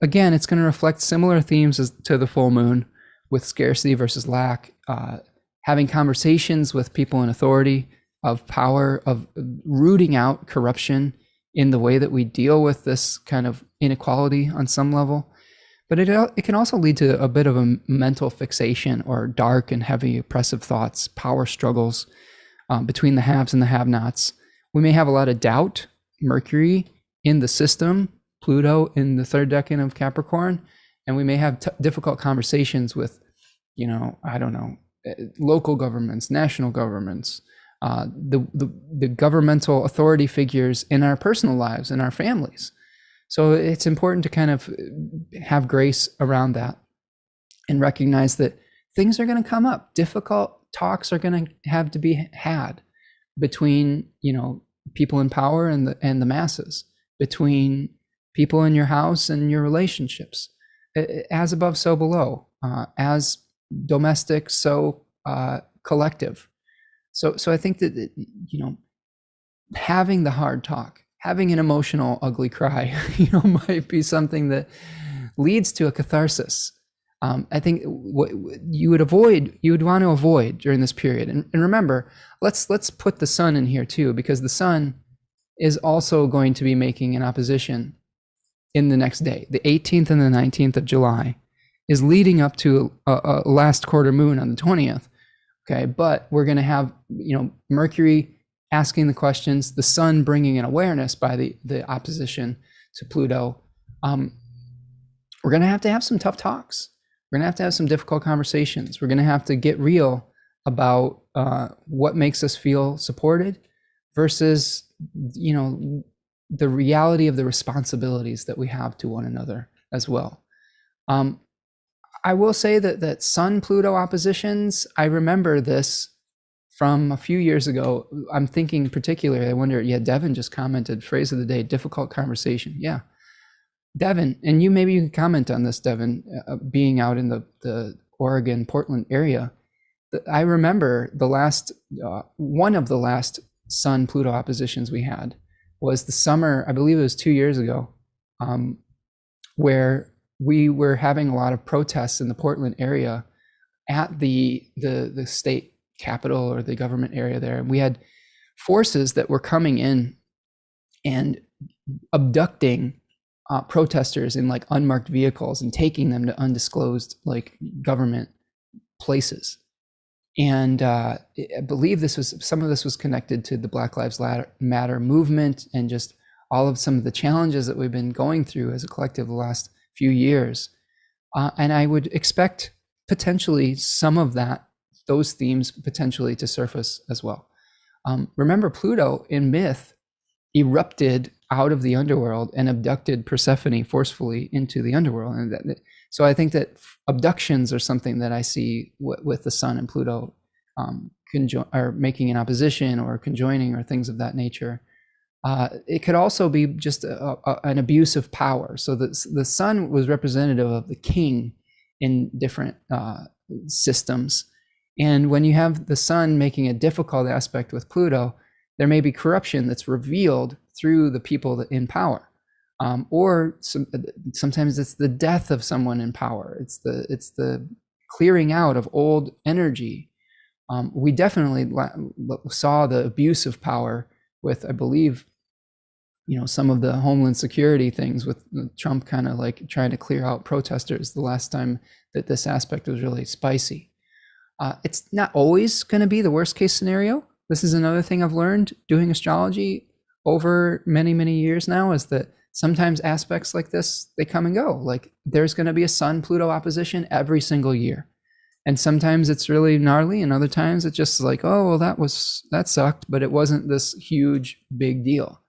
again, it's going to reflect similar themes as to the full moon, with scarcity versus lack, having conversations with people in authority, of power, of rooting out corruption in the way that we deal with this kind of inequality on some level. But it can also lead to a bit of a mental fixation, or dark and heavy oppressive thoughts, power struggles between the haves and the have-nots. We may have a lot of doubt, Mercury in the system, Pluto in the 3rd decan of Capricorn, and we may have difficult conversations with, I don't know, local governments, national governments, the governmental authority figures in our personal lives, in our families. So it's important to kind of have grace around that and recognize that things are going to come up. Difficult talks are going to have to be had between, people in power and the masses, between people in your house and your relationships, as above, so below, as domestic, so collective. So I think that, having the hard talk, having an emotional ugly cry, might be something that leads to a catharsis. I think what you would want to avoid during this period. And remember, let's put the sun in here too, because the sun is also going to be making an opposition in the next day. The 18th and the 19th of July is leading up to a last quarter moon on the 20th. Okay, but we're going to have, Mercury asking the questions, the sun bringing an awareness by the opposition to Pluto. We're going to have some tough talks. We're going to have some difficult conversations. We're going to have to get real about what makes us feel supported versus, the reality of the responsibilities that we have to one another as well. I will say that Sun-Pluto oppositions, I remember this from a few years ago. I'm thinking particularly, I wonder, Devin just commented, phrase of the day, difficult conversation. Yeah. Devin, and maybe you can comment on this, Devin, being out in the Oregon, Portland area. I remember one of the last Sun-Pluto oppositions we had was the summer, I believe it was 2 years ago, where we were having a lot of protests in the Portland area at the state capital or the government area there. And we had forces that were coming in and abducting protesters in like unmarked vehicles and taking them to undisclosed like government places. And I believe some of this was connected to the Black Lives Matter movement and just all of some of the challenges that we've been going through as a collective the last few years. And I would expect potentially some of those themes potentially to surface as well. Remember, Pluto in myth erupted out of the underworld and abducted Persephone forcefully into the underworld. And so I think that abductions are something that I see with the Sun and Pluto are making an opposition or conjoining or things of that nature. It could also be just an abuse of power. So the Sun was representative of the king in different systems. And when you have the Sun making a difficult aspect with Pluto, there may be corruption that's revealed through the people in power. Or sometimes it's the death of someone in power. It's the clearing out of old energy. We definitely saw the abuse of power with, I believe, some of the Homeland Security things with Trump kind of like trying to clear out protesters the last time that this aspect was really spicy. It's not always going to be the worst case scenario. This is another thing I've learned doing astrology over many, many years now, is that sometimes aspects like this, they come and go. Like there's going to be a Sun-Pluto opposition every single year. And sometimes it's really gnarly, and other times it's just like, oh, well, that sucked, but it wasn't this huge, big deal.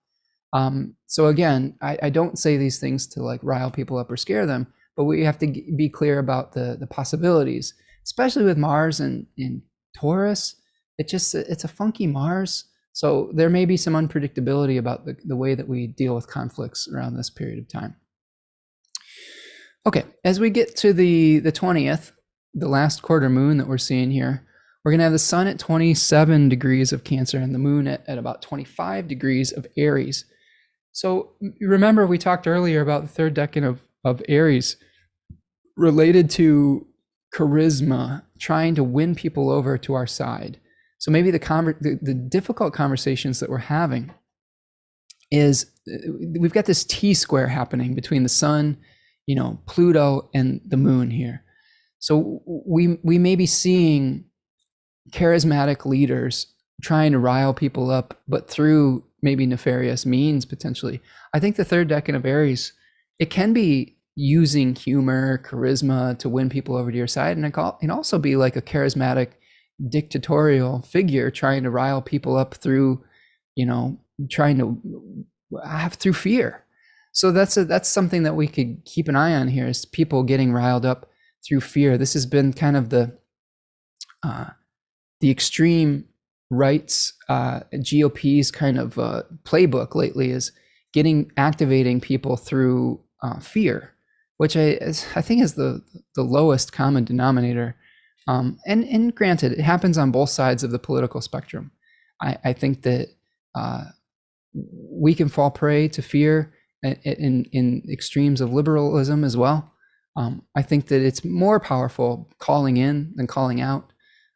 So again, I don't say these things to like rile people up or scare them, but we have to be clear about the possibilities, especially with Mars and in Taurus. It's a funky Mars. So there may be some unpredictability about the way that we deal with conflicts around this period of time. Okay, as we get to the 20th, the last quarter moon that we're seeing here, we're going to have the sun at 27 degrees of Cancer and the moon at about 25 degrees of Aries. So remember, we talked earlier about the third decan of Aries related to charisma, trying to win people over to our side. So maybe the difficult conversations that we're having is we've got this T-square happening between the sun, Pluto and the moon here. So we may be seeing charismatic leaders trying to rile people up, but through maybe nefarious means potentially. I think the third decan of Aries, it can be using humor, charisma to win people over to your side, and it can also be like a charismatic dictatorial figure trying to rile people up through, trying to have through fear. So that's something that we could keep an eye on here, is people getting riled up through fear. This has been kind of the extreme right's GOP's kind of playbook lately, is activating people through fear, which I think is the lowest common denominator And granted, it happens on both sides of the political spectrum. I think that we can fall prey to fear in extremes of liberalism as well. I think that it's more powerful calling in than calling out.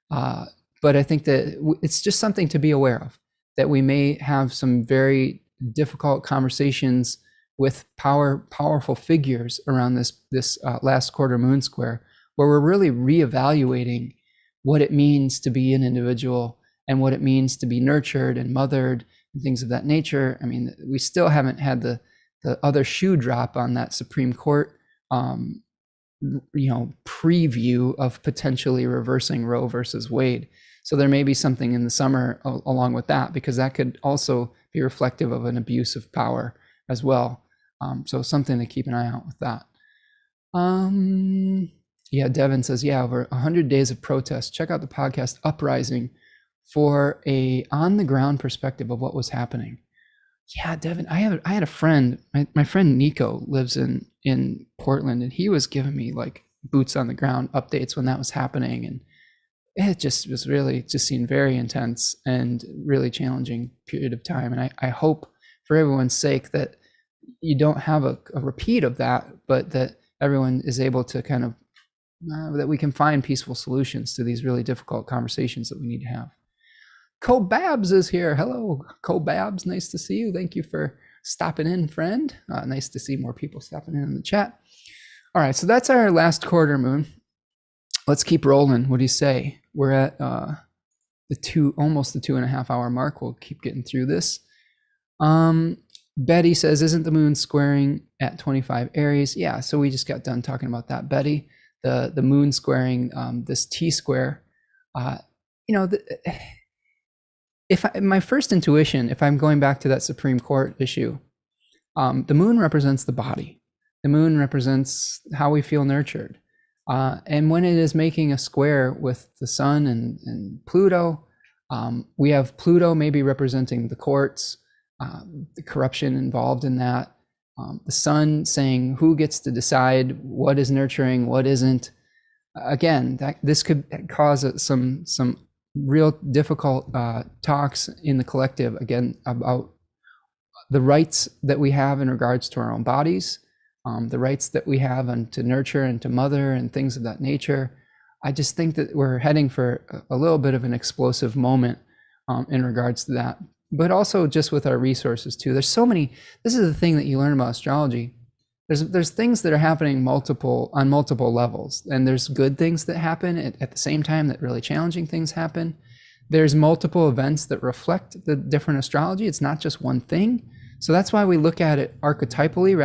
But I think that it's just something to be aware of, that we may have some very difficult conversations with powerful figures around this last quarter moon square, where we're really reevaluating what it means to be an individual and what it means to be nurtured and mothered and things of that nature. I mean, we still haven't had the other shoe drop on that Supreme Court preview of potentially reversing Roe versus Wade. So there may be something in the summer along with that, because that could also be reflective of an abuse of power as well. So something to keep an eye out with that. Yeah, Devin says, yeah, over 100 days of protest. Check out the podcast Uprising for a on-the-ground perspective of what was happening. Yeah, Devin, I had a friend, my friend Nico lives in Portland, and he was giving me like boots on the ground updates when that was happening. And it just was really just seemed very intense and really challenging period of time. And I hope for everyone's sake that you don't have a repeat of that, but that everyone is able to kind of, that we can find peaceful solutions to these really difficult conversations that we need to have. Cobabs is here. Hello, Cobabs. Nice to see you. Thank you for stopping in, friend. Nice to see more people stopping in the chat. All right, so that's our last quarter moon. Let's keep rolling. What do you say? We're at almost the 2.5 hour mark. We'll keep getting through this. Betty says, isn't the moon squaring at 25 Aries? Yeah, so we just got done talking about that, Betty. The moon squaring this T square. My first intuition, if I'm going back to that Supreme Court issue, the moon represents the body. The moon represents how we feel nurtured. And when it is making a square with the sun and Pluto, we have Pluto maybe representing the courts, the corruption involved in that. The sun saying who gets to decide what is nurturing, what isn't. Again, this could cause some real difficult talks in the collective, again, about the rights that we have in regards to our own bodies, the rights that we have to nurture and to mother and things of that nature. I just think that we're heading for a little bit of an explosive moment in regards to that, but also just with our resources too. There's so many, this is the thing that you learn about astrology. There's things that are happening on multiple levels, and there's good things that happen at the same time that really challenging things happen. There's multiple events that reflect the different astrology. It's not just one thing. So that's why we look at it archetypally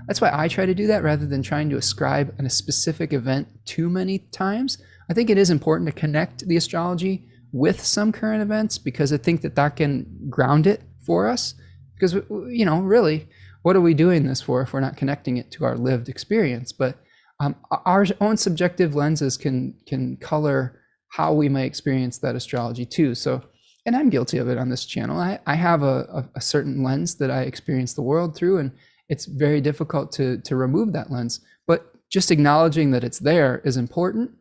that's why I try to do that rather than trying to ascribe a specific event too many times. I think it is important to connect the astrology with some current events, because I think that can ground it for us. Because, really, what are we doing this for if we're not connecting it to our lived experience? But our own subjective lenses can color how we might experience that astrology too. So, and I'm guilty of it on this channel. I have a certain lens that I experience the world through, and it's very difficult to remove that lens. But just acknowledging that it's there is important,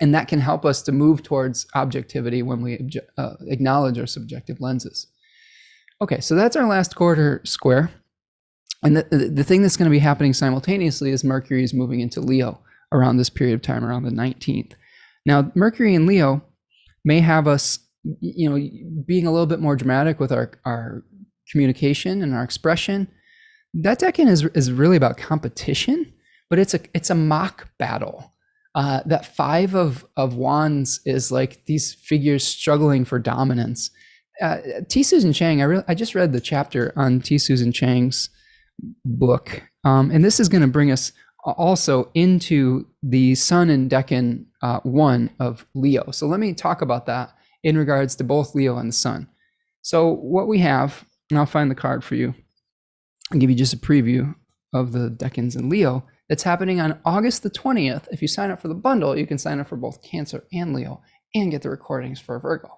and that can help us to move towards objectivity when we acknowledge our subjective lenses. Okay, so that's our last quarter square. And the thing that's going to be happening simultaneously is Mercury is moving into Leo around this period of time, around the 19th. Now, Mercury in Leo may have us, being a little bit more dramatic with our communication and our expression. That decan is really about competition, but it's a mock battle. That 5 of Wands is like these figures struggling for dominance. T. Susan Chang, I just read the chapter on T. Susan Chang's book, and this is going to bring us also into the Sun and Decan 1 of Leo. So let me talk about that in regards to both Leo and the Sun. So what we have, and I'll find the card for you and give you just a preview of the decans in Leo. It's happening on August the 20th. If you sign up for the bundle, you can sign up for both Cancer and Leo and get the recordings for Virgo.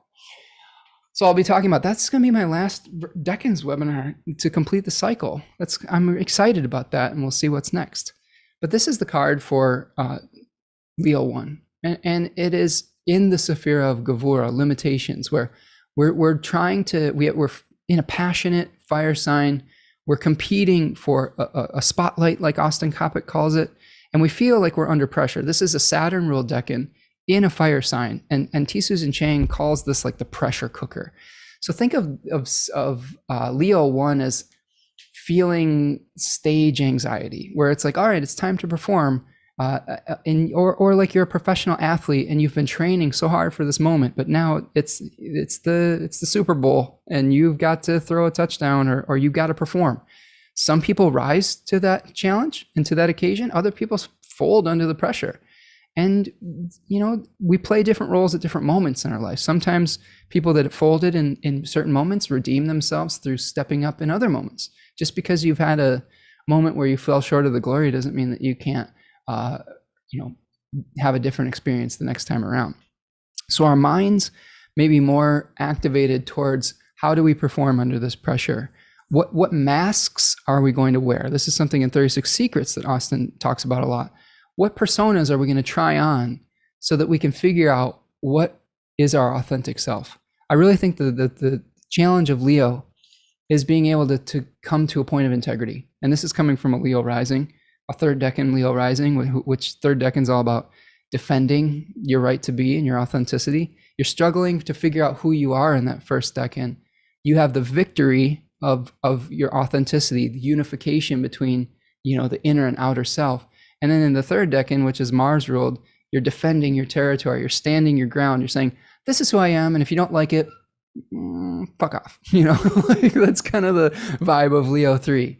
So I'll be talking about, that's going to be my last decans webinar to complete the cycle. I'm excited about that, and we'll see what's next. But this is the card for Leo 1. And it is in the sphere of Gavura, limitations, where we're trying to, we're in a passionate fire sign. We're competing for a spotlight, like Austin Coppock calls it, and we feel like we're under pressure. This is a Saturn ruled decan in a fire sign, and I-Ching Chang calls this like the pressure cooker. So think of Leo 1 as feeling stage anxiety, where it's like, all right, it's time to perform. Or like you're a professional athlete and you've been training so hard for this moment, but now it's the Super Bowl and you've got to throw a touchdown or you've got to perform. Some people rise to that challenge and to that occasion. Other people fold under the pressure. And, we play different roles at different moments in our life. Sometimes people that have folded in certain moments redeem themselves through stepping up in other moments. Just because you've had a moment where you fell short of the glory doesn't mean that you can't have a different experience the next time around. So our minds may be more activated towards how do we perform under this pressure? What masks are we going to wear? This is something in 36 Secrets that Austin talks about a lot. What personas are we going to try on so that we can figure out what is our authentic self? I really think the challenge of Leo is being able to come to a point of integrity. And this is coming from a Leo rising, a third decan Leo rising, which third decan is all about defending your right to be and your authenticity. You're struggling to figure out who you are in that first decan. You have the victory of your authenticity, the unification between, the inner and outer self. And then in the third decan, which is Mars ruled, you're defending your territory. You're standing your ground. You're saying, this is who I am. And if you don't like it, fuck off. Like that's kind of the vibe of Leo 3.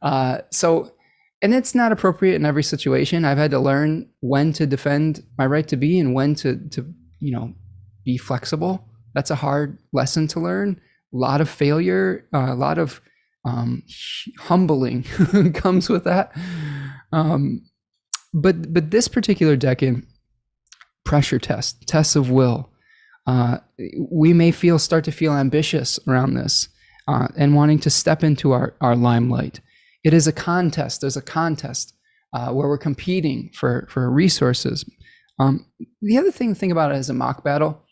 And it's not appropriate in every situation. I've had to learn when to defend my right to be and when to be flexible. That's a hard lesson to learn. A lot of failure, a lot of humbling comes with that. But this particular decan, pressure tests of will, we may start to feel ambitious around this and wanting to step into our limelight. It is a contest. There's a contest where we're competing for resources. The other thing about it is a mock battle.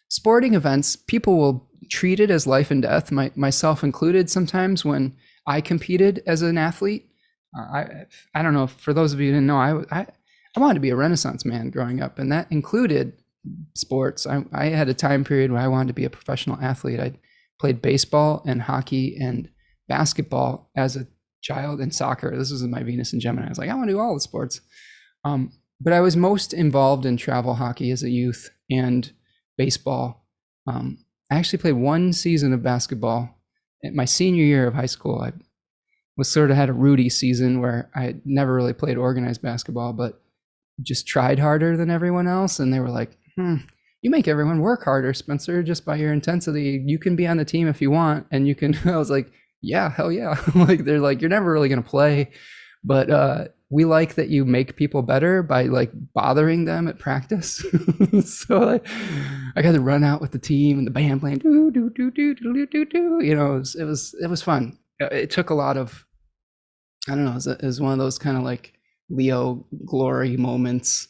Sporting events, people will treat it as life and death, myself included. Sometimes when I competed as an athlete, I don't know, for those of you who didn't know, I wanted to be a Renaissance man growing up, and that included sports. I had a time period where I wanted to be a professional athlete. I played baseball and hockey and basketball as a child, and soccer. This was my Venus and Gemini. I was like, I want to do all the sports. But I was most involved in travel hockey as a youth and baseball. I actually played one season of basketball at my senior year of high school. I was sort of had a Rudy season where I never really played organized basketball, but just tried harder than everyone else. And they were like, you make everyone work harder, Spencer, just by your intensity. You can be on the team if you want. And you can, I was like, yeah, hell yeah. Like, they're like, you're never really going to play, but we like that you make people better by like bothering them at practice. So I got to run out with the team and the band playing, do, do, do, do, do, do, do. It was fun. It took a lot of, I don't know, it was one of those kind of like Leo glory moments.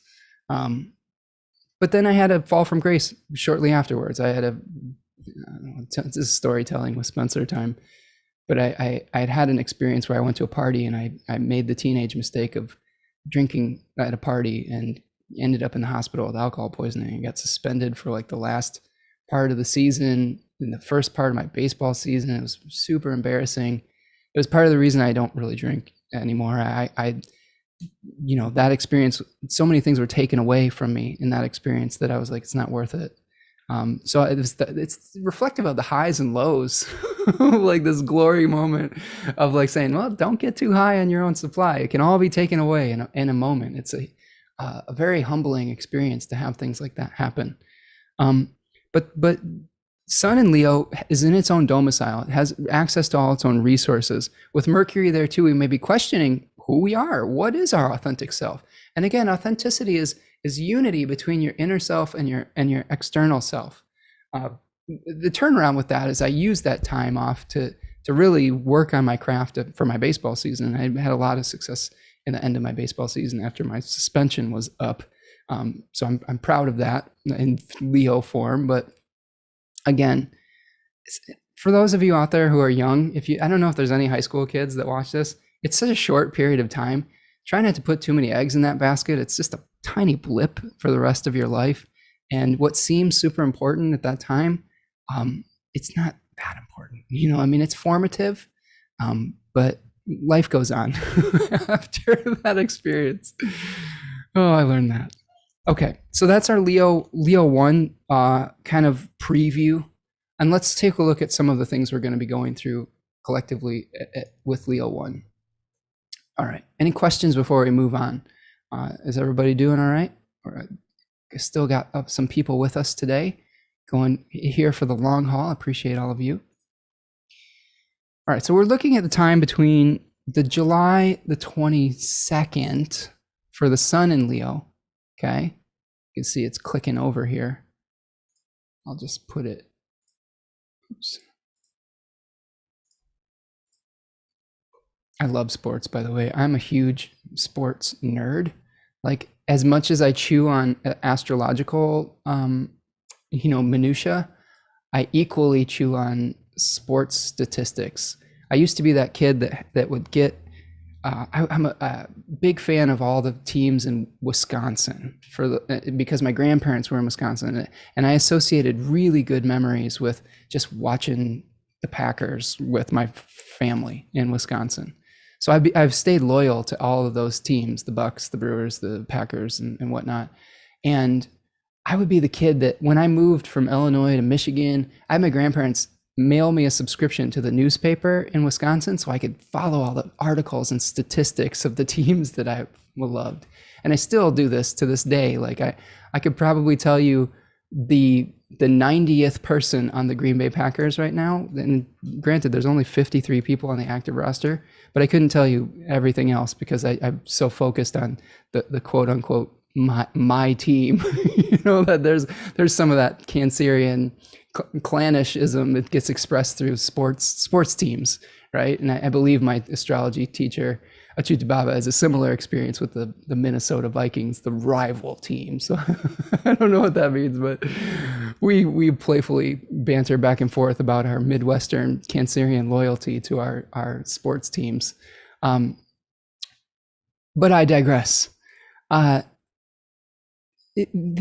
But then I had a fall from grace shortly afterwards. I had this is storytelling with Spencer time, but I had an experience where I went to a party and I made the teenage mistake of drinking at a party and ended up in the hospital with alcohol poisoning. I got suspended for like the last part of the season, in the first part of my baseball season. It was super embarrassing. It was part of the reason I don't really drink anymore. That experience, so many things were taken away from me in that experience that I was like, it's not worth it. So it's reflective of the highs and lows, like this glory moment of like saying, well, don't get too high on your own supply. It can all be taken away in a moment. It's a very humbling experience to have things like that happen. But Sun in Leo is in its own domicile. It has access to all its own resources. With Mercury there too, we may be questioning who we are. What is our authentic self? And again, authenticity is unity between your inner self and your external self. The turnaround with that is I used that time off to really work on my craft for my baseball season. I had a lot of success in the end of my baseball season after my suspension was up. So I'm proud of that in Leo form. But again, for those of you out there who are young, I don't know if there's any high school kids that watch this, it's such a short period of time. Try not to put too many eggs in that basket. It's just a tiny blip for the rest of your life. And what seems super important at that time, it's not that important. I mean, it's formative, but life goes on after that experience. Oh, I learned that. Okay, so that's our Leo 1 kind of preview. And let's take a look at some of the things we're going to be going through collectively with Leo 1. All right, any questions before we move on? Is everybody doing all right? I still got some people with us today going here for the long haul. Appreciate all of you. All right, so we're looking at the time between the July the 22nd for the Sun in Leo. Okay, you can see it's clicking over here. I'll just put it. Oops. I love sports, by the way. I'm a huge sports nerd. Like, as much as I chew on astrological, minutia, I equally chew on sports statistics. I used to be that kid that would get. I'm a big fan of all the teams in Wisconsin because my grandparents were in Wisconsin, and I associated really good memories with just watching the Packers with my family in Wisconsin. So I've stayed loyal to all of those teams, the Bucks, the Brewers, the Packers, and whatnot. And I would be the kid that when I moved from Illinois to Michigan, I had my grandparents mail me a subscription to the newspaper in Wisconsin so I could follow all the articles and statistics of the teams that I loved. And I still do this to this day. Like I could probably tell you the 90th person on the Green Bay Packers right now. And granted, there's only 53 people on the active roster, but I couldn't tell you everything else because I'm so focused on the quote unquote my team. That there's some of that Cancerian clannishism that gets expressed through sports teams, right? And I believe my astrology teacher Achuta Baba has a similar experience with the Minnesota Vikings, the rival team. So I don't know what that means, but we playfully banter back and forth about our Midwestern Cancerian loyalty to our sports teams. But I digress. The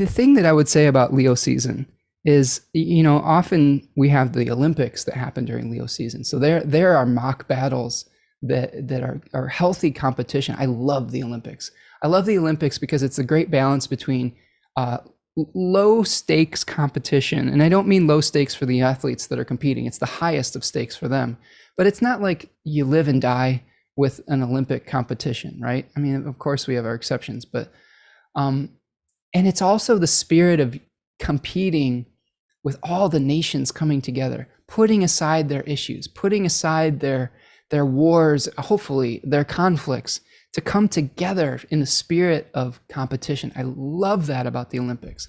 thing that I would say about Leo season is, often we have the Olympics that happen during Leo season. So there are mock battles that are healthy competition. I love the Olympics. I love the Olympics because it's a great balance between low stakes competition. And I don't mean low stakes for the athletes that are competing. It's the highest of stakes for them. But it's not like you live and die with an Olympic competition, right? I mean, of course we have our exceptions, but and it's also the spirit of competing with all the nations coming together, putting aside their issues, putting aside their wars, hopefully their conflicts, to come together in the spirit of competition. I love that about the Olympics.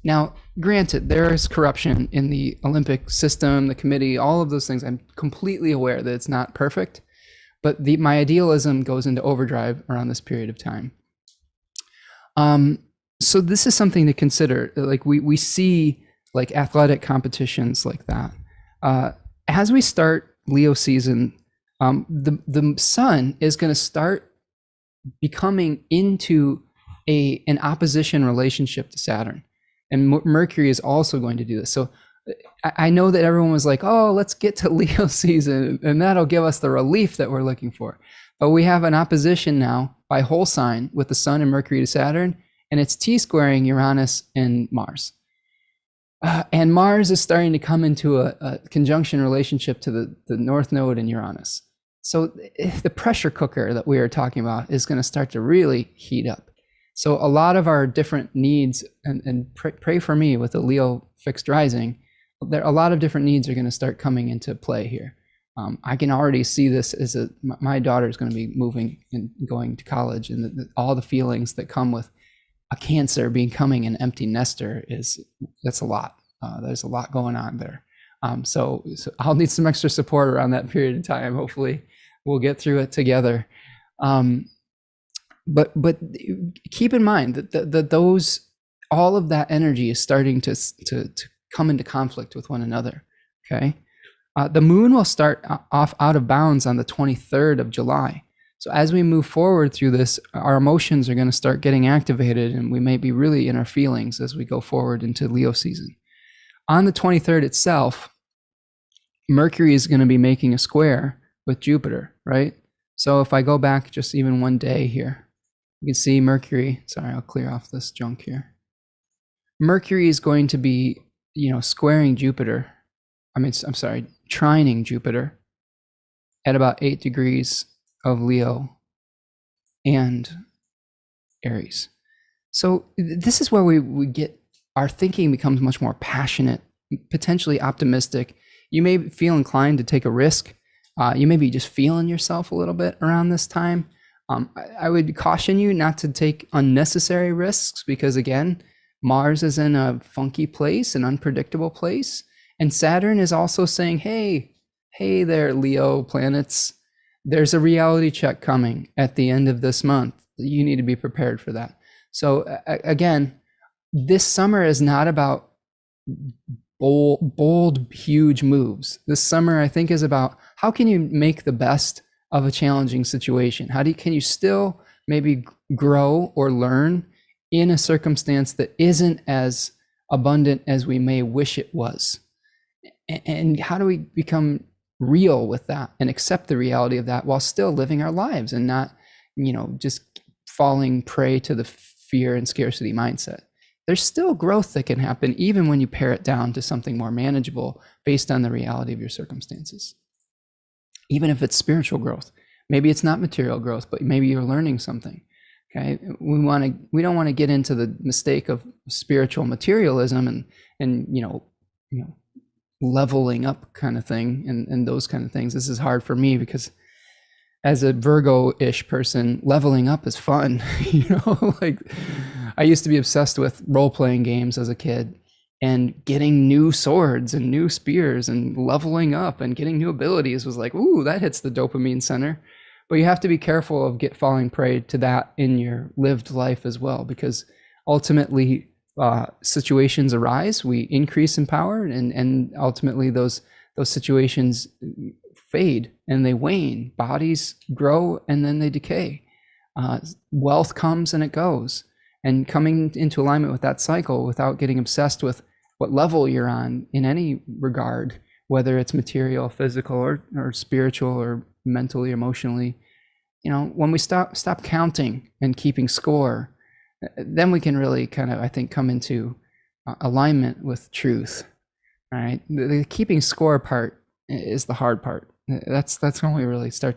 Now, granted, there is corruption in the Olympic system, the committee, all of those things. I'm completely aware that it's not perfect, but my idealism goes into overdrive around this period of time. So this is something to consider. Like we see like athletic competitions like that. As we start Leo season, the sun is going to start becoming into an opposition relationship to Saturn, and Mercury is also going to do this. So I know that everyone was like, oh, let's get to Leo season and that'll give us the relief that we're looking for. But we have an opposition now by whole sign with the sun and Mercury to Saturn, and it's T-squaring Uranus and Mars. And Mars is starting to come into a conjunction relationship to the North Node in Uranus. So the pressure cooker that we were talking about is going to start to really heat up. So a lot of our different needs, and pray for me with the Leo fixed rising, a lot of different needs are going to start coming into play here. I can already see this as my daughter is going to be moving and going to college, and all the feelings that come with a Cancer becoming an empty nester that's a lot. There's a lot going on there. So I'll need some extra support around that period of time. Hopefully we'll get through it together. But keep in mind that those all of that energy is starting to come into conflict with one another. Okay. The moon will start off out of bounds on the 23rd of July. So as we move forward through this, our emotions are going to start getting activated, and we may be really in our feelings as we go forward into Leo season. On the 23rd itself, Mercury is going to be making a square with Jupiter, right? So if I go back just even one day here, you can see Mercury. Sorry, I'll clear off this junk here. Mercury is going to be, squaring Jupiter. Trining Jupiter at about 8 degrees of Leo and Aries. So this is where we get, our thinking becomes much more passionate, potentially optimistic. You may feel inclined to take a risk. You may be just feeling yourself a little bit around this time. I would caution you not to take unnecessary risks, because again, Mars is in a funky place, an unpredictable place. And Saturn is also saying, hey there, Leo planets, there's a reality check coming at the end of this month. You need to be prepared for that. So again, this summer is not about bold, huge moves. This summer, I think, is about how can you make the best of a challenging situation? Can you still maybe grow or learn in a circumstance that isn't as abundant as we may wish it was? And how do we become real with that and accept the reality of that while still living our lives and not, just falling prey to the fear and scarcity mindset? There's still growth that can happen even when you pare it down to something more manageable based on the reality of your circumstances. Even if it's spiritual growth, maybe it's not material growth, but maybe you're learning something. Okay, we don't want to get into the mistake of spiritual materialism and leveling up kind of thing and those kind of things. This is hard for me because as a Virgo-ish person, leveling up is fun. Like I used to be obsessed with role-playing games as a kid and getting new swords and new spears and leveling up and getting new abilities was like, ooh, that hits the dopamine center. But you have to be careful of falling prey to that in your lived life as well, because ultimately situations arise, we increase in power, and ultimately those situations fade and they wane. Bodies grow and then they decay. Wealth comes and it goes. And coming into alignment with that cycle without getting obsessed with what level you're on in any regard, whether it's material, physical, or spiritual, or mentally, emotionally, when we stop counting and keeping score, then we can really kind of, I think, come into alignment with truth. All right, the keeping score part is the hard part. That's when we really start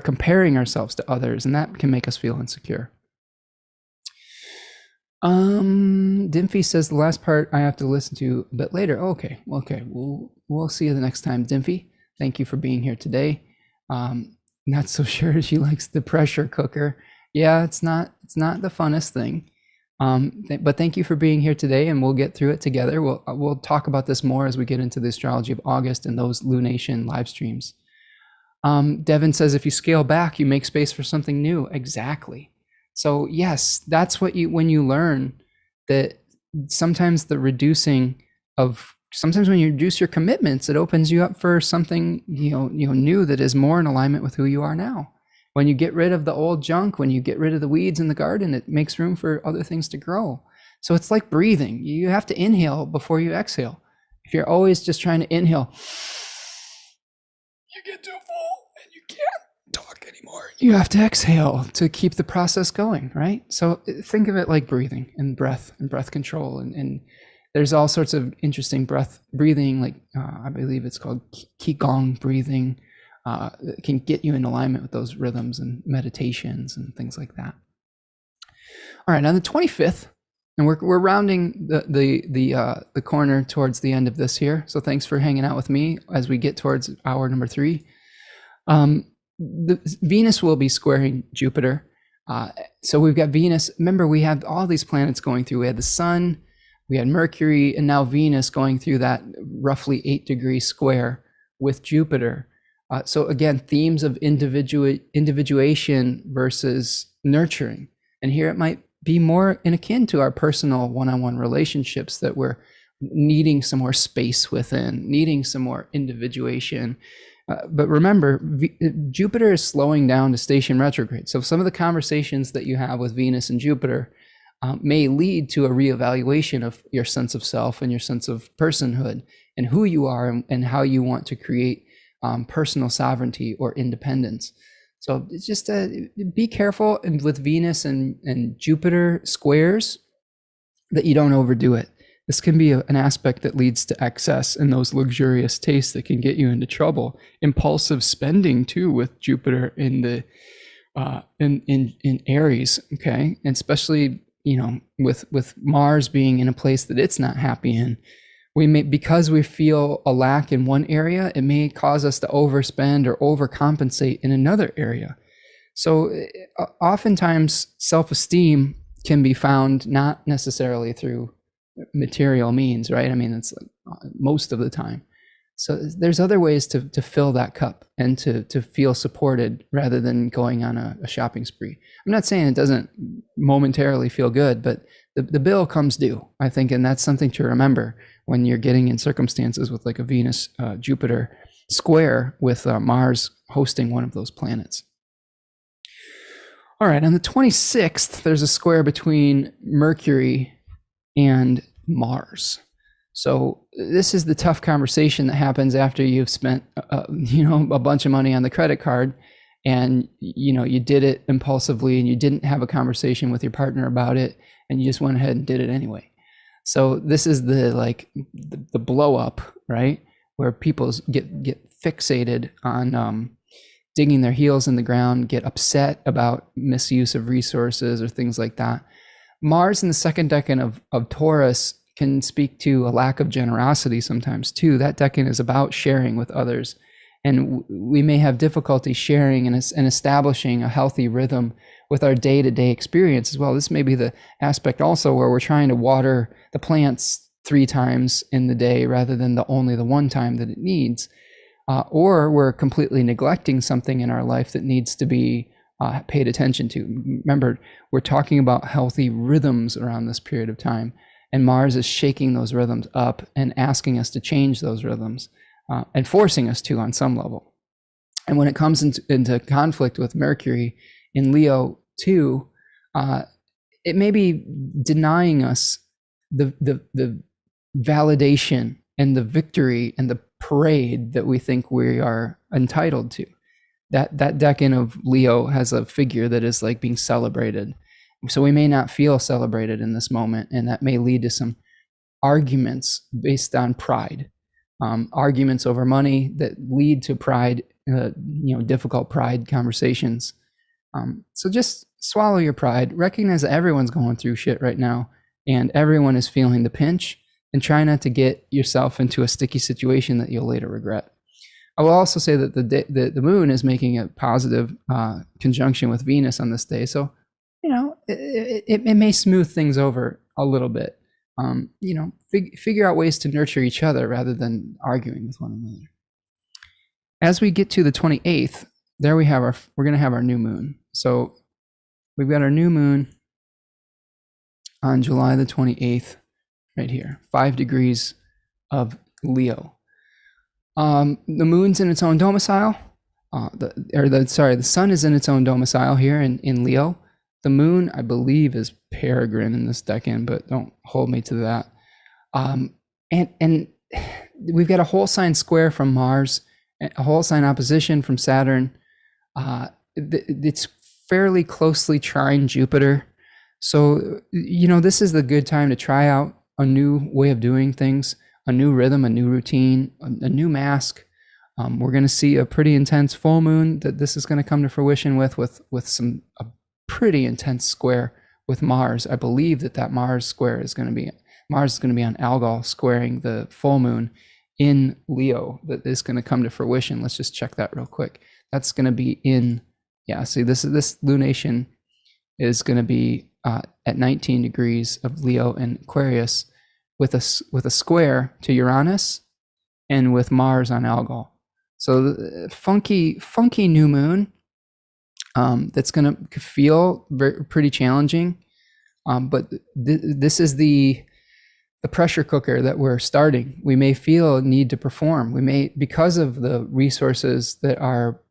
comparing ourselves to others, and that can make us feel insecure. Dimfy says the last part I have to listen to a bit later. Okay. We'll see you the next time, Dimfy. Thank you for being here today. Not so sure she likes the pressure cooker. Yeah, it's not the funnest thing. But thank you for being here today, and we'll get through it together. We'll talk about this more as we get into the astrology of August and those lunation live streams. Devin says, if you scale back, you make space for something new. Exactly. So yes, that's what when you learn that sometimes sometimes when you reduce your commitments, it opens you up for something, new that is more in alignment with who you are now. When you get rid of the old junk, when you get rid of the weeds in the garden, it makes room for other things to grow. So it's like breathing. You have to inhale before you exhale. If you're always just trying to inhale, you get too full and you can't talk anymore. You have to exhale to keep the process going, right? So think of it like breathing and breath control. And there's all sorts of interesting breathing, like I believe it's called Qigong breathing. It can get you in alignment with those rhythms and meditations and things like that. All right, on the 25th, and we're rounding the corner towards the end of this here. So thanks for hanging out with me as we get towards hour number 3. Venus will be squaring Jupiter. So we've got Venus. Remember, we have all these planets going through. We had the Sun, we had Mercury, and now Venus going through that roughly 8-degree square with Jupiter. So again, themes of individuation versus nurturing. And here it might be more in akin to our personal one-on-one relationships that we're needing some more space within, needing some more individuation. But remember, Jupiter is slowing down to station retrograde. So some of the conversations that you have with Venus and Jupiter may lead to a reevaluation of your sense of self and your sense of personhood and who you are and how you want to create personal sovereignty or independence. So it's just be careful with Venus and Jupiter squares that you don't overdo it. This can be an aspect that leads to excess and those luxurious tastes that can get you into trouble. Impulsive spending too, with Jupiter in the in Aries, okay, and especially with Mars being in a place that it's not happy in. We may, because we feel a lack in one area, it may cause us to overspend or overcompensate in another area. So oftentimes self-esteem can be found not necessarily through material means, right? I mean, it's like most of the time. So there's other ways to fill that cup and to feel supported rather than going on a shopping spree. I'm not saying it doesn't momentarily feel good, but the bill comes due, I think, and that's something to remember when you're getting in circumstances with like a Venus Jupiter square with Mars hosting one of those planets. All right, on the 26th, there's a square between Mercury and Mars. So this is the tough conversation that happens after you've spent, a bunch of money on the credit card, and you did it impulsively, and you didn't have a conversation with your partner about it, and you just went ahead and did it anyway. So this is the blow up, right, where people get fixated on digging their heels in the ground, get upset about misuse of resources or things like that. Mars in the second decan of Taurus can speak to a lack of generosity sometimes too. That decan is about sharing with others, and we may have difficulty sharing and establishing a healthy rhythm with our day-to-day experience as well. This may be the aspect also where we're trying to water the plants 3 times in the day rather than only the one time that it needs, or we're completely neglecting something in our life that needs to be paid attention to. Remember, we're talking about healthy rhythms around this period of time, and Mars is shaking those rhythms up and asking us to change those rhythms and forcing us to on some level. And when it comes into conflict with Mercury in Leo too, it may be denying us the validation and the victory and the parade that we think we are entitled to. That decan of Leo has a figure that is like being celebrated. So we may not feel celebrated in this moment, and that may lead to some arguments based on pride, arguments over money that lead to pride, difficult pride conversations. So just swallow your pride, recognize that everyone's going through shit right now, and everyone is feeling the pinch, and try not to get yourself into a sticky situation that you'll later regret. I will also say that the moon is making a positive conjunction with Venus on this day. So, it may smooth things over a little bit. Figure out ways to nurture each other rather than arguing with one another. As we get to the 28th, there we're going to have our new moon. So we've got our new moon on July the 28th right here, 5 degrees of Leo. The moon's in its own domicile. The sun is in its own domicile here in Leo. The moon, I believe, is peregrine in this decan, but don't hold me to that. And we've got a whole sign square from Mars, a whole sign opposition from Saturn. It's fairly closely trine Jupiter. So, this is the good time to try out a new way of doing things, a new rhythm, a new routine, a new mask. We're going to see a pretty intense full moon that this is going to come to fruition with a pretty intense square with Mars. I believe that Mars square is going to be on Algol squaring the full moon in Leo that is going to come to fruition. Let's just check that real quick. That's going to be see, this lunation is going to be at 19 degrees of Leo and Aquarius with a square to Uranus and with Mars on Algol. So funky new moon that's going to feel pretty challenging. But this is the pressure cooker that we're starting. We may feel a need to perform. We may, because of the resources that are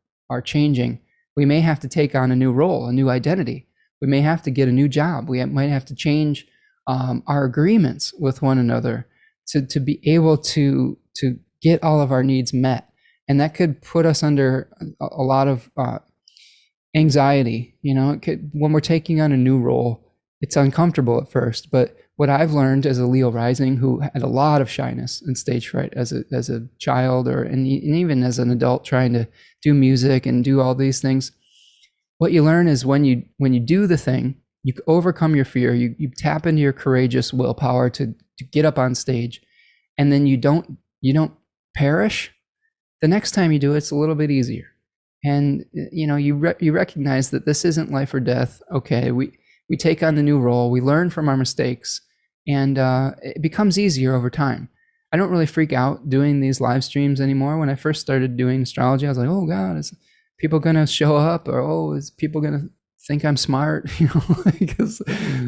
changing, we may have to take on a new role, a new identity. We may have to get a new job. We might have to change our agreements with one another to be able to get all of our needs met. And that could put us under a lot of anxiety. You know, it could, when we're taking on a new role, it's uncomfortable at first. But what I've learned as a Leo rising who had a lot of shyness and stage fright as a child, and even as an adult trying to do music and do all these things, what you learn is when you do the thing, you overcome your fear, you tap into your courageous willpower to get up on stage, and then you don't perish. The next time you do it, it's a little bit easier. And you know, you recognize that this isn't life or death. Okay, we take on the new role, we learn from our mistakes, and it becomes easier over time. I don't really freak out doing these live streams anymore. When I first started doing astrology, I was like, oh God, is people gonna show up? Or, oh, is people gonna think I'm smart? You know, because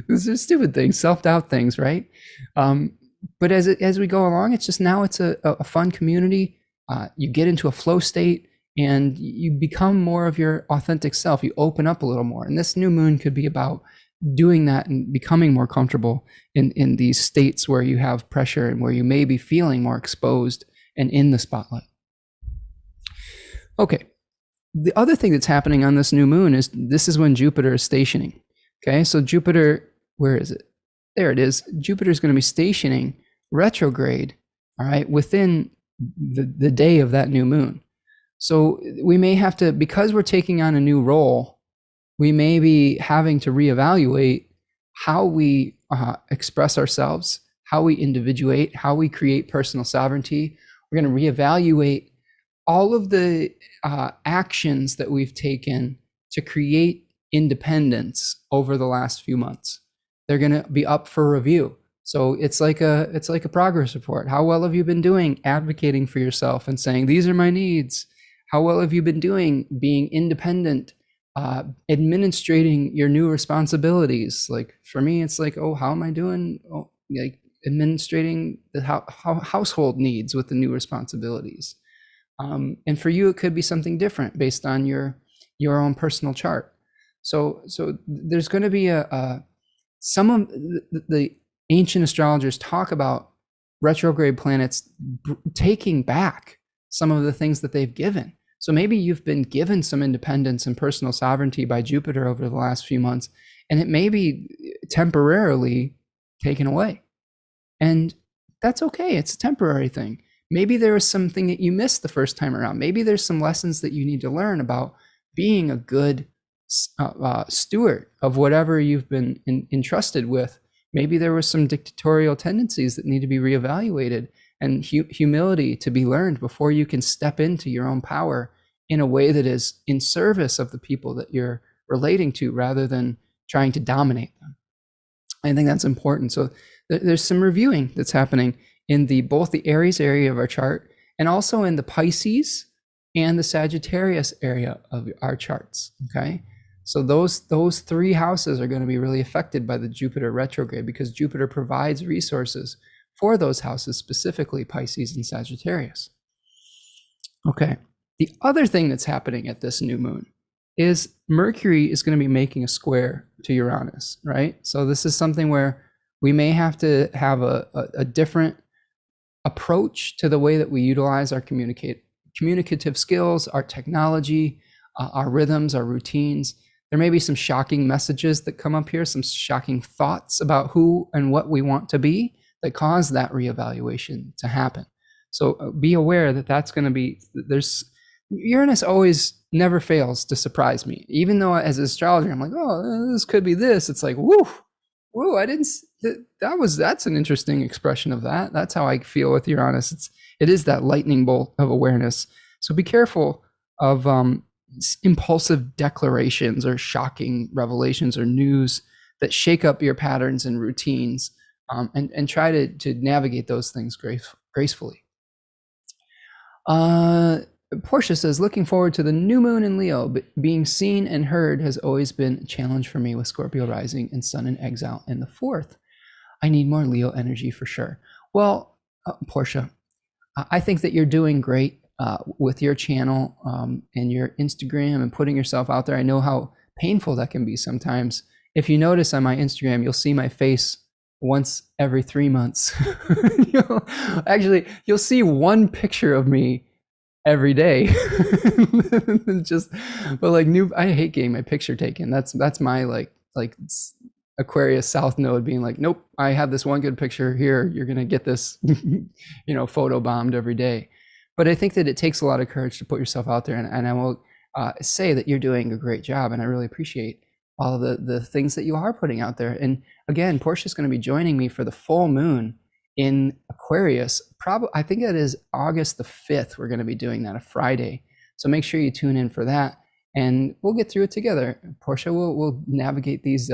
these are stupid things, self-doubt things, right? But as we go along, it's just now it's a fun community. You get into a flow state and you become more of your authentic self. You open up a little more. And this new moon could be about doing that and becoming more comfortable in these states where you have pressure and where you may be feeling more exposed and in the spotlight. Okay. The other thing that's happening on this new moon is this is when Jupiter is stationing. Okay. So Jupiter, where is it? There it is. Jupiter is going to be stationing retrograde, all right, within the day of that new moon. So we may have to, because we're taking on a new role, we may be having to reevaluate how we express ourselves, how we individuate, how we create personal sovereignty. We're going to reevaluate all of the actions that we've taken to create independence over the last few months. They're going to be up for review. So it's like a progress report. How well have you been doing advocating for yourself and saying, these are my needs? How well have you been doing being independent, administrating your new responsibilities? Like for me, it's like, oh, how am I doing? Oh, like administrating the household needs with the new responsibilities. And for you, it could be something different based on your own personal chart. So there's going to be some of the ancient astrologers talk about retrograde planets taking back some of the things that they've given. So maybe you've been given some independence and personal sovereignty by Jupiter over the last few months, and it may be temporarily taken away. And that's okay. It's a temporary thing. Maybe there was something that you missed the first time around. Maybe there's some lessons that you need to learn about being a good steward of whatever you've been entrusted with. Maybe there were some dictatorial tendencies that need to be reevaluated, and humility to be learned before you can step into your own power in a way that is in service of the people that you're relating to rather than trying to dominate them. I think that's important. So there's some reviewing that's happening in both the Aries area of our chart and also in the Pisces and the Sagittarius area of our charts. Okay. So those three houses are going to be really affected by the Jupiter retrograde because Jupiter provides resources for those houses, specifically Pisces and Sagittarius. Okay. The other thing that's happening at this new moon is Mercury is going to be making a square to Uranus, right? So this is something where we may have to have a different approach to the way that we utilize our communicative skills, our technology, our rhythms, our routines. There may be some shocking messages that come up here, some shocking thoughts about who and what we want to be that cause that reevaluation to happen. So be aware that that's going to be, Uranus always never fails to surprise me. Even though as an astrologer, I'm like, oh, this could be this. It's like, woo, I didn't, that's an interesting expression of that. That's how I feel with Uranus. It is that lightning bolt of awareness. So be careful of impulsive declarations or shocking revelations or news that shake up your patterns and routines, and try to navigate those things gracefully. Portia says, looking forward to the new moon in Leo, but being seen and heard has always been a challenge for me with Scorpio rising and Sun in exile in the fourth. I need more Leo energy for sure. Well, Portia, I think that you're doing great with your channel and your Instagram and putting yourself out there. I know how painful that can be sometimes. If you notice on my Instagram, you'll see my face once every 3 months. You'll see one picture of me every day. I hate getting my picture taken. That's my like Aquarius South Node being like, nope, I have this one good picture here. You're gonna get this, photo bombed every day. But I think that it takes a lot of courage to put yourself out there, and I will say that you're doing a great job, and I really appreciate all of the things that you are putting out there. And again, Portia's going to be joining me for the full moon in Aquarius. I think it is August the 5th. We're going to be doing that, a Friday. So make sure you tune in for that, and we'll get through it together. Portia will navigate these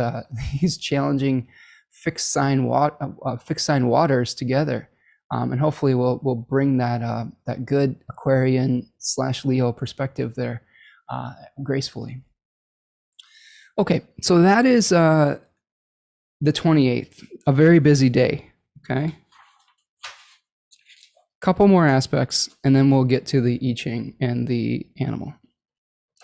these challenging fixed sign waters together, and hopefully we'll bring that good Aquarian / Leo perspective there gracefully. Okay, so that is the 28th, a very busy day. Okay, couple more aspects, and then we'll get to the I-Ching and the animal.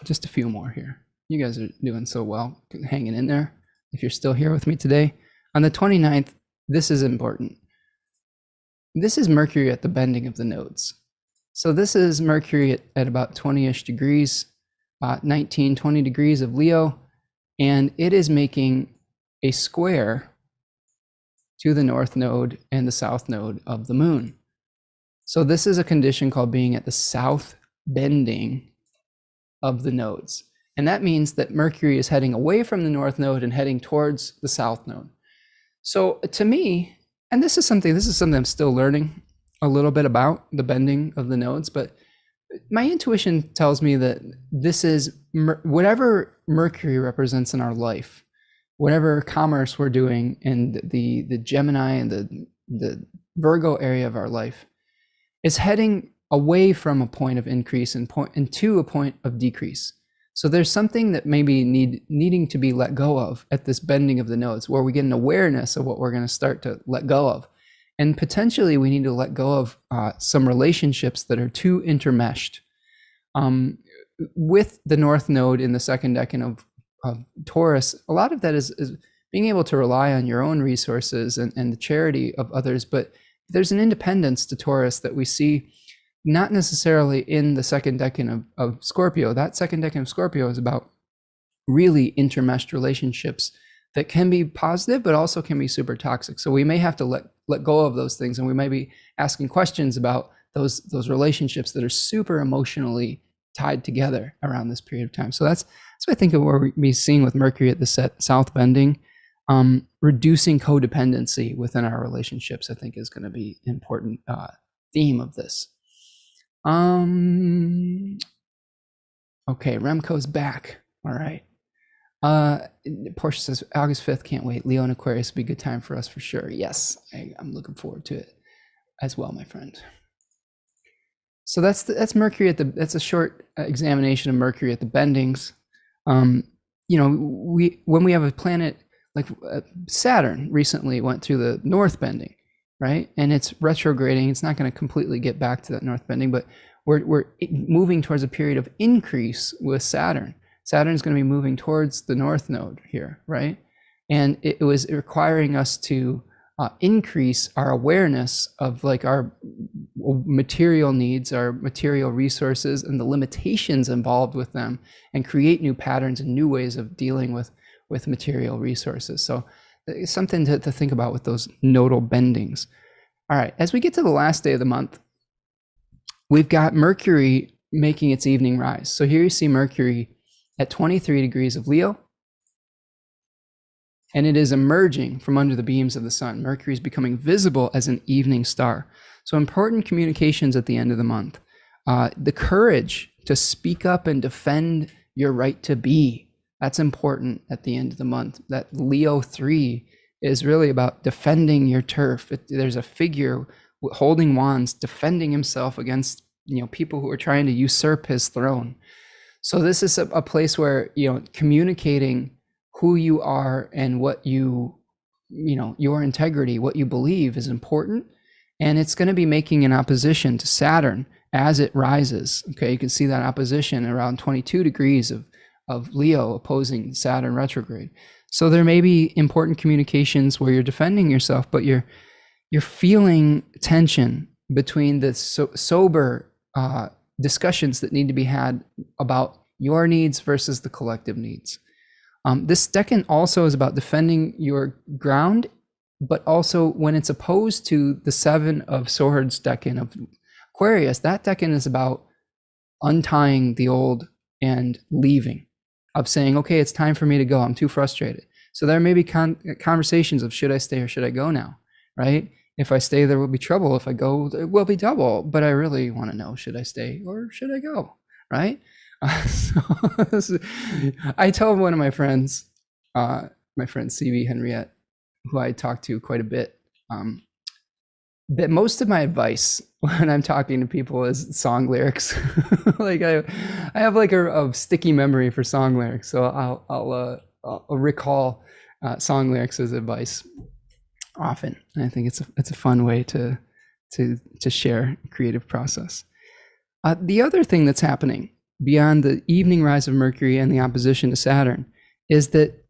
Just a few more here. You guys are doing so well, hanging in there. If you're still here with me today, on the 29th, this is important. This is Mercury at the bending of the nodes. So this is Mercury at about 20-ish degrees, 19, 20 degrees of Leo, and it is making a square to the north node and the south node of the moon. So this is a condition called being at the south bending of the nodes. And that means that Mercury is heading away from the north node and heading towards the south node. So to me, and this is something I'm still learning a little bit about, the bending of the nodes, but my intuition tells me that this is whatever Mercury represents in our life, whatever commerce we're doing in the Gemini and the Virgo area of our life, is heading away from a point of increase and to a point of decrease. So there's something that maybe needing to be let go of at this bending of the nodes, where we get an awareness of what we're going to start to let go of. And potentially we need to let go of some relationships that are too intermeshed. With the North Node in the second decan of Taurus, a lot of that is being able to rely on your own resources and the charity of others. But there's an independence to Taurus that we see not necessarily in the second decan of Scorpio. That second decan of Scorpio is about really intermeshed relationships that can be positive, but also can be super toxic. So we may have to let go of those things, and we may be asking questions about those relationships that are super emotionally tied together around this period of time. So that's what I think of what we're seeing with Mercury at the south bending. Reducing codependency within our relationships, I think, is going to be an important theme of this. Okay, Remco's back. All right. Portia says, August 5th, can't wait. Leo and Aquarius will be a good time for us for sure. Yes, I'm looking forward to it as well, my friend. So that's Mercury that's a short examination of Mercury at the bendings. When we have a planet like Saturn recently went through the north bending, right? And it's retrograding. It's not going to completely get back to that north bending, but we're moving towards a period of increase with Saturn. Saturn's going to be moving towards the north node here, right? And it was requiring us to increase our awareness of like our material needs, our material resources, and the limitations involved with them, and create new patterns and new ways of dealing with material resources. So it's something to think about with those nodal bendings. All right, as we get to the last day of the month, we've got Mercury making its evening rise. So here you see Mercury at 23 degrees of Leo, and it is emerging from under the beams of the sun. Mercury is becoming visible as an evening star. So important communications at the end of the month. The courage to speak up and defend your right to be. That's important at the end of the month. That Leo 3 is really about defending your turf. There's a figure holding wands, defending himself against people who are trying to usurp his throne. So this is a place where, communicating who you are and what your integrity, what you believe is important. And it's going to be making an opposition to Saturn as it rises. Okay, you can see that opposition around 22 degrees of Leo opposing Saturn retrograde. So there may be important communications where you're defending yourself, but you're feeling tension between the sober discussions that need to be had about your needs versus the collective needs. This decan also is about defending your ground, but also when it's opposed to the Seven of Swords decan of Aquarius, that decan is about untying the old and leaving, of saying, okay, it's time for me to go. I'm too frustrated. So there may be conversations of, should I stay or should I go now, right? If I stay, there will be trouble. If I go, it will be double. But I really want to know, should I stay or should I go, right? I told one of my friends, my friend CV Henriette, who I talk to quite a bit, that most of my advice when I'm talking to people is song lyrics. Like I have like a sticky memory for song lyrics, so I'll recall song lyrics as advice often. And I think it's a fun way to share creative process. The other thing that's happening beyond the evening rise of Mercury and the opposition to Saturn is that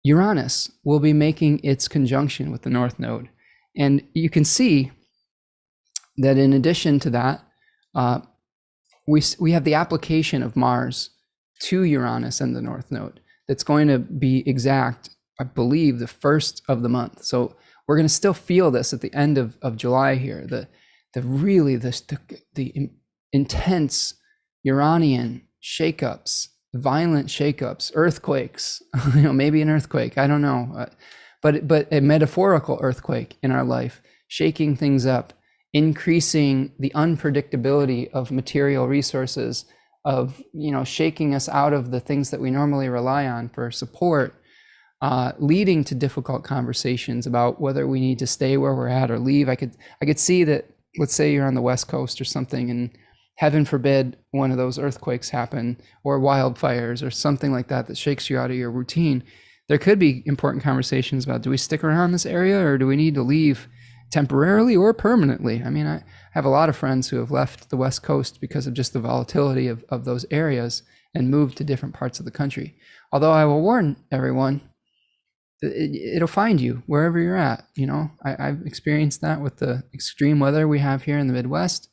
Uranus will be making its conjunction with the North Node. And you can see that in addition to that, we have the application of Mars to Uranus and the North Node. That's going to be exact, I believe, the first of the month. So we're going to still feel this at the end of July here. The intense Uranian shakeups, violent shakeups, earthquakes. Maybe an earthquake. I don't know. But a metaphorical earthquake in our life, shaking things up, increasing the unpredictability of material resources, of shaking us out of the things that we normally rely on for support, leading to difficult conversations about whether we need to stay where we're at or leave. I could see that. Let's say you're on the West Coast or something, and heaven forbid one of those earthquakes happen, or wildfires or something like that shakes you out of your routine. There could be important conversations about, do we stick around this area or do we need to leave temporarily or permanently? I mean, I have a lot of friends who have left the West Coast because of just the volatility of those areas and moved to different parts of the country. Although I will warn everyone, it'll find you wherever you're at. I've experienced that with the extreme weather we have here in the Midwest.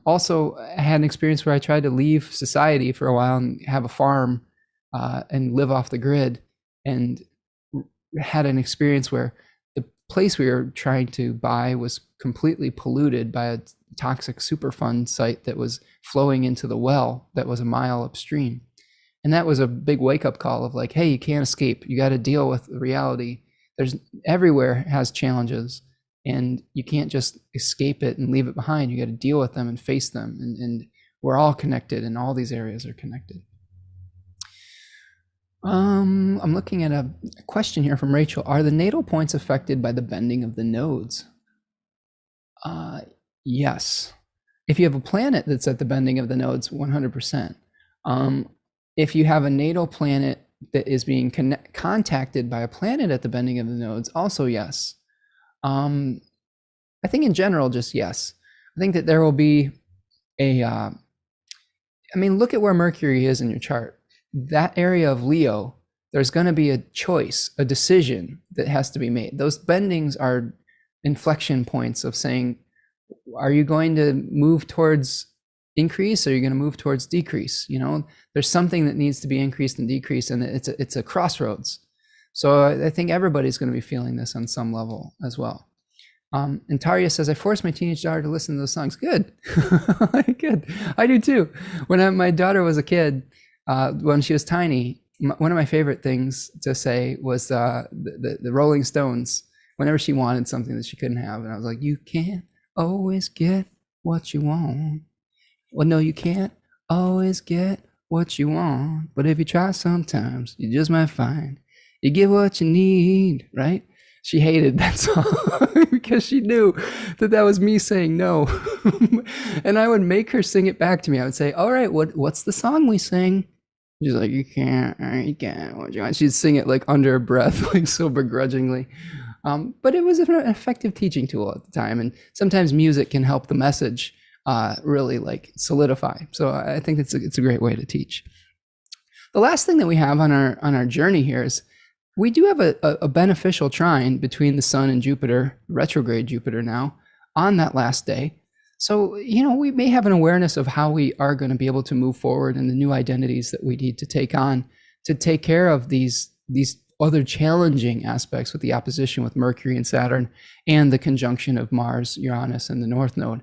Also, I had an experience where I tried to leave society for a while and have a farm and live off the grid, and had an experience where the place we were trying to buy was completely polluted by a toxic Superfund site that was flowing into the well that was a mile upstream. And that was a big wake-up call of like, hey, you can't escape. You got to deal with the reality. Everywhere has challenges, and you can't just escape it and leave it behind. You got to deal with them and face them. And we're all connected, and all these areas are connected. I'm looking at a question here from Rachel. Are the natal points affected by the bending of the nodes? Yes. If you have a planet that's at the bending of the nodes, 100%. If you have a natal planet that is being contacted by a planet at the bending of the nodes, also yes. I think in general, just yes. I think that there will be look at where Mercury is in your chart. That area of Leo, there's going to be a choice, a decision that has to be made. Those bendings are inflection points of saying, are you going to move towards increase, or are you going to move towards decrease? There's something that needs to be increased and decreased, and it's a crossroads. So I think everybody's going to be feeling this on some level as well. And Taria says, I forced my teenage daughter to listen to those songs. Good. Good. I do too. When my daughter was a kid, when she was tiny, one of my favorite things to say was the Rolling Stones, whenever she wanted something that she couldn't have. And I was like, you can't always get what you want. Well, no, you can't always get what you want. But if you try sometimes, you just might find you get what you need, right? She hated that song because she knew that was me saying no. And I would make her sing it back to me. I would say, all right, what's the song we sing? She's like, you can't. What do you want? She'd sing it like under her breath, like so begrudgingly. But it was an effective teaching tool at the time. And sometimes music can help the message really like solidify. So I think it's a great way to teach. The last thing that we have on our journey here is we do have a beneficial trine between the Sun and Jupiter, retrograde Jupiter now, on that last day. So, we may have an awareness of how we are going to be able to move forward and the new identities that we need to take on to take care of these other challenging aspects with the opposition with Mercury and Saturn and the conjunction of Mars, Uranus, and the North Node.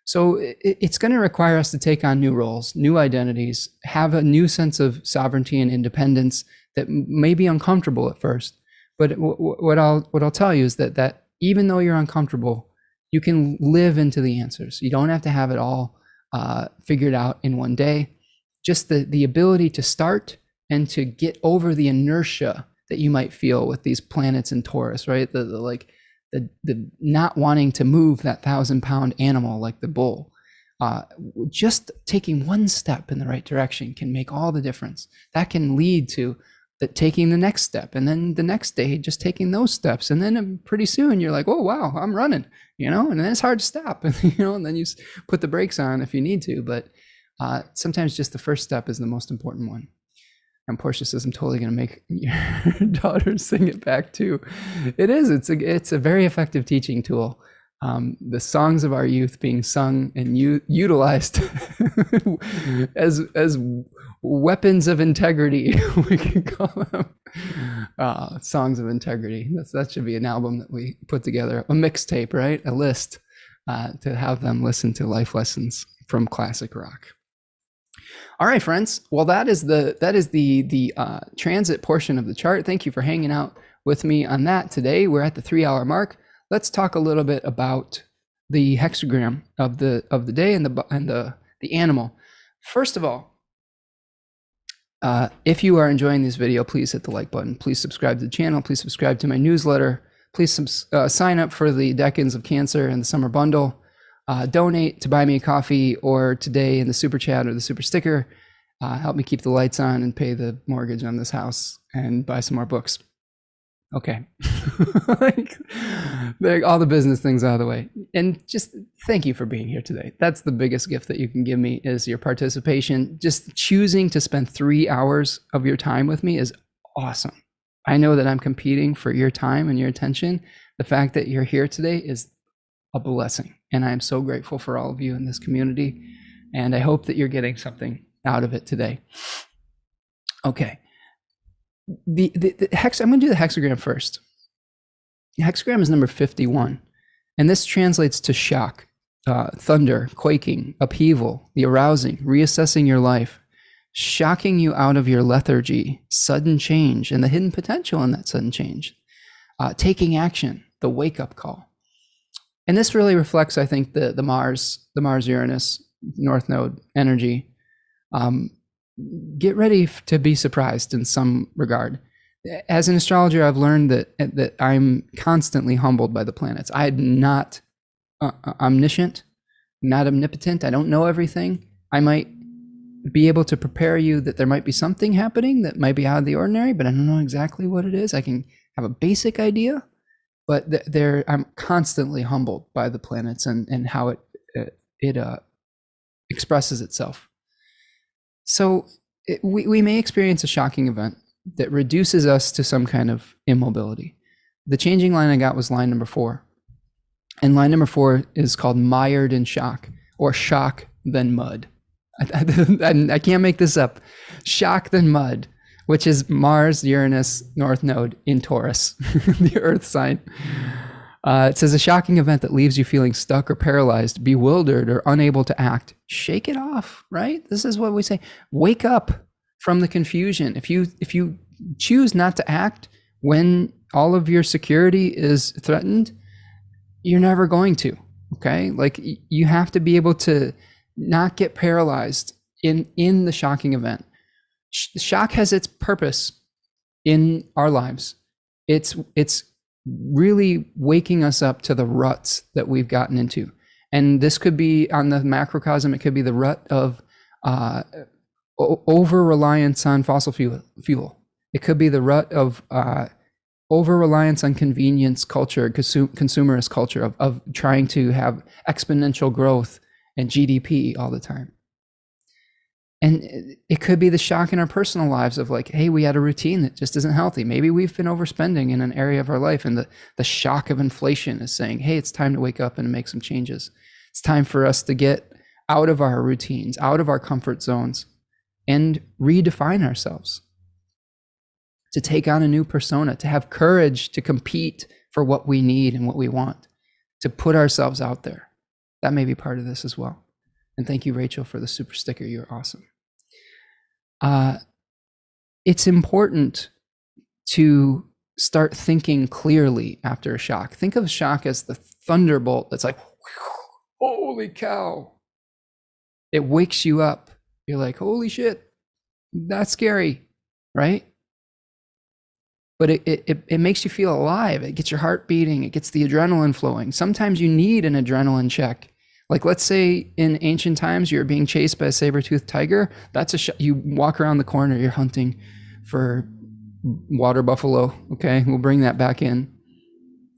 So it's going to require us to take on new roles, new identities, have a new sense of sovereignty and independence that may be uncomfortable at first. But what I'll tell you is that even though you're uncomfortable, you can live into the answers. You don't have to have it all figured out in one day. Just the ability to start and to get over the inertia that you might feel with these planets in Taurus, right? The not wanting to move that 1,000-pound animal like the bull. Just taking one step in the right direction can make all the difference. That can lead to taking the next step, and then the next day just taking those steps, and then pretty soon you're like, oh wow, I'm running, and then it's hard to stop, and then you put the brakes on if you need to. But sometimes just the first step is the most important one. And Portia says, I'm totally going to make your daughter sing it back too. It is. It's a very effective teaching tool. The songs of our youth being sung and utilized as weapons of integrity, we can call them. Songs of integrity. That should be an album that we put together, a mixtape, right? A list to have them listen to life lessons from classic rock. All right, friends. Well, that is the transit portion of the chart. Thank you for hanging out with me on that today. We're at the 3-hour mark. Let's talk a little bit about the hexagram of the day and the animal. First of all, if you are enjoying this video, please hit the like button. Please subscribe to the channel. Please subscribe to my newsletter. Please sign up for the Decans of Cancer and the Summer Bundle. Donate to buy me a coffee or today in the super chat or the super sticker. Help me keep the lights on and pay the mortgage on this house and buy some more books. Okay. All the business things out of the way. And just thank you for being here today. That's the biggest gift that you can give me, is your participation. Just choosing to spend 3 hours of your time with me is awesome. I know that I'm competing for your time and your attention. The fact that you're here today is a blessing. And I am so grateful for all of you in this community. And I hope that you're getting something out of it today. Okay. I'm going to do the hexagram first. The hexagram is number 51. And this translates to shock, thunder, quaking, upheaval, the arousing, reassessing your life, shocking you out of your lethargy, sudden change, and the hidden potential in that sudden change, taking action, the wake-up call. And this really reflects, I think, the Mars-Uranus North Node energy. Get ready to be surprised in some regard. As an astrologer, I've learned that I'm constantly humbled by the planets. I'm not omniscient, not omnipotent. I don't know everything. I might be able to prepare you that there might be something happening that might be out of the ordinary, but I don't know exactly what it is. I can have a basic idea. But I'm constantly humbled by the planets and how it expresses itself. So we may experience a shocking event that reduces us to some kind of immobility. The changing line I got was line number 4. And line number 4 is called mired in shock, or shock then mud. I can't make this up. Shock then mud, which is Mars, Uranus, North Node in Taurus, the Earth sign. It says a shocking event that leaves you feeling stuck or paralyzed, bewildered, or unable to act. Shake it off, right? This is what we say. Wake up from the confusion. If you choose not to act when all of your security is threatened, you're never going to, okay? Like, you have to be able to not get paralyzed in the shocking event. Shock has its purpose in our lives. It's really waking us up to the ruts that we've gotten into. And this could be on the macrocosm, it could be the rut of over-reliance on fossil fuel. It could be the rut of over-reliance on convenience culture, consumerist culture of trying to have exponential growth and GDP all the time. And it could be the shock in our personal lives of like, hey, we had a routine that just isn't healthy. Maybe we've been overspending in an area of our life, and the shock of inflation is saying, hey, it's time to wake up and make some changes. It's time for us to get out of our routines, out of our comfort zones, and redefine ourselves, to take on a new persona, to have courage to compete for what we need and what we want, to put ourselves out there. That may be part of this as well. And thank you, Rachel, for the super sticker. You're awesome. It's important to start thinking clearly after a shock. Think of shock as the thunderbolt that's like, holy cow. It wakes you up. You're like, holy shit, that's scary, right? But it makes you feel alive. It gets your heart beating. It gets the adrenaline flowing. Sometimes you need an adrenaline check. Like, let's say in ancient times, you're being chased by a saber-toothed tiger. That's you walk around the corner, you're hunting for water buffalo. Okay, we'll bring that back in.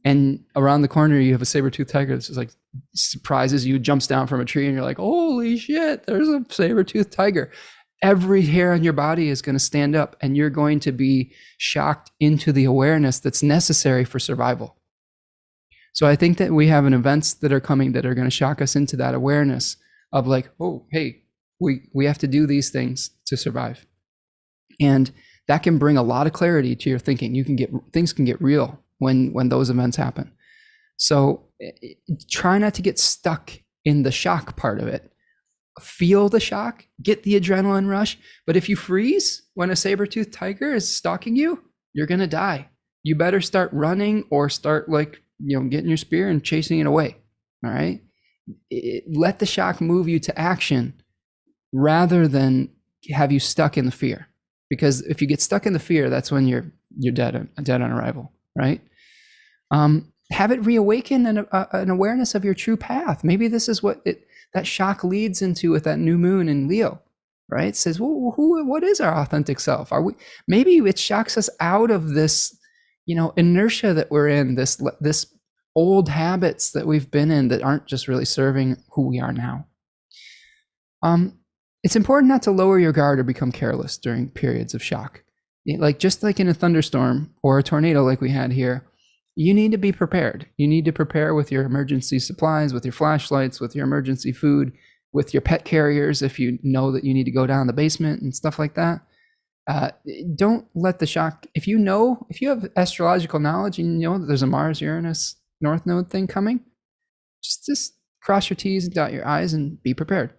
And around the corner, you have a saber-toothed tiger that's just like surprises you, jumps down from a tree, and you're like, holy shit, there's a saber-toothed tiger. Every hair on your body is going to stand up, and you're going to be shocked into the awareness that's necessary for survival. So I think that we have events that are coming that are going to shock us into that awareness of like, oh, hey, we have to do these things to survive. And that can bring a lot of clarity to your thinking. Things can get real when those events happen. So try not to get stuck in the shock part of it. Feel the shock, get the adrenaline rush. But if you freeze when a saber-toothed tiger is stalking you, you're going to die. You better start running or start getting your spear and chasing it away. All right. Let the shock move you to action rather than have you stuck in the fear. Because if you get stuck in the fear, that's when you're dead on arrival. Right. Have it reawaken an awareness of your true path. Maybe this is what that shock leads into with that new moon in Leo, right? It says, well, what is our authentic self? Maybe it shocks us out of this, inertia that we're in, this old habits that we've been in that aren't just really serving who we are now. It's important not to lower your guard or become careless during periods of shock. Just like in a thunderstorm or a tornado like we had here, you need to be prepared. You need to prepare with your emergency supplies, with your flashlights, with your emergency food, with your pet carriers if you know that you need to go down the basement and stuff like that. Don't let the shock, if you have astrological knowledge and you know that there's a Mars-Uranus North Node thing coming, just cross your T's and dot your I's and be prepared.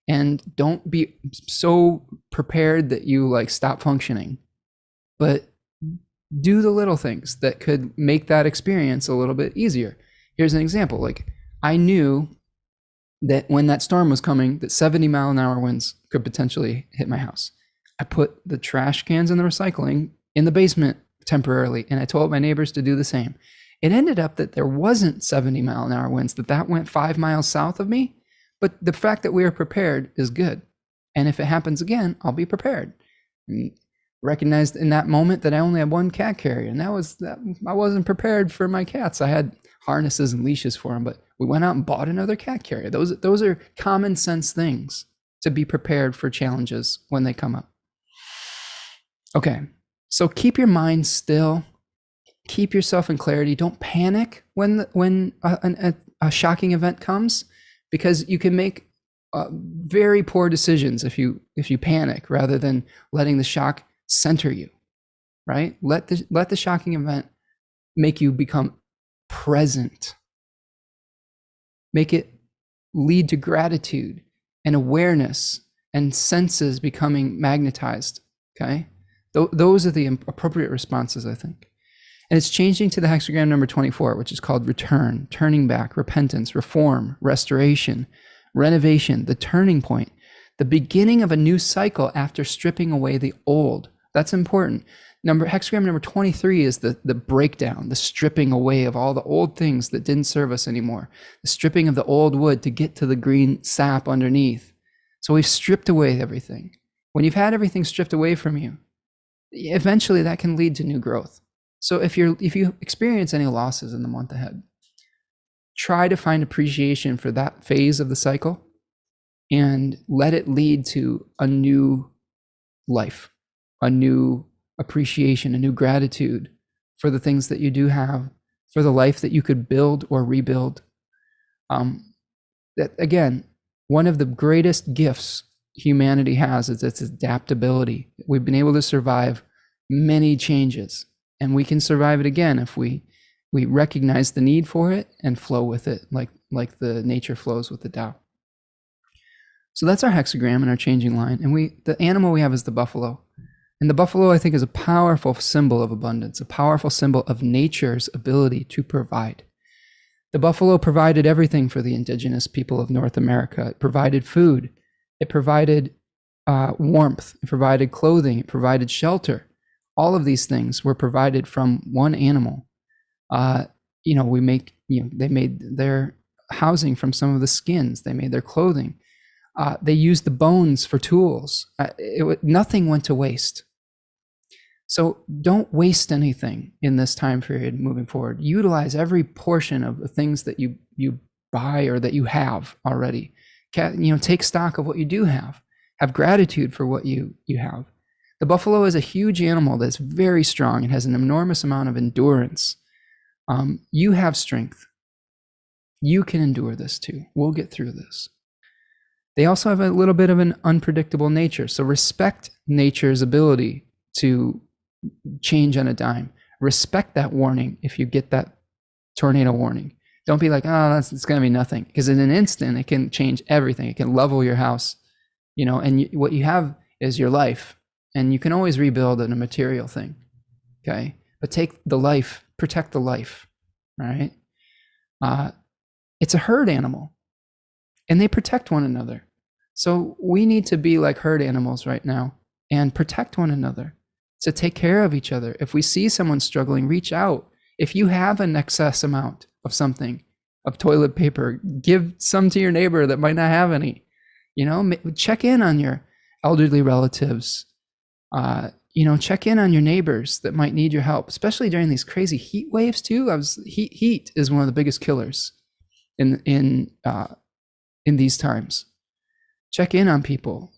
And don't be so prepared that you stop functioning, but do the little things that could make that experience a little bit easier. Here's an example. I knew that when that storm was coming, that 70-mile-an-hour winds could potentially hit my house. I put the trash cans and the recycling in the basement temporarily, and I told my neighbors to do the same. It ended up that there wasn't 70-mile-an-hour winds, that went 5 miles south of me. But the fact that we are prepared is good. And if it happens again, I'll be prepared. And recognized in that moment that I only had one cat carrier, and I wasn't prepared for my cats. I had harnesses and leashes for them, but we went out and bought another cat carrier. Those are common sense things to be prepared for challenges when they come up. Okay, so keep your mind still, keep yourself in clarity. Don't panic when a shocking event comes, because you can make very poor decisions if you panic rather than letting the shock center you, right? Let the shocking event make you become present. Make it lead to gratitude and awareness and senses becoming magnetized, okay? Those are the appropriate responses, I think. And it's changing to the hexagram number 24, which is called return, turning back, repentance, reform, restoration, renovation, the turning point, the beginning of a new cycle after stripping away the old. That's important. Hexagram number 23 is the breakdown, the stripping away of all the old things that didn't serve us anymore, the stripping of the old wood to get to the green sap underneath. So we've stripped away everything. When you've had everything stripped away from you, eventually that can lead to new growth. So if you experience any losses in the month ahead, try to find appreciation for that phase of the cycle and let it lead to a new life, a new appreciation, a new gratitude for the things that you do have, for the life that you could build or rebuild. That again, one of the greatest gifts humanity has is its adaptability. We've been able to survive many changes, and we can survive it again if we recognize the need for it and flow with it, like the nature flows with the Tao. So that's our hexagram and our changing line. And the animal we have is the buffalo. And the buffalo, I think, is a powerful symbol of abundance, a powerful symbol of nature's ability to provide. The buffalo provided everything for the indigenous people of North America. It provided food. It provided warmth. It provided clothing. It provided shelter. All of these things were provided from one animal. They made their housing from some of the skins. They made their clothing. They used the bones for tools. Nothing went to waste. So don't waste anything in this time period moving forward. Utilize every portion of the things that you buy or that you have already. Take stock of what you do have. Have gratitude for what you have. The buffalo is a huge animal that's very strong and has an enormous amount of endurance. You have strength. You can endure this too. We'll get through this. They also have a little bit of an unpredictable nature. So respect nature's ability to change on a dime. Respect that warning if you get that tornado warning. Don't be like, oh, it's going to be nothing. Because in an instant, it can change everything. It can level your house, and what you have is your life. And you can always rebuild in a material thing, okay? But protect the life, right? It's a herd animal. And they protect one another. So we need to be like herd animals right now and protect one another, to take care of each other. If we see someone struggling, reach out. If you have an excess amount of something, of toilet paper, give some to your neighbor that might not have any. Check in on your elderly relatives. Check in on your neighbors that might need your help, especially during these crazy heat waves too. Heat is one of the biggest killers in these times. Check in on people.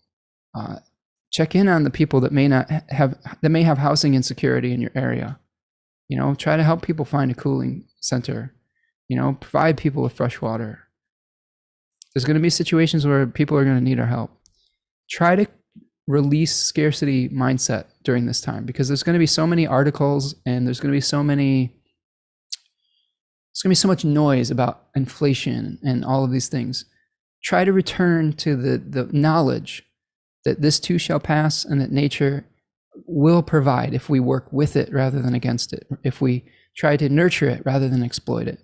Check in on the people that may have housing insecurity in your area. Try to help people find a cooling center. Provide people with fresh water. There's going to be situations where people are going to need our help. Try to release scarcity mindset during this time, because there's going to be so many articles and there's going to be so much noise about inflation and all of these things. Try to return to the knowledge that this too shall pass, and that nature will provide if we work with it rather than against it, if we try to nurture it rather than exploit it.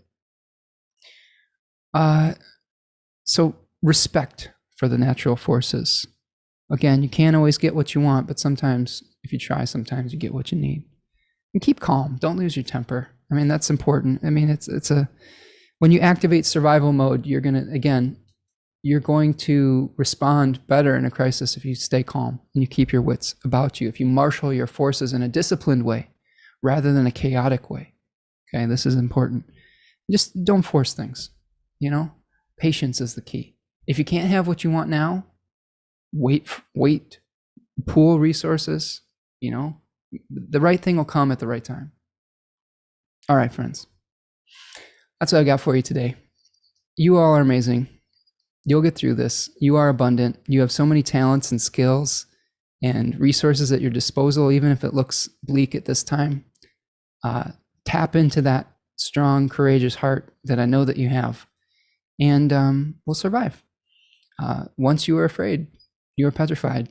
So respect for the natural forces. Again, you can't always get what you want, but sometimes if you try, sometimes you get what you need. And keep calm. Don't lose your temper. That's important. When you activate survival mode, you're going to respond better in a crisis if you stay calm and you keep your wits about you, if you marshal your forces in a disciplined way rather than a chaotic way. Okay, this is important. Just don't force things. Patience is the key. If you can't have what you want now, wait, pool resources, the right thing will come at the right time. All right, friends. That's what I got for you today. You all are amazing. You'll get through this. You are abundant. You have so many talents and skills and resources at your disposal, even if it looks bleak at this time. Tap into that strong, courageous heart that I know that you have, and we'll survive. Once you were afraid, you were petrified.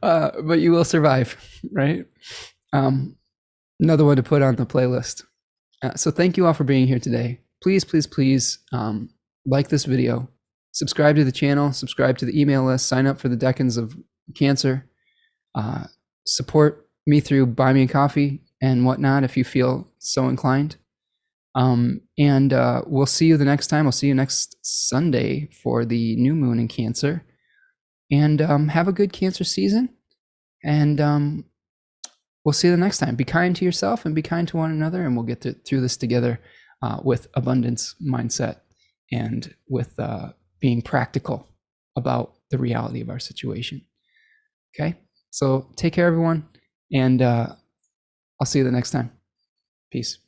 But you will survive, right? Another one to put on the playlist. So thank you all for being here today. Please, please, please like this video, subscribe to the channel, subscribe to the email list, sign up for the Decans of Cancer. support me through buy me a coffee and whatnot if you feel so inclined. And we'll see you the next time. I'll see you next Sunday for the new moon in Cancer. And have a good Cancer season. And we'll see you the next time. Be kind to yourself and be kind to one another, and we'll get through this together with abundance mindset and with being practical about the reality of our situation. Okay? So take care, everyone, and I'll see you the next time. Peace.